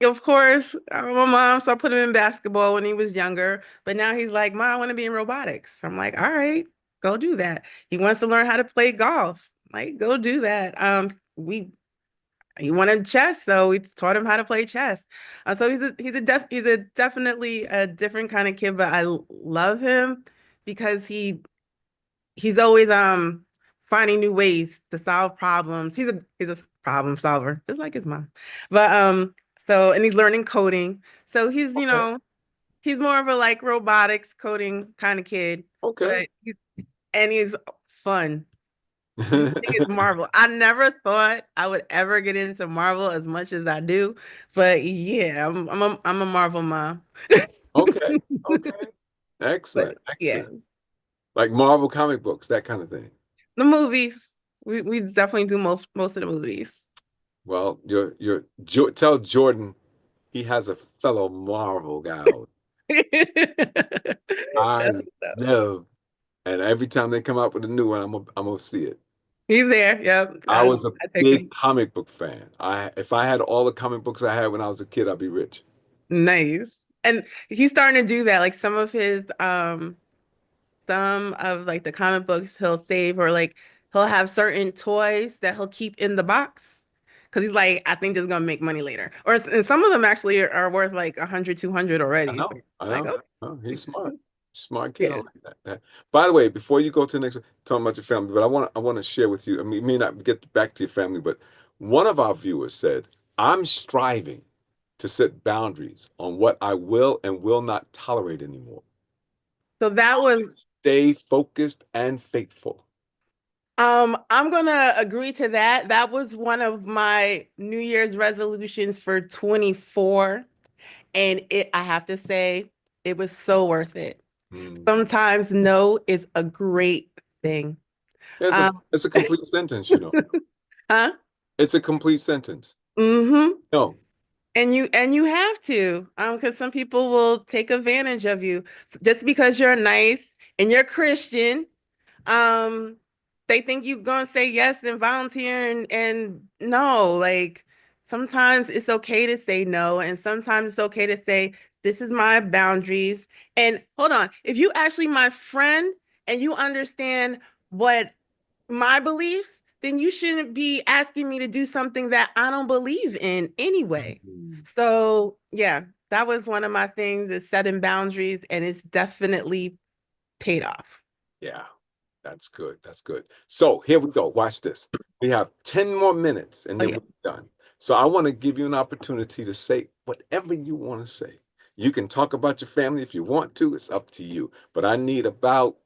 [SPEAKER 3] Of course, my mom, so I put him in basketball when he was younger, but now he's like, Mom, I want to be in robotics. I'm like, all right, go do that. He wants to learn how to play golf. Like, go do that. He wanted chess, so we taught him how to play chess. So he's a definitely a different kind of kid, but love him because he's always finding new ways to solve problems. He's a problem solver, just like his mom. But and he's learning coding. So
[SPEAKER 2] Okay.
[SPEAKER 3] he's more of a like robotics coding kind of kid,
[SPEAKER 2] Okay.
[SPEAKER 3] but he's fun. His thing is Marvel. I never thought I would ever get into Marvel as much as I do, but yeah, I'm a Marvel mom.
[SPEAKER 2] Okay. Okay.
[SPEAKER 3] But
[SPEAKER 2] Excellent.
[SPEAKER 3] yeah,
[SPEAKER 2] Excellent. Like Marvel comic books, that kind of thing.
[SPEAKER 3] the movies. We definitely do most of the movies.
[SPEAKER 2] Well, tell Jordan he has a fellow Marvel guy. I
[SPEAKER 3] That's
[SPEAKER 2] love, and every time they come out with a new one, I'm gonna see it.
[SPEAKER 3] He's there. Yep.
[SPEAKER 2] I was a
[SPEAKER 3] I take
[SPEAKER 2] big
[SPEAKER 3] him.
[SPEAKER 2] comic book fan. If I had all the comic books I had when I was a kid, I'd be rich.
[SPEAKER 3] Nice. And he's starting to do that. Like some of like the comic books he'll save or like he'll have certain toys that he'll keep in the box. Cause he's like, I think this is gonna make money later. And some of them actually are worth like 100, 200
[SPEAKER 2] I
[SPEAKER 3] already. So
[SPEAKER 2] know. I
[SPEAKER 3] like,
[SPEAKER 2] know.
[SPEAKER 3] okay.
[SPEAKER 2] Oh, he's smart. Smart kid. I
[SPEAKER 3] Yeah.
[SPEAKER 2] like that. By the way, before you go to the next one, talking about your family, but I want to share with you. I mean, you may not get back to your family, but one of our viewers said, "I'm striving to set boundaries on what I will and will not tolerate anymore.
[SPEAKER 3] So that was
[SPEAKER 2] Stay focused and faithful."
[SPEAKER 3] I'm gonna agree to that. That was one of my New Year's resolutions for 24. And I have to say, it was so worth it.
[SPEAKER 2] Mm.
[SPEAKER 3] Sometimes no is a great thing. Um,
[SPEAKER 2] It's a complete sentence, you know.
[SPEAKER 3] huh?
[SPEAKER 2] It's a complete sentence.
[SPEAKER 3] Mm-hmm.
[SPEAKER 2] No.
[SPEAKER 3] And you have to, because some people will take advantage of you. Just because you're nice and you're Christian, um, they think you're gonna say yes and volunteer and no, like sometimes it's okay to say no, and sometimes it's okay to say, this is my boundaries. And hold on, if you actually my friend and you understand what my beliefs, then you shouldn't be asking me to do something that I don't believe in anyway.
[SPEAKER 2] Mm.
[SPEAKER 3] So yeah, that was one of my things is setting boundaries, and it's definitely paid off.
[SPEAKER 2] Yeah, that's good. That's good. So here we go. Watch this. We have 10 more minutes and
[SPEAKER 3] Oh
[SPEAKER 2] then
[SPEAKER 3] yeah.
[SPEAKER 2] we're done. So I want to give you an opportunity to say whatever you want to say. You can talk about your family if you want to. It's up to you. But I need about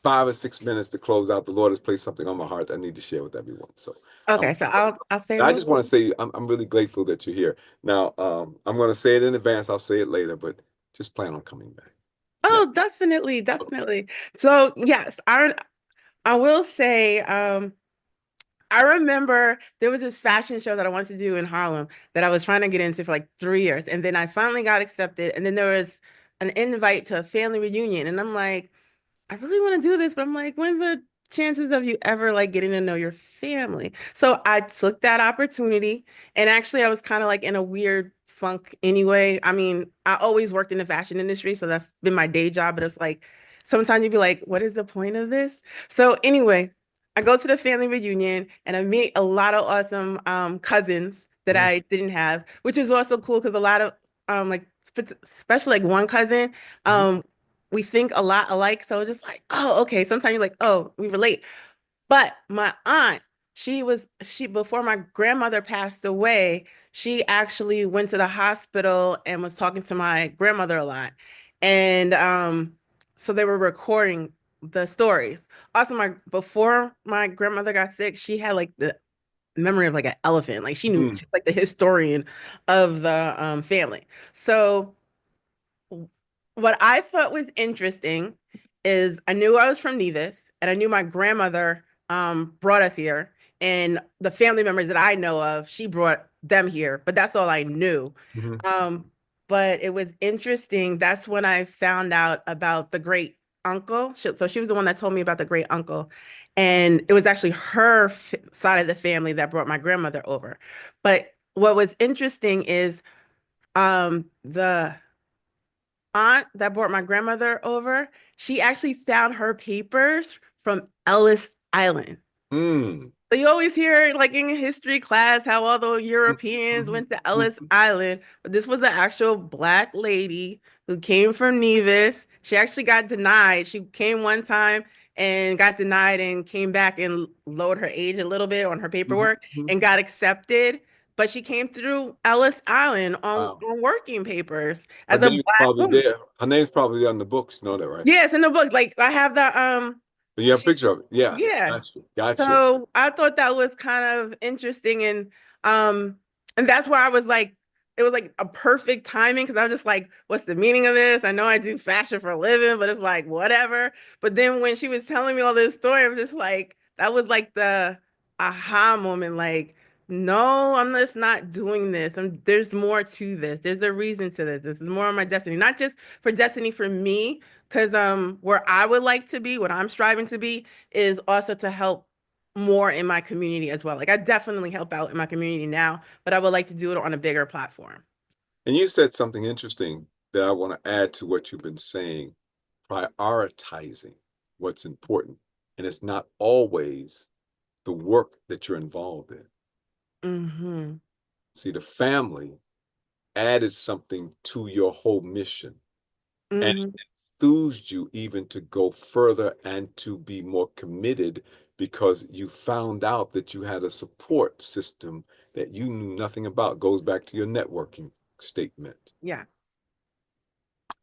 [SPEAKER 2] 5 or 6 minutes to close out. The Lord has placed something on my heart that I need to share with everyone. So
[SPEAKER 3] Okay, so I'll say a
[SPEAKER 2] I
[SPEAKER 3] little
[SPEAKER 2] just want
[SPEAKER 3] bit.
[SPEAKER 2] to say I'm really grateful that you're here. Now, I'm going to say it in advance. I'll say it later, but just plan on coming back. Now,
[SPEAKER 3] Oh, definitely, definitely. So yes, I will say, I remember there was this fashion show that I wanted to do in Harlem that I was trying to get into for like 3 years. And then I finally got accepted. And then there was an invite to a family reunion. And I'm like, I really want to do this, but I'm like, when's the chances of you ever like getting to know your family? So I took that opportunity, and actually I was kind of like in a weird funk anyway. I mean, I always worked in the fashion industry, so that's been my day job, but it's like sometimes you'd be like, what is the point of this? So anyway, I go to the family reunion and I meet a lot of awesome cousins that
[SPEAKER 2] mhm,
[SPEAKER 3] I didn't have, which is also cool because a lot of like especially like one cousin
[SPEAKER 2] mhm,
[SPEAKER 3] um we think a lot alike. So it's just like, oh, okay. Sometimes you're like, oh, we relate. But my aunt, she before my grandmother passed away, she actually went to the hospital and was talking to my grandmother a lot. And so they were recording the stories. Also, my before my grandmother got sick, she had like the memory of like an elephant. Like she knew
[SPEAKER 2] mhm,
[SPEAKER 3] she's like the historian of the family. So what I thought was interesting is I knew I was from Nevis and I knew my grandmother brought us here, and the family members that I know of, she brought them here, but that's all I knew.
[SPEAKER 2] mhm,
[SPEAKER 3] Um, but it was interesting. That's when I found out about the great uncle. So she was the one that told me about the great uncle. And it was actually her side of the family that brought my grandmother over. But what was interesting is the aunt that brought my grandmother over, she actually found her papers from Ellis Island.
[SPEAKER 2] mm,
[SPEAKER 3] So you always hear like in history class how all the
[SPEAKER 2] mhm,
[SPEAKER 3] Europeans
[SPEAKER 2] mhm,
[SPEAKER 3] went to Ellis
[SPEAKER 2] mhm.
[SPEAKER 3] Island, but this was an actual black lady who came from Nevis. She actually got denied. She came one time and got denied and came back and lowered her age a little bit on her
[SPEAKER 2] Mhm,
[SPEAKER 3] paperwork
[SPEAKER 2] mhm.
[SPEAKER 3] and got accepted. But she came through Ellis Island
[SPEAKER 2] Wow.
[SPEAKER 3] on working papers
[SPEAKER 2] Her
[SPEAKER 3] as a
[SPEAKER 2] name's
[SPEAKER 3] black
[SPEAKER 2] probably
[SPEAKER 3] woman.
[SPEAKER 2] there. Her name's probably there on the books. You know that, right?
[SPEAKER 3] Yes, in the book. Like I have the
[SPEAKER 2] But you have a
[SPEAKER 3] she
[SPEAKER 2] picture of it. Yeah.
[SPEAKER 3] yeah.
[SPEAKER 2] Gotcha. Gotcha.
[SPEAKER 3] So I thought that was kind of interesting, um and that's where I was like, it was like a perfect timing because I was just like, what's the meaning of this? I know I do fashion for a living, but it's like whatever. But then when she was telling me all this story, I was just like, that was like the aha moment, like, no, I'm just not doing this. There's more to this. There's a reason to this. This is more of my destiny, not just for destiny for me, because where I would like to be, what I'm striving to be is also to help more in my community as well. Like I definitely help out in my community now, but I would like to do it on a bigger platform.
[SPEAKER 2] And you said something interesting that I want to add to what you've been saying, prioritizing what's important. And it's not always the work that you're involved in.
[SPEAKER 3] Hmm.
[SPEAKER 2] See, the family added something to your whole mission. And
[SPEAKER 3] Hmm.
[SPEAKER 2] enthused you even to go further and to be more committed because you found out that you had a support system that you knew nothing about? Goes back to your networking statement.
[SPEAKER 3] Yeah.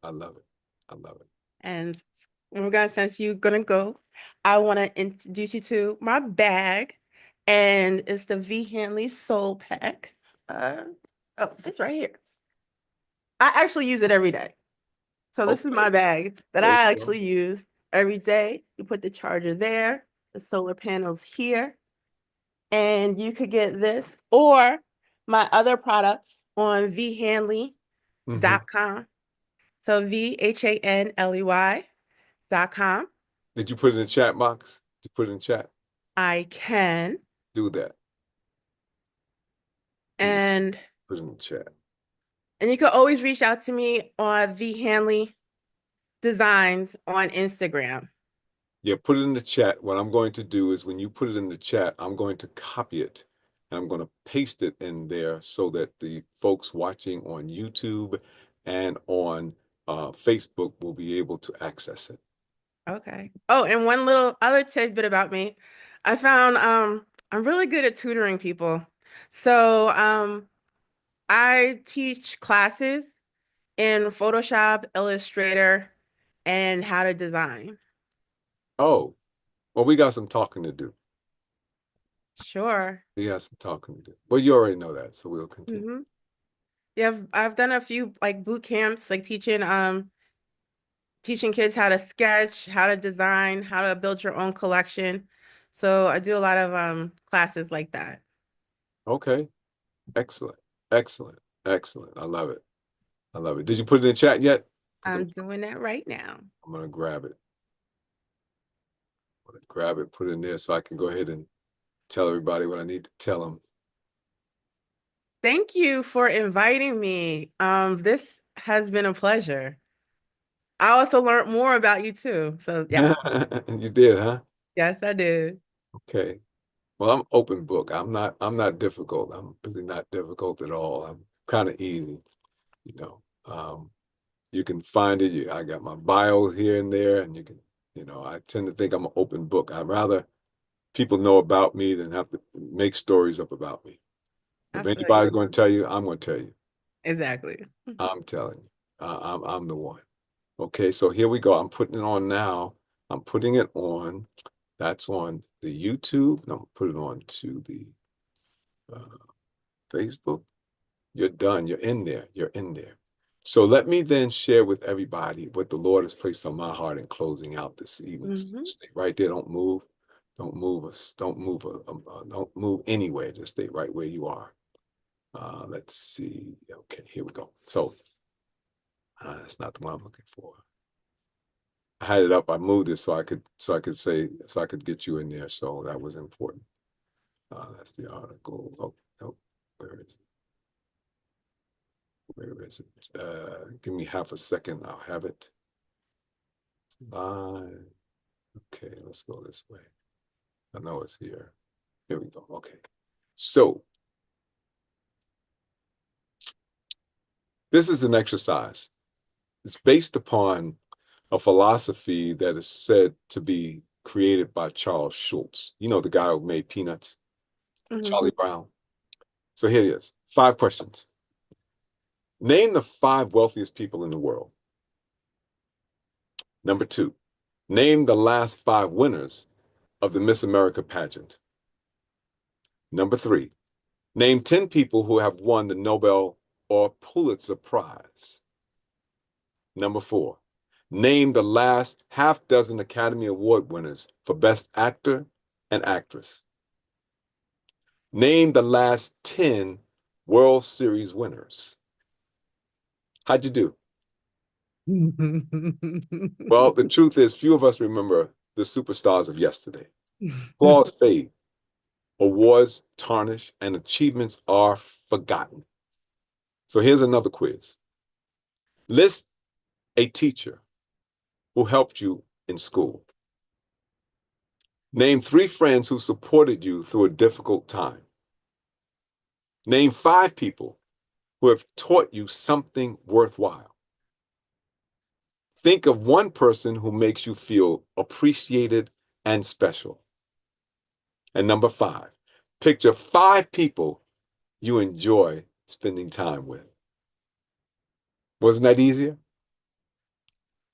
[SPEAKER 2] I love it. I love it.
[SPEAKER 3] And since you're gonna go, I want to introduce you to my bag, and it's the V Hanley Soul Pack. Oh, it's right here. I actually use it every day. So this is
[SPEAKER 2] Okay.
[SPEAKER 3] my bag that
[SPEAKER 2] There
[SPEAKER 3] I
[SPEAKER 2] you go.
[SPEAKER 3] actually use every day. You put the charger there, the solar panels here, and you could get this or my other products on vhanley.com. So VHANLEY.com.
[SPEAKER 2] Did you put it in the chat box? Did you put it in chat?
[SPEAKER 3] I can.
[SPEAKER 2] Do that.
[SPEAKER 3] And
[SPEAKER 2] Put it in the chat.
[SPEAKER 3] you can always reach out to me on V Hanley Designs on Instagram.
[SPEAKER 2] Yeah, put it in the chat. What I'm going to do is when you put it in the chat, I'm going to copy it and I'm going to paste it in there so that the folks watching on YouTube and on Facebook will be able to access it.
[SPEAKER 3] Okay. Oh, and one little other tidbit about me. I found I'm really good at tutoring people. So I teach classes in Photoshop, Illustrator, and how to design.
[SPEAKER 2] Oh, well, we got some talking to do.
[SPEAKER 3] Sure.
[SPEAKER 2] We got some talking to do. Well, you already know that, so we'll continue.
[SPEAKER 3] Mm-hmm. Yeah, I've done a few like boot camps, like teaching kids how to sketch, how to design, how to build your own collection. So I do a lot of classes like that.
[SPEAKER 2] Okay. Excellent. Excellent. Excellent. I love it. I love it. Did you put it in chat yet?
[SPEAKER 3] I'm doing that right now.
[SPEAKER 2] I'm going to grab it. I'm going to grab it, put it in there so I can go ahead and tell everybody what I need to tell them.
[SPEAKER 3] Thank you for inviting me. This has been a pleasure. I also learned more about you too. So yes,
[SPEAKER 2] You did, huh?
[SPEAKER 3] yes, I did.
[SPEAKER 2] Okay. Well, I'm open book. I'm not difficult. I'm really not difficult at all. I'm kind of easy, you know. You can find it. I got my bio here and there, and you can, I tend to think I'm an open book. I'd rather people know about me than have to make stories up about me.
[SPEAKER 3] I
[SPEAKER 2] If
[SPEAKER 3] feel you.
[SPEAKER 2] anybody's going to tell you, I'm going to tell you.
[SPEAKER 3] Exactly.
[SPEAKER 2] I'm telling you. I'm the one. Okay, so here we go. I'm putting it on now. I'm putting it on. That's on the YouTube. I'm gonna put it on to the Facebook. You're done. You're in there. You're in there. So let me then share with everybody what the Lord has placed on my heart in closing out this evening. So
[SPEAKER 3] Mm-hmm.
[SPEAKER 2] stay right there. Don't move. Don't move us. Don't move. Don't move anywhere. Just stay right where you are. Let's see. Okay, here we go. So that's not the one I'm looking for. I had it up. I moved it so I could get you in there. So that was important. That's the article. Oh, no, where is it? Where is it? Give me half a second. I'll have it. Live. Okay, let's go this way. I know it's here. Here we go. Okay. So this is an exercise. It's based upon a philosophy that is said to be created by Charles Schultz. You know, the guy who made Peanuts,
[SPEAKER 3] Mm-hmm.
[SPEAKER 2] Charlie Brown. So here it is. 5 questions. Name the 5 wealthiest people in the world. Number 2, name the last 5 winners of the Miss America pageant. Number 3, name 10 people who have won the Nobel or Pulitzer Prize. Number 4, name the last half dozen Academy Award winners for Best Actor and Actress. Name the last 10 World Series winners. How'd you do? Well, the truth is, few of us remember the superstars of yesterday. Applause fade, awards tarnish, and achievements are forgotten. So here's another quiz. List a teacher who helped you in school. Name 3 friends who supported you through a difficult time. Name 5 people who have taught you something worthwhile. Think of one person who makes you feel appreciated and special. And number 5, picture 5 people you enjoy spending time with. Wasn't that easier?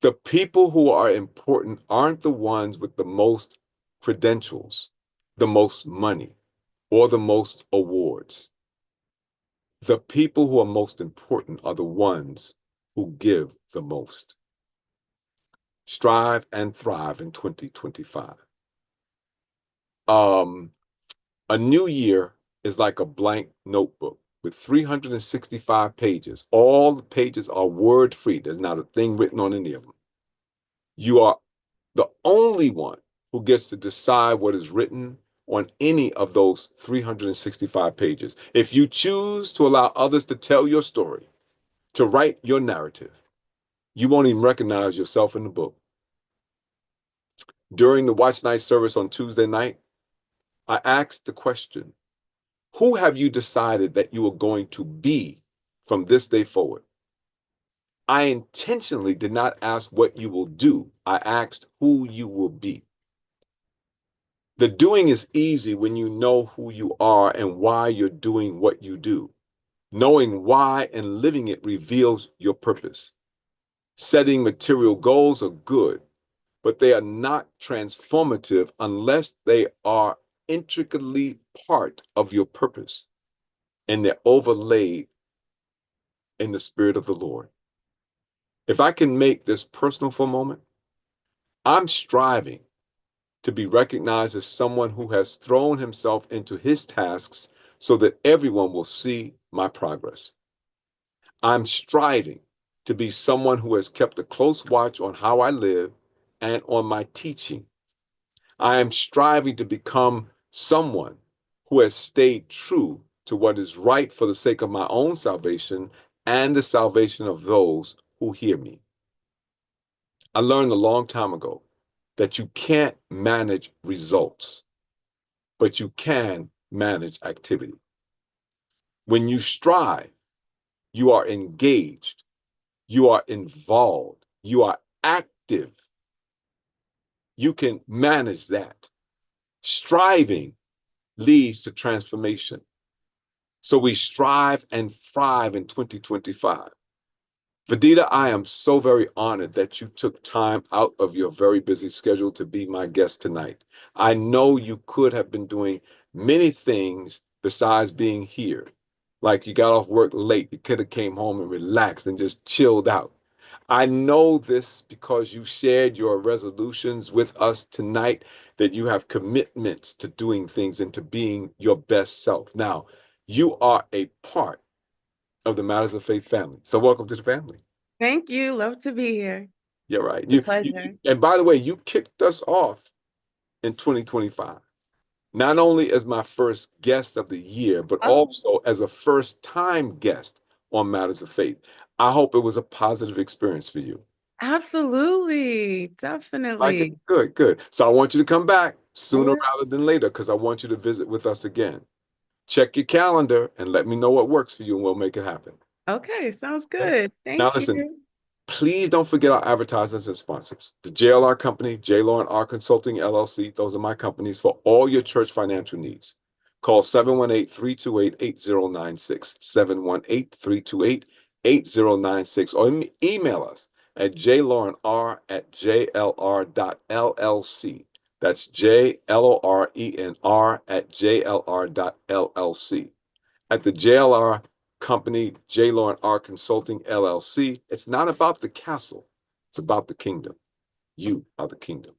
[SPEAKER 2] The people who are important aren't the ones with the most credentials, the most money, or the most awards. The people who are most important are the ones who give the most. Strive and thrive in 2025. A new year is like a blank notebook with 365 pages. All the pages are word free. There's not a thing written on any of them. You are the only one who gets to decide what is written on any of those 365 pages. If you choose to allow others to tell your story, to write your narrative, you won't even recognize yourself in the book. During the Watch Night service on Tuesday night, I asked the question, who have you decided that you are going to be from this day forward? I intentionally did not ask what you will do. I asked who you will be. The doing is easy when you know who you are and why you're doing what you do. Knowing why and living it reveals your purpose. Setting material goals are good, but they are not transformative unless they are intricately part of your purpose and they're overlaid in the Spirit of the Lord. If I can make this personal for a moment, I'm striving to be recognized as someone who has thrown himself into his tasks so that everyone will see my progress. I'm striving to be someone who has kept a close watch on how I live and on my teaching. I am striving to become someone who has stayed true to what is right for the sake of my own salvation and the salvation of those who hear me. I learned a long time ago that you can't manage results, but you can manage activity. When you strive, you are engaged, you are involved, you are active. You can manage that. Striving leads to transformation. So we strive and thrive in 2025. Vidita, I am so very honored that you took time out of your very busy schedule to be my guest tonight. I know you could have been doing many things besides being here. Like you got off work late, you could have came home and relaxed and just chilled out. I know this because you shared your resolutions with us tonight, that you have commitments to doing things and to being your best self. Now, you are a part of the Matters of Faith family. So welcome to the family.
[SPEAKER 3] Thank you. Love to be here.
[SPEAKER 2] Yeah, right.
[SPEAKER 3] Pleasure.
[SPEAKER 2] And by the way, you kicked us off in 2025, not only as my first guest of the year, but also as a first-time guest on Matters of Faith. I hope it was a positive experience for you.
[SPEAKER 3] Absolutely. Definitely.
[SPEAKER 2] Good, good. So I want you to come back sooner rather than later because I want you to visit with us again. Check your calendar and let me know what works for you and we'll make it happen.
[SPEAKER 3] Okay, sounds good.
[SPEAKER 2] Now
[SPEAKER 3] Thank
[SPEAKER 2] listen,
[SPEAKER 3] you.
[SPEAKER 2] please don't forget our advertisers and sponsors. The JLR Company, J. Law and R Consulting, LLC. Those are my companies for all your church financial needs. Call 718-328-8096, 718-328-8096, or email us at jlaurenr@jlr.llc. That's jlorenr@jlr.llc. At the JLR Company, J. Law and R Consulting, LLC, it's not about the castle. It's about the kingdom. You are the kingdom.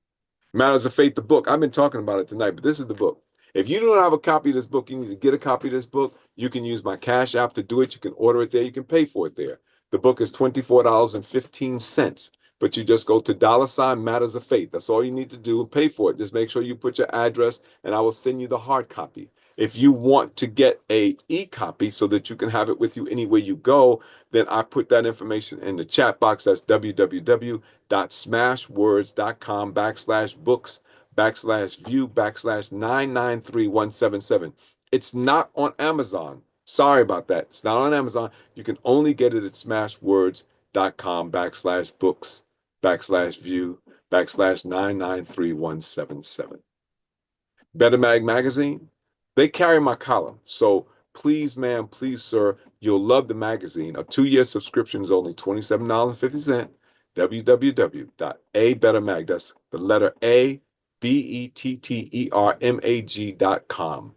[SPEAKER 2] Matters of Faith, the book. I've been talking about it tonight, but this is the book. If you don't have a copy of this book, you need to get a copy of this book. You can use my Cash App to do it. You can order it there. You can pay for it there. The book is $24.15, but you just go to $ Matters of Faith. That's all you need to do and pay for it. Just make sure you put your address and I will send you the hard copy. If you want to get a e-copy so that you can have it with you anywhere you go, then I put that information in the chat box. That's www.smashwords.com/books/view/993177. It's not on Amazon. Sorry about that. It's not on Amazon. You can only get it at smashwords.com/books /view/993177. Better Mag Magazine, they carry my column. So please, ma'am, please, sir, you'll love the magazine. A 2-year subscription is only $27.50. www.abettermag, that's the letter A, BETTERMAG.com.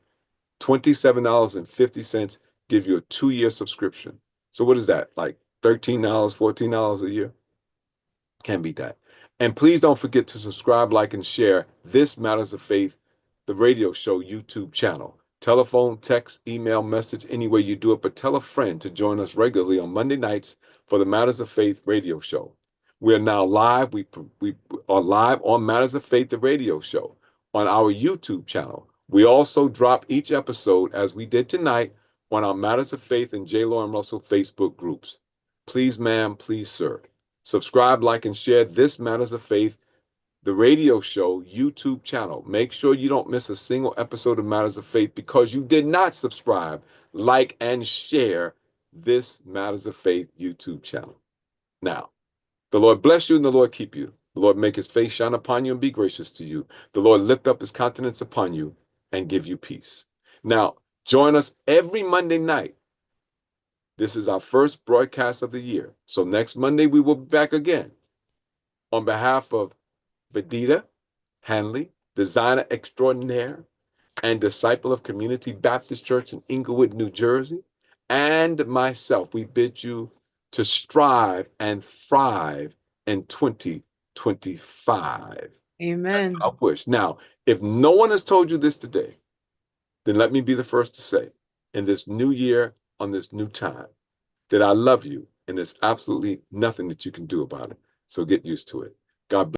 [SPEAKER 2] $27.50 give you a 2-year subscription. So what is that? Like $13, $14 a year? Can't beat that. And please don't forget to subscribe, like, and share this Matters of Faith, the radio show YouTube channel. Telephone, text, email, message, any way you do it, but tell a friend to join us regularly on Monday nights for the Matters of Faith radio show. We are now live. We are live on Matters of Faith, the radio show, on our YouTube channel. We also drop each episode, as we did tonight, on our Matters of Faith and J. Lauren Russell Facebook groups. Please, ma'am, please, sir, subscribe, like, and share this Matters of Faith, the radio show YouTube channel. Make sure you don't miss a single episode of Matters of Faith because you did not subscribe, like, and share this Matters of Faith YouTube channel. Now, the Lord bless you and the Lord keep you. The Lord make his face shine upon you and be gracious to you. The Lord lift up his countenance upon you and give you peace. Now, join us every Monday night. This is our first broadcast of the year. So next Monday, we will be back again. On behalf of Vedita Hanley, designer extraordinaire and disciple of Community Baptist Church in Inglewood, New Jersey, and myself, we bid you to strive and thrive in 2025.
[SPEAKER 3] Amen.
[SPEAKER 2] I'll push. Now, if no one has told you this today, then let me be the first to say, in this new year, on this new time, that I love you, and there's absolutely nothing that you can do about it. So get used to it. God bless.